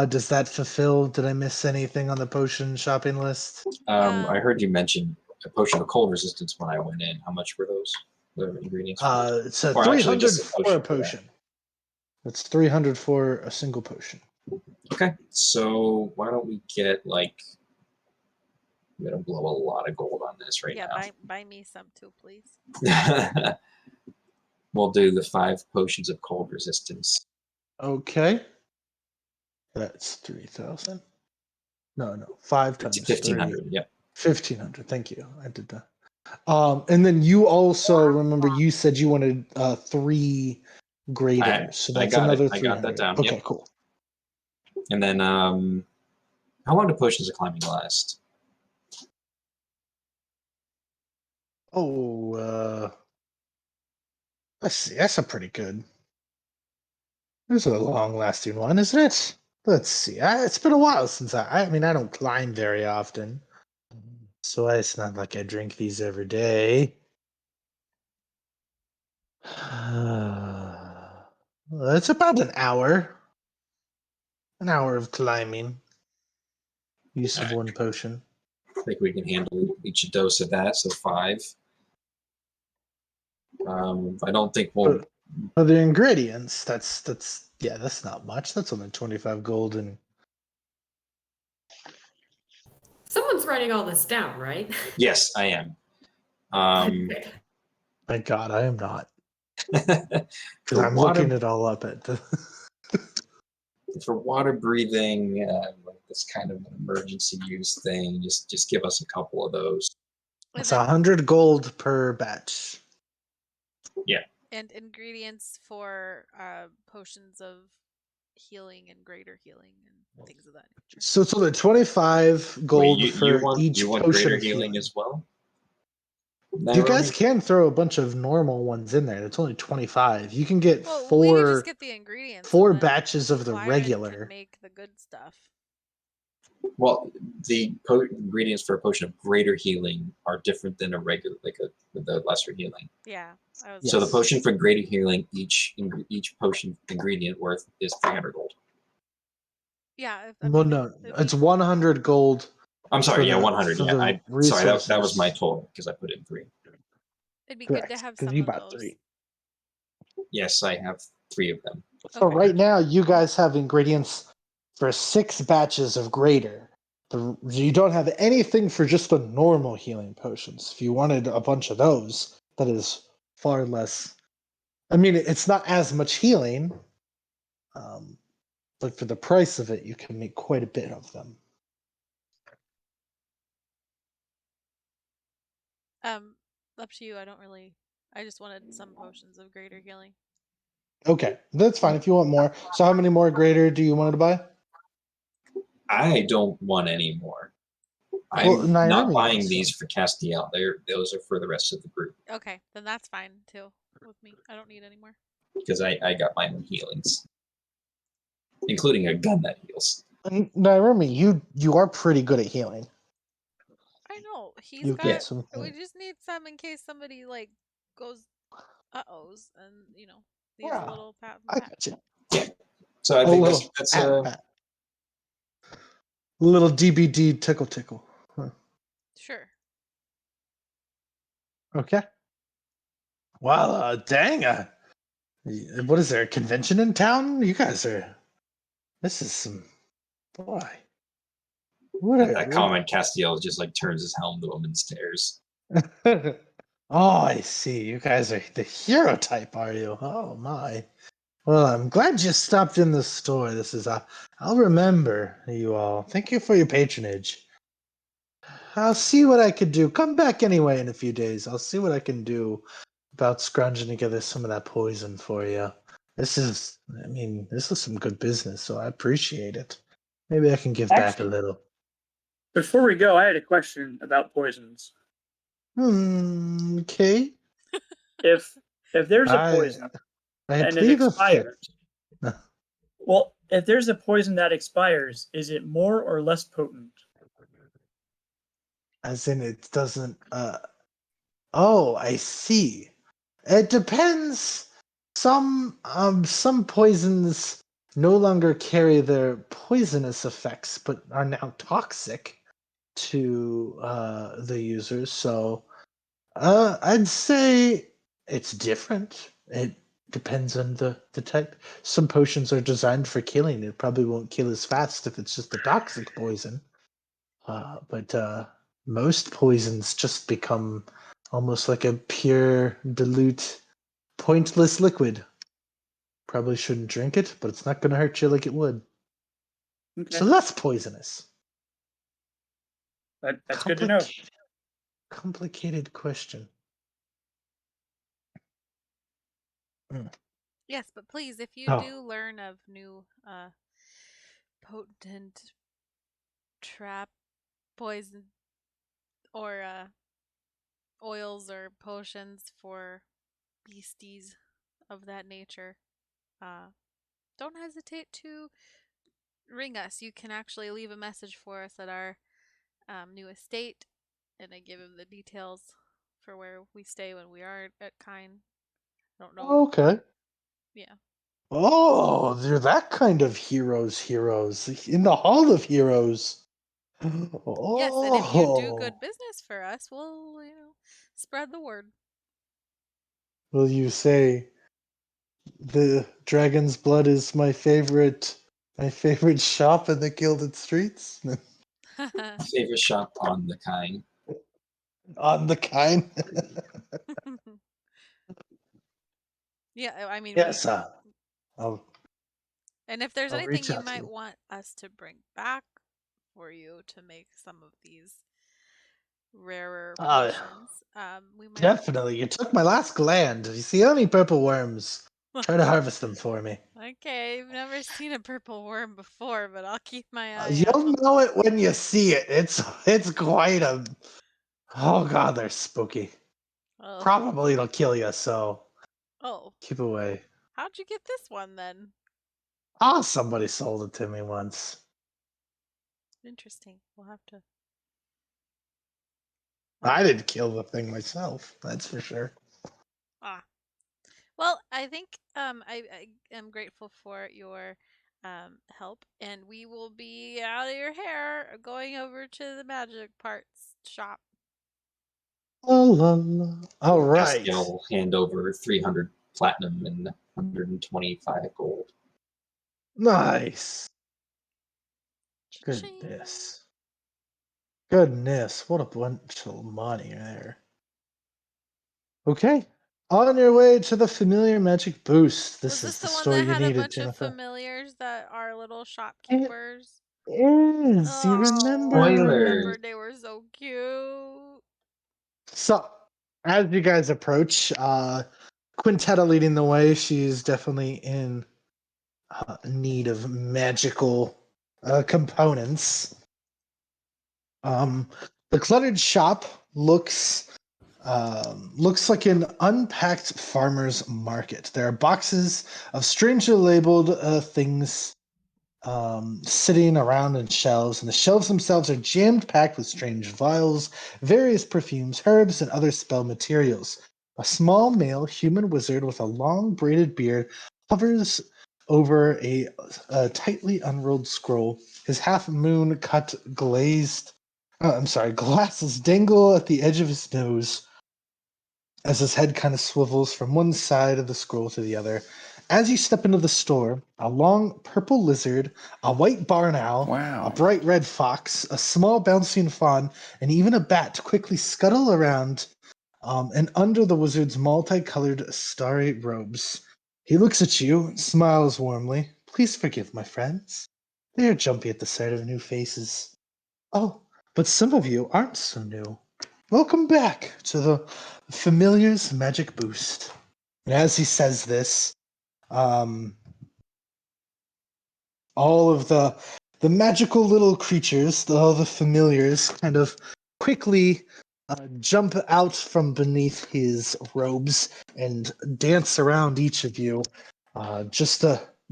Does that fulfill? Did I miss anything on the potion shopping list? I heard you mention a potion of cold resistance when I went in. How much were those? The ingredients? It's a Or actually 300 just a for a potion for that. potion. It's 300 for a single potion. Okay, so why don't we get like I'm gonna blow a lot of gold on this right Yeah, now. buy me some too, please. We'll do the 5 potions of cold resistance. Okay. That's 3,000. No, 5 times 3. 1,500. Yep. 1,500. Thank you. I did that. And then you also remember you said you wanted 3 graders, so I that's got it. another I got that 300. down. Okay, Yep. cool. And then, how long do potions of climbing last? Oh, let's see. That's a pretty good. This is a long-lasting one, isn't it? Let's see. It's been a while since I mean, I don't climb very often, so it's not like I drink these every day. Well, it's about an hour. An hour of climbing. Use of 1 potion. I think we can handle each dose of that, so 5. I don't think we'll. But for the ingredients, that's not much. That's only 25 gold and Someone's writing all this down, right? Yes, I am. thank God I am not. For Because I'm looking it all up at the for water breathing, like this kind of an emergency use thing, just give us a couple of those. And it's then 100 gold per batch. and ingredients for potions of healing and greater healing and things of that nature. So it's only 25 gold Wait, for want each you want potion greater of healing as well? You guys can throw a bunch of normal ones in there. It's only 25. You can get Well, we can just 4 get the ingredients. 4 and then batches of the Byron regular. can make the good stuff. Well, the ingredients for a potion of greater healing are different than a regular, like the lesser healing. Yeah, I was. Yes. So the potion for greater healing, each potion ingredient worth is 300 gold. Yeah. Well, no, it's 100 gold. I'm sorry, for yeah, the- 100. for Yeah, the sorry, that was my resources. total because I put in 3. It'd be Correct, good to have 'cause some you of bought those. 3. Yes, I have 3 of them. So Okay. right now, you guys have ingredients for 6 batches of greater. You don't have anything for just the normal healing potions. If you wanted a bunch of those, that is far less. I mean, it's not as much healing, but for the price of it, you can make quite a bit of them. Up to you. I don't really. I just wanted some potions of greater healing. Okay, that's fine if you want more. So, how many more greater do you want to buy? I don't want any more. Well, I'm not Naomi buying wants these for Castiel. Those are for the rest of the group Okay, then that's fine too with me. I don't need any more. because I got my own healings, including a gun that heals. Naomi, you are pretty good at healing. I know he's You got. get some. We just need some in case somebody like goes uh-ohs and needs Yeah, a little pat I and pat. got you. Yeah. So I A think little that's pat. Little DBD tickle. Huh. Sure. Okay. Well, dang. What is there, a convention in town? You guys are. This is some. Boy. at that comment. Castiel just like turns his helm to him and stares. Oh, I see. You guys are the hero type, are you? Oh, my. Well, I'm glad you stopped in the store. This is, I'll remember you all. Thank you for your patronage. I'll see what I could do. Come back anyway in a few days. I'll see what I can do about scrounging together some of that poison for you. This is some good business, so I appreciate it. Maybe I can give back a Actually, little. before we go, I had a question about poisons. Okay. If there's a I poison and it plead the fifth. expires, well, if there's a poison that expires, is it more or less potent? As in, it doesn't. Oh, I see. It depends. Some poisons no longer carry their poisonous effects, but are now toxic to the users. So, I'd say it's different. It depends on the type. Some potions are designed for killing. It probably won't kill as fast if it's just a toxic poison. But most poisons just become almost like a pure, dilute, pointless liquid. Probably shouldn't drink it, but it's not going to hurt you like it would. Okay. So that's poisonous. That's good to know. Complicated question. Yes, but please, if you Oh. do learn of new potent trap poison or oils or potions for beasties of that nature, don't hesitate to ring us. You can actually leave a message for us at our new estate, and I give him the details for where we stay when we are at Kine. I don't know. Okay. Yeah. Oh, they're that kind of heroes in the Hall of Heroes. Yes, and if you do Oh, good business for us, we'll spread the word. will you say the Dragon's Blood is my favorite shop in the Gilded Streets? Favorite shop on the kind. On the kind. Yeah, I mean, Yes, I'll and if there's I'll anything reach you out to might you. want us to bring back for you to make some of these rarer Uh, potions, we might. Definitely. You took my last gland. You see any purple worms? Try to harvest them for me. Okay, I've never seen a purple worm before, but I'll keep my eye You'll out. know it when you see it. It's quite a. Oh god, they're spooky. Oh, Probably it'll kill you, so oh, keep away. how'd you get this one then? Ah, somebody sold it to me once. Interesting. We'll have to. I didn't kill the thing myself, that's for sure. Ah, well, I think I am grateful for your help, and we will be out of your hair going over to the magic parts shop. La la la. All right. Castiel hand over 300 platinum and 125 gold. Nice. Cha-ching. Goodness, what a bunch of money there. Okay. On your way to the familiar magic boost. Was This this is the the one store that you had a needed, bunch of Jennifer. familiars that are little It shopkeepers? is. You Oh, I remember. Spoilers. remembered they were so cute. So, as you guys approach, Quintetta leading the way, she's definitely in need of magical components. The cluttered shop looks like an unpacked farmer's market. There are boxes of strangely labeled things sitting around in shelves, and the shelves themselves are jammed packed with strange vials, various perfumes, herbs, and other spell materials. A small male human wizard with a long braided beard hovers over a tightly unrolled scroll. His half moon cut glasses dangle at the edge of his nose as his head kind of swivels from one side of the scroll to the other. As you step into the store, a long purple lizard, a white barn owl, a bright red fox, a small bouncing fawn, and even a bat quickly scuttle around and under the wizard's multicolored starry robes. He looks at you, smiles warmly. Please forgive my friends. They are jumpy at the sight of new faces. Oh, but some of you aren't so new. Welcome back to the Familiar's Magic Boost. And as he says this, um, all of the magical little creatures, all the familiars, kind of quickly jump out from beneath his robes and dance around each of you, just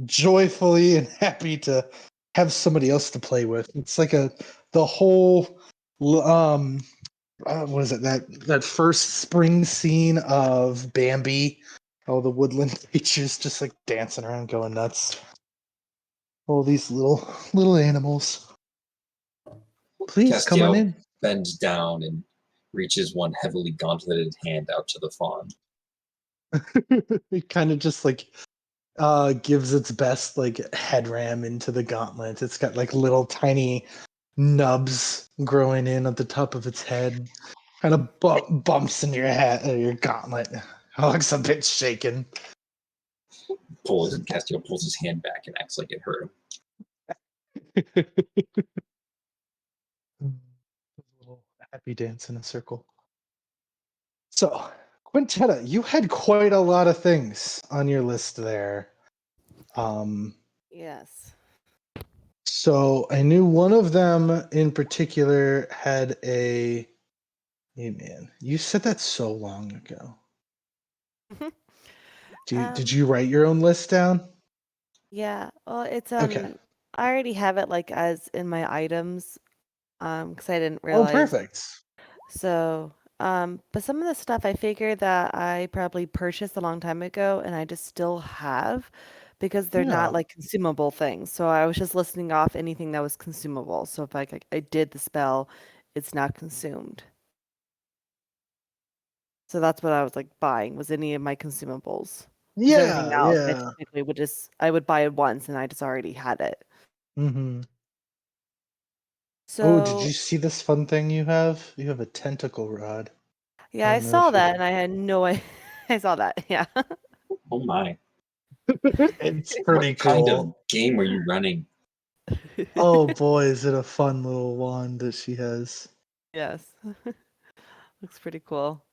joyfully and happy to have somebody else to play with. It's like the whole what is it, that first spring scene of Bambi, all the woodland creatures just like dancing around going nuts, all these little animals. Please come on Castiel in. bends down and reaches one heavily gauntleted hand out to the fawn. It kind of just like gives its best like head ram into the gauntlet. It's got like little tiny nubs growing in at the top of its head. Kind of bumps in your head, your gauntlet. It looks a bit shaken. Castiel pulls his hand back and acts like it hurt him. Little happy dance in a circle. So, Quintetta, you had quite a lot of things on your list there. Yes. So I knew one of them in particular had a. Hey man, you said that so long ago. Did you write your own list down? Yeah. Well, it's Okay. I already have it like as in my items, because I didn't Oh, realize. perfect. So, but some of the stuff I figured that I probably purchased a long time ago and I just still have because they're Yeah. not like consumable things. So I was just listing off anything that was consumable. So if I did the spell, it's not consumed. So that's what I was like buying was any of my consumables. Because everything Yeah, else I yeah. typically I would buy it once and I just already had it. Mm-hmm. Oh, did So you see this fun thing you have? You have a tentacle rod. yeah, I I don't know saw if you that and I had no idea. I saw that. Yeah. Oh my. It's pretty What kind of cool. game are you running? Oh boy, is it a fun little wand that she has. Yes. Looks pretty cool.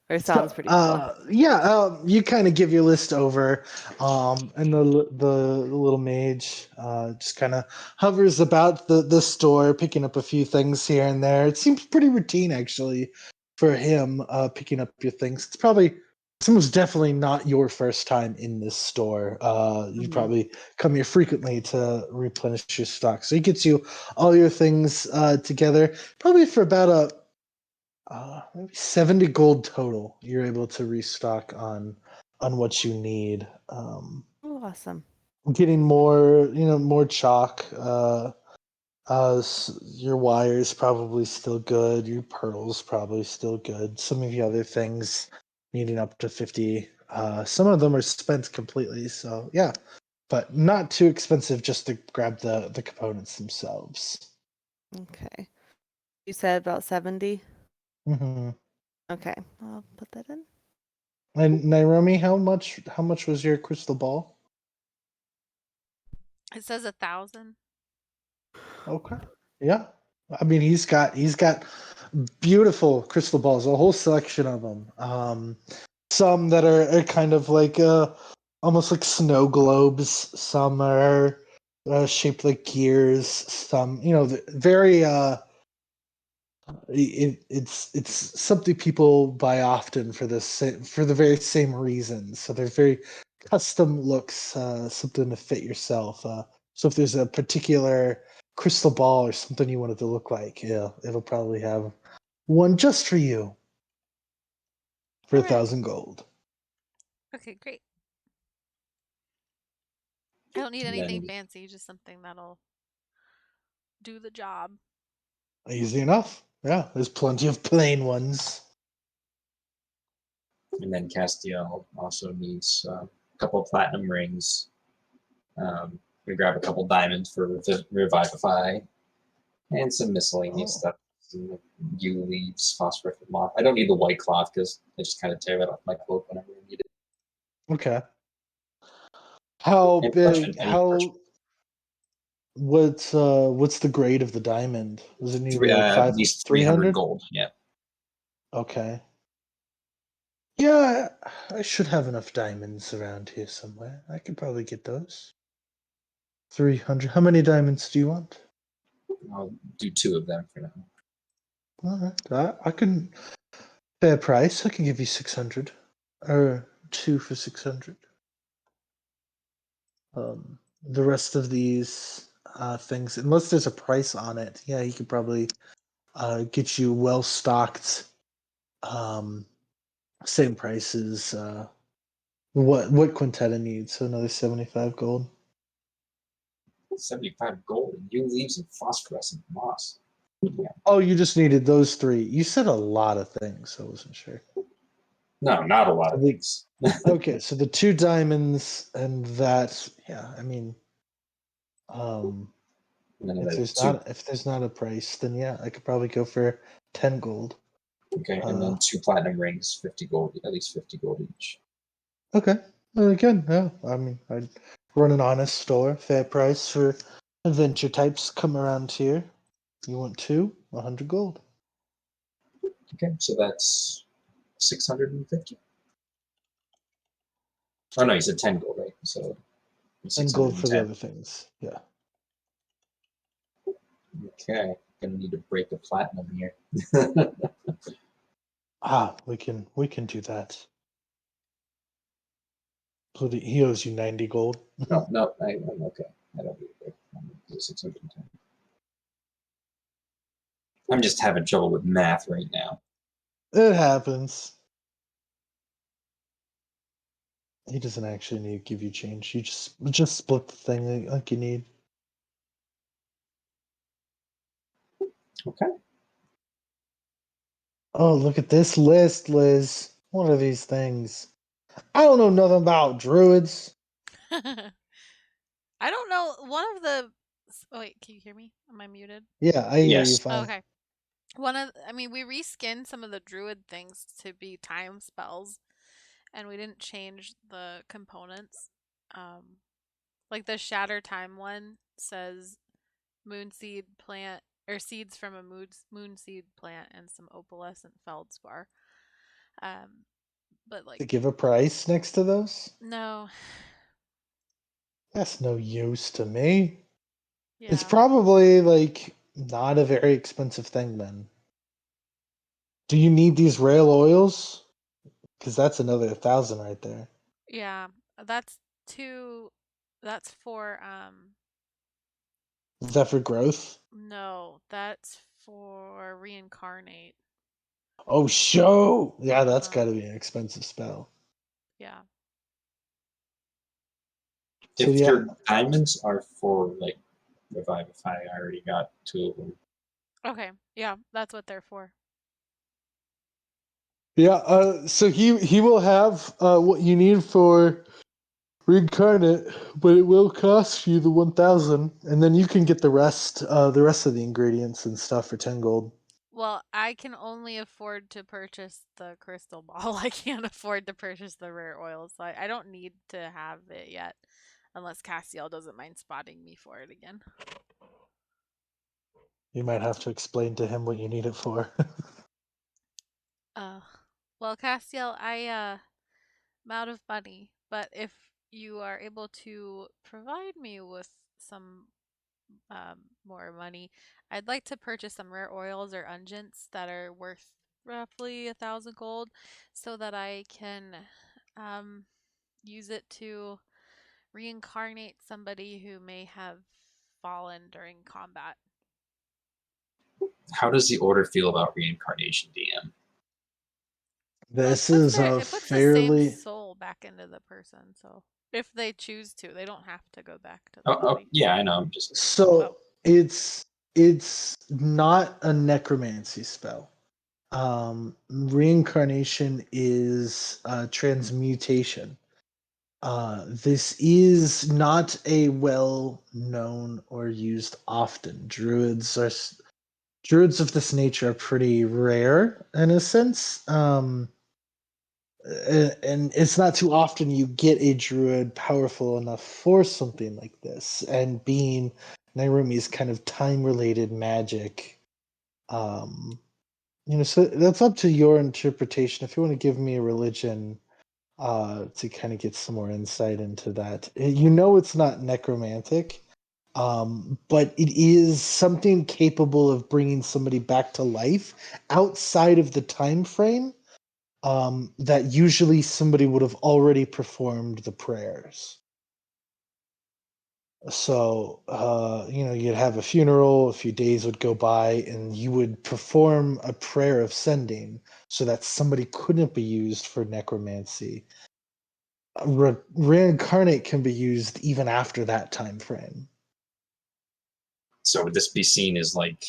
Or So, sounds pretty cool. yeah, you kind of give your list over, and the little mage just kind of hovers about the store, picking up a few things here and there. It seems pretty routine actually for him, picking up your things. It's almost definitely not your first time in this store. You Mhm. probably come here frequently to replenish your stock. So he gets you all your things together, probably for about maybe 70 gold total. You're able to restock on what you need. Oh, awesome. Getting more, more chalk. Your wire's probably still good. Your pearl's probably still good. Some of the other things needing up to 50. Some of them are spent completely. So yeah, but not too expensive just to grab the components themselves. Okay. You said about 70? Hmm. Okay. I'll put that in. And Nairomi, how much was your crystal ball? It says 1,000. Okay. Yeah. I mean, he's got beautiful crystal balls, a whole selection of them. Some that are kind of like almost like snow globes. Some are shaped like gears. Some, very it's something people buy often for for the very same reasons. So they're very custom looks, something to fit yourself. So if there's a particular crystal ball or something you want it to look like, yeah, it'll probably have one just for you for All right. 1,000 gold. Okay, great. I don't need And anything then, fancy, just something that'll do the job. Easy enough. Yeah, there's plenty of plain ones. Castiel also needs a couple of platinum rings. We grab a couple diamonds for Revivify and some miscellaneous Oh, stuff. Some yew leaves, phosphorus moth. I don't need the white cloth because I just kind of tear that off my cloak whenever I need it. okay. How And big? parchment. I need parchment. What's the grade of the diamond? Does it need to be like At least 300 300? gold. Yeah. Okay. Yeah, I should have enough diamonds around here somewhere. I could probably get those. 300. How many diamonds do you want? I'll do 2 of them for now. All right. I can fair price. I can give you 600 or 2 for 600. The rest of these things, unless there's a price on it, yeah, he could probably get you well stocked. Um, Same prices. What Quintetta needs? So another 75 gold. 75 gold. Yew leaves and phosphorescent moss. Yeah. Oh, you just needed those 3. You said a lot of things, so I wasn't sure. No, not a lot So of things. okay, so the 2 diamonds and that, yeah, I mean, And then If another there's 2. not a price, then yeah, I could probably go for 10 gold. Okay, and then 2 platinum rings, 50 gold, at least 50 gold each. Okay. Well, again, yeah. I mean, I'd run an honest store, fair price for adventure types come around here. You want 2? 100 gold. Okay, so that's 650. Oh no, you said 10 gold, right? So And gold for the 610. other things. Yeah. Okay, gonna need to break the platinum here. We can do that. So he owes you 90 gold. No, I'm okay. I don't need to break. I'm gonna do 610. I'm just having trouble with math right now. It happens. He doesn't actually need to give you change. You just split the thing like you need. Okay. Oh, look at this list, Liz. What are these things? I don't know nothing about druids. I don't know. One of the. Oh, wait, can you hear me? Am I muted? Yeah, I hear you Yes. fine. Okay. We reskinned some of the druid things to be time spells, and we didn't change the components. Like the Shatter Time one says moonseed plant or seeds from a moonseed plant and some opalescent feldspar. But To like give a price next to those? no, That's no use to me. It's yeah, probably like not a very expensive thing then. Do you need these rail oils? Because that's another 1,000 right there. yeah. That's two. That's for Is that for growth? no, that's for reincarnate. Oh, show! Yeah, that's Uh-huh. got to be an expensive spell. Yeah. So If yeah, your diamonds are for like Revivify, I already got 2 of them. Okay. Yeah, that's what they're for. yeah. So he will have what you need for reincarnate, but it will cost you the 1,000, and then you can get the rest of the ingredients and stuff for 10 gold. Well, I can only afford to purchase the crystal ball. I can't afford to purchase the rare oil, so I don't need to have it yet, unless Cassiel doesn't mind spotting me for it again. You might have to explain to him what you need it for. Well, Castiel, I'm out of money, but if you are able to provide me with some more money, I'd like to purchase some rare oils or unguents that are worth roughly 1,000 gold, so that I can use it to reincarnate somebody who may have fallen during combat. How does the order feel about reincarnation, DM? Well, This is a it puts the same fairly soul back into the person, so if they choose to, they don't have to go back to the Oh, body. yeah, I know. I'm just so Oh. it's not a necromancy spell. Reincarnation is transmutation. This is not a well known or used often. Druids of this nature are pretty rare in a sense. And it's not too often you get a druid powerful enough for something like this. And being Nairumi's kind of time related magic, so that's up to your interpretation. If you want to give me a religion, to kind of get some more insight into that, it's not necromantic, but it is something capable of bringing somebody back to life outside of the time frame, that usually somebody would have already performed the prayers. So, you'd have a funeral, a few days would go by, and you would perform a prayer of sending so that somebody couldn't be used for necromancy. Reincarnate can be used even after that time frame. so would this be seen as like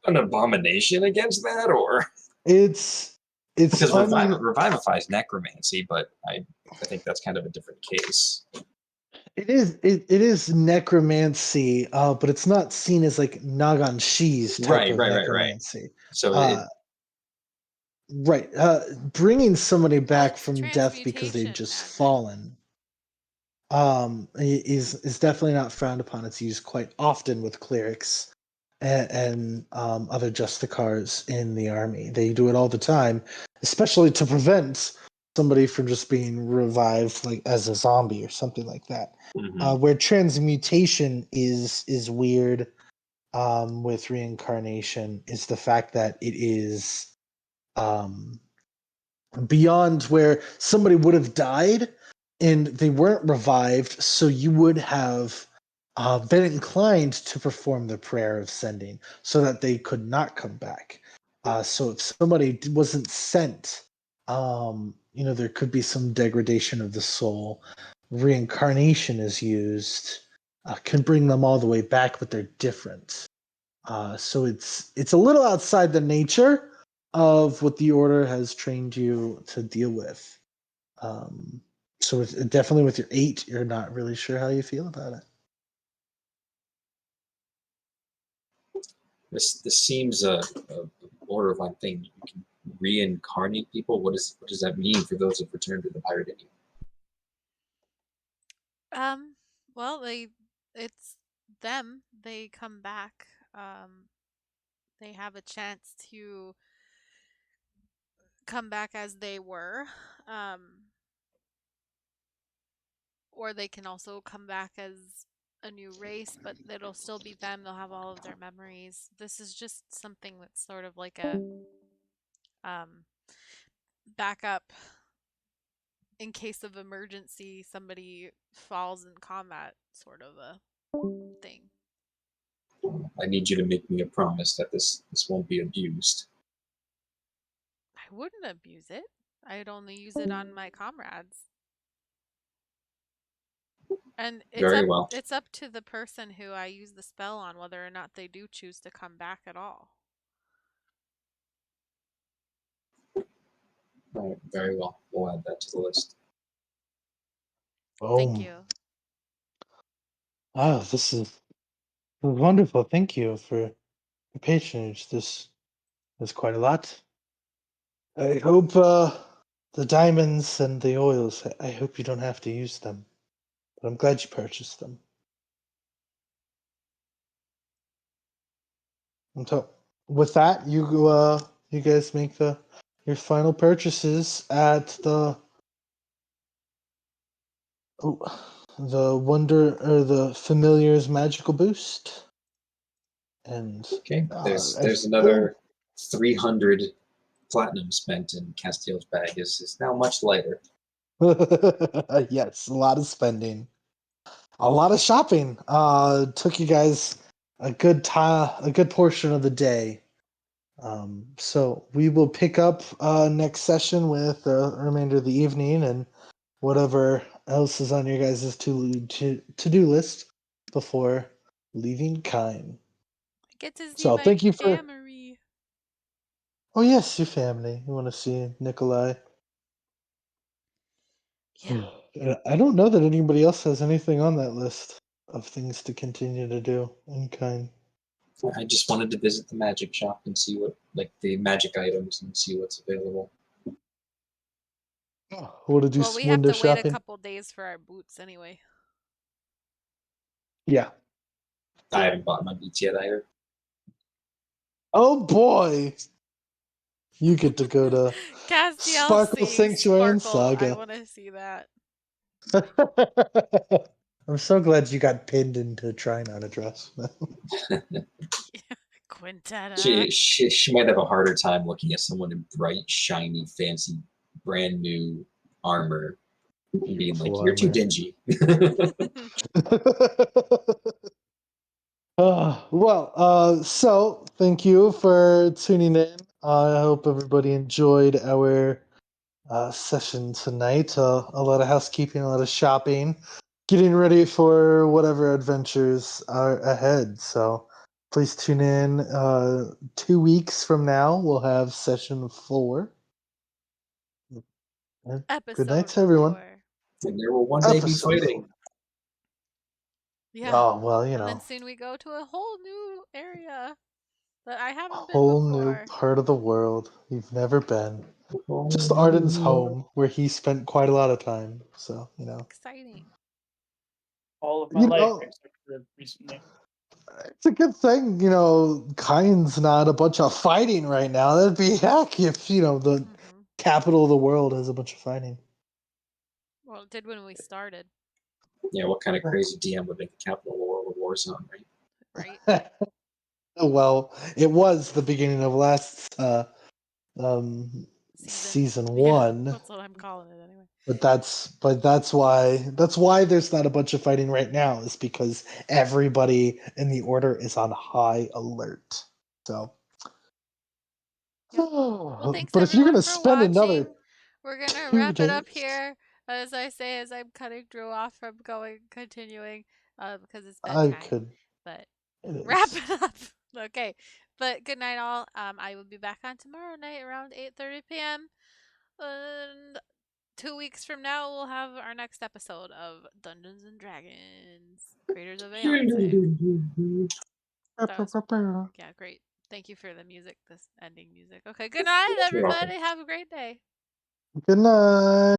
an abomination against that, or It's because Revivify is necromancy, but I think that's kind of a different case. It is necromancy, but it's not seen as like Nagan-Shi's type Right, of right, right, right. necromancy. So Uh, right. Bringing somebody Well, back it's from death because they've transmutation just magic. fallen is definitely not frowned upon. It's used quite often with clerics and other justicars in the army. They do it all the time, especially to prevent somebody from just being revived like as a zombie or something like that. mhm. Where transmutation is weird with reincarnation is the fact that it is um, beyond where somebody would have died and they weren't revived, so you would have been inclined to perform the prayer of sending so that they could not come back. So if somebody wasn't sent, there could be some degradation of the soul. Reincarnation is used, can bring them all the way back, but they're different. So it's a little outside the nature of what the order has trained you to deal with. Um, so definitely with your 8, you're not really sure how you feel about it. This seems a borderline thing. You can reincarnate people. What does that mean for those who've returned to the pirate Indian? Well, it's them. They come back. They have a chance to come back as they were. Or they can also come back as a new race, but it'll still be them. They'll have all of their memories. This is just something that's sort of like a um, backup in case of emergency, somebody falls in combat, sort of a thing. I need you to make me a promise that this won't be abused. I wouldn't abuse it. I'd only use it on my comrades. And Very well. it's up to the person who I use the spell on whether or not they do choose to come back at all. All right, very well. We'll add that to the list. Thank Oh, you. this is wonderful. Thank you for your patronage. This is quite a lot. I hope the diamonds and the oils, I hope you don't have to use them. But I'm glad you purchased them. And so with that, you guys make your final purchases at the wonder or the familiar's magical boost. And Okay, I there's feel another 300 platinum spent in Castiel's bag is now much lighter. yes, a lot of spending, a lot of shopping. Took you guys a good portion of the day. So we will pick up next session with the remainder of the evening and whatever else is on your guys' to-do list before leaving Kine. I get to see So my thank you for. family. Oh yes, your family. You want to see Nikolai? Yeah. I don't know that anybody else has anything on that list of things to continue to do in Kine. I just wanted to visit the magic shop and see what, like the magic items and see what's available. Want to do Well, we have window to wait a shopping? couple days for our boots anyway. Yeah. I haven't bought my beats yet either. Oh boy, you get to go to Sparkle Castiel Sanctuary and Sparkle. I Saga. want to see that. I'm so glad you got pinned into trying on a dress. Quintetta. She might have a harder time looking at someone in bright, shiny, fancy, brand new armor and being like, Beautiful "You're too armor. dingy." So thank you for tuning in. I hope everybody enjoyed our session tonight. A lot of housekeeping, a lot of shopping, getting ready for whatever adventures are ahead. So please tune in. 2 weeks from now, we'll have session 4. And good night Episode to everyone. 4. And there will one day be Episode fighting. 4. Yeah. Oh well, you And then know, soon we go to a whole new area that I a haven't been whole new before. part of the world you've never been. Just Oh, Arden's home, where he spent quite a lot of time. So Exciting. All of my you life know, except for recently. it's a good thing. Kyne's not a bunch of fighting right now. That'd be heck if the hmm capital of the world has a bunch of fighting. Well, it did when we started, Yeah, what kind of crazy DM would make the capital of the world a war zone, right? right? Well, it was the beginning of last season Yeah, 1. that's what I'm calling it anyway. But that's why there's not a bunch of fighting right now, is because everybody in the order is on high alert. So Yep. Well, thanks but if you're everyone gonna for spend another watching. We're gonna 2 wrap it up days, here. As I say, as I'm cutting Drew off from continuing, because it's I bedtime. could But it wrap is. it up. Okay. But good night, all. I will be back on tomorrow night around 8:30 p.m. And 2 weeks from now, we'll have our next episode of Dungeons and Dragons, Creators of Aeonce. That was, yeah, great. Thank you for the music, this ending music. Okay, good night, You're welcome. everybody. Have a great day. Good night.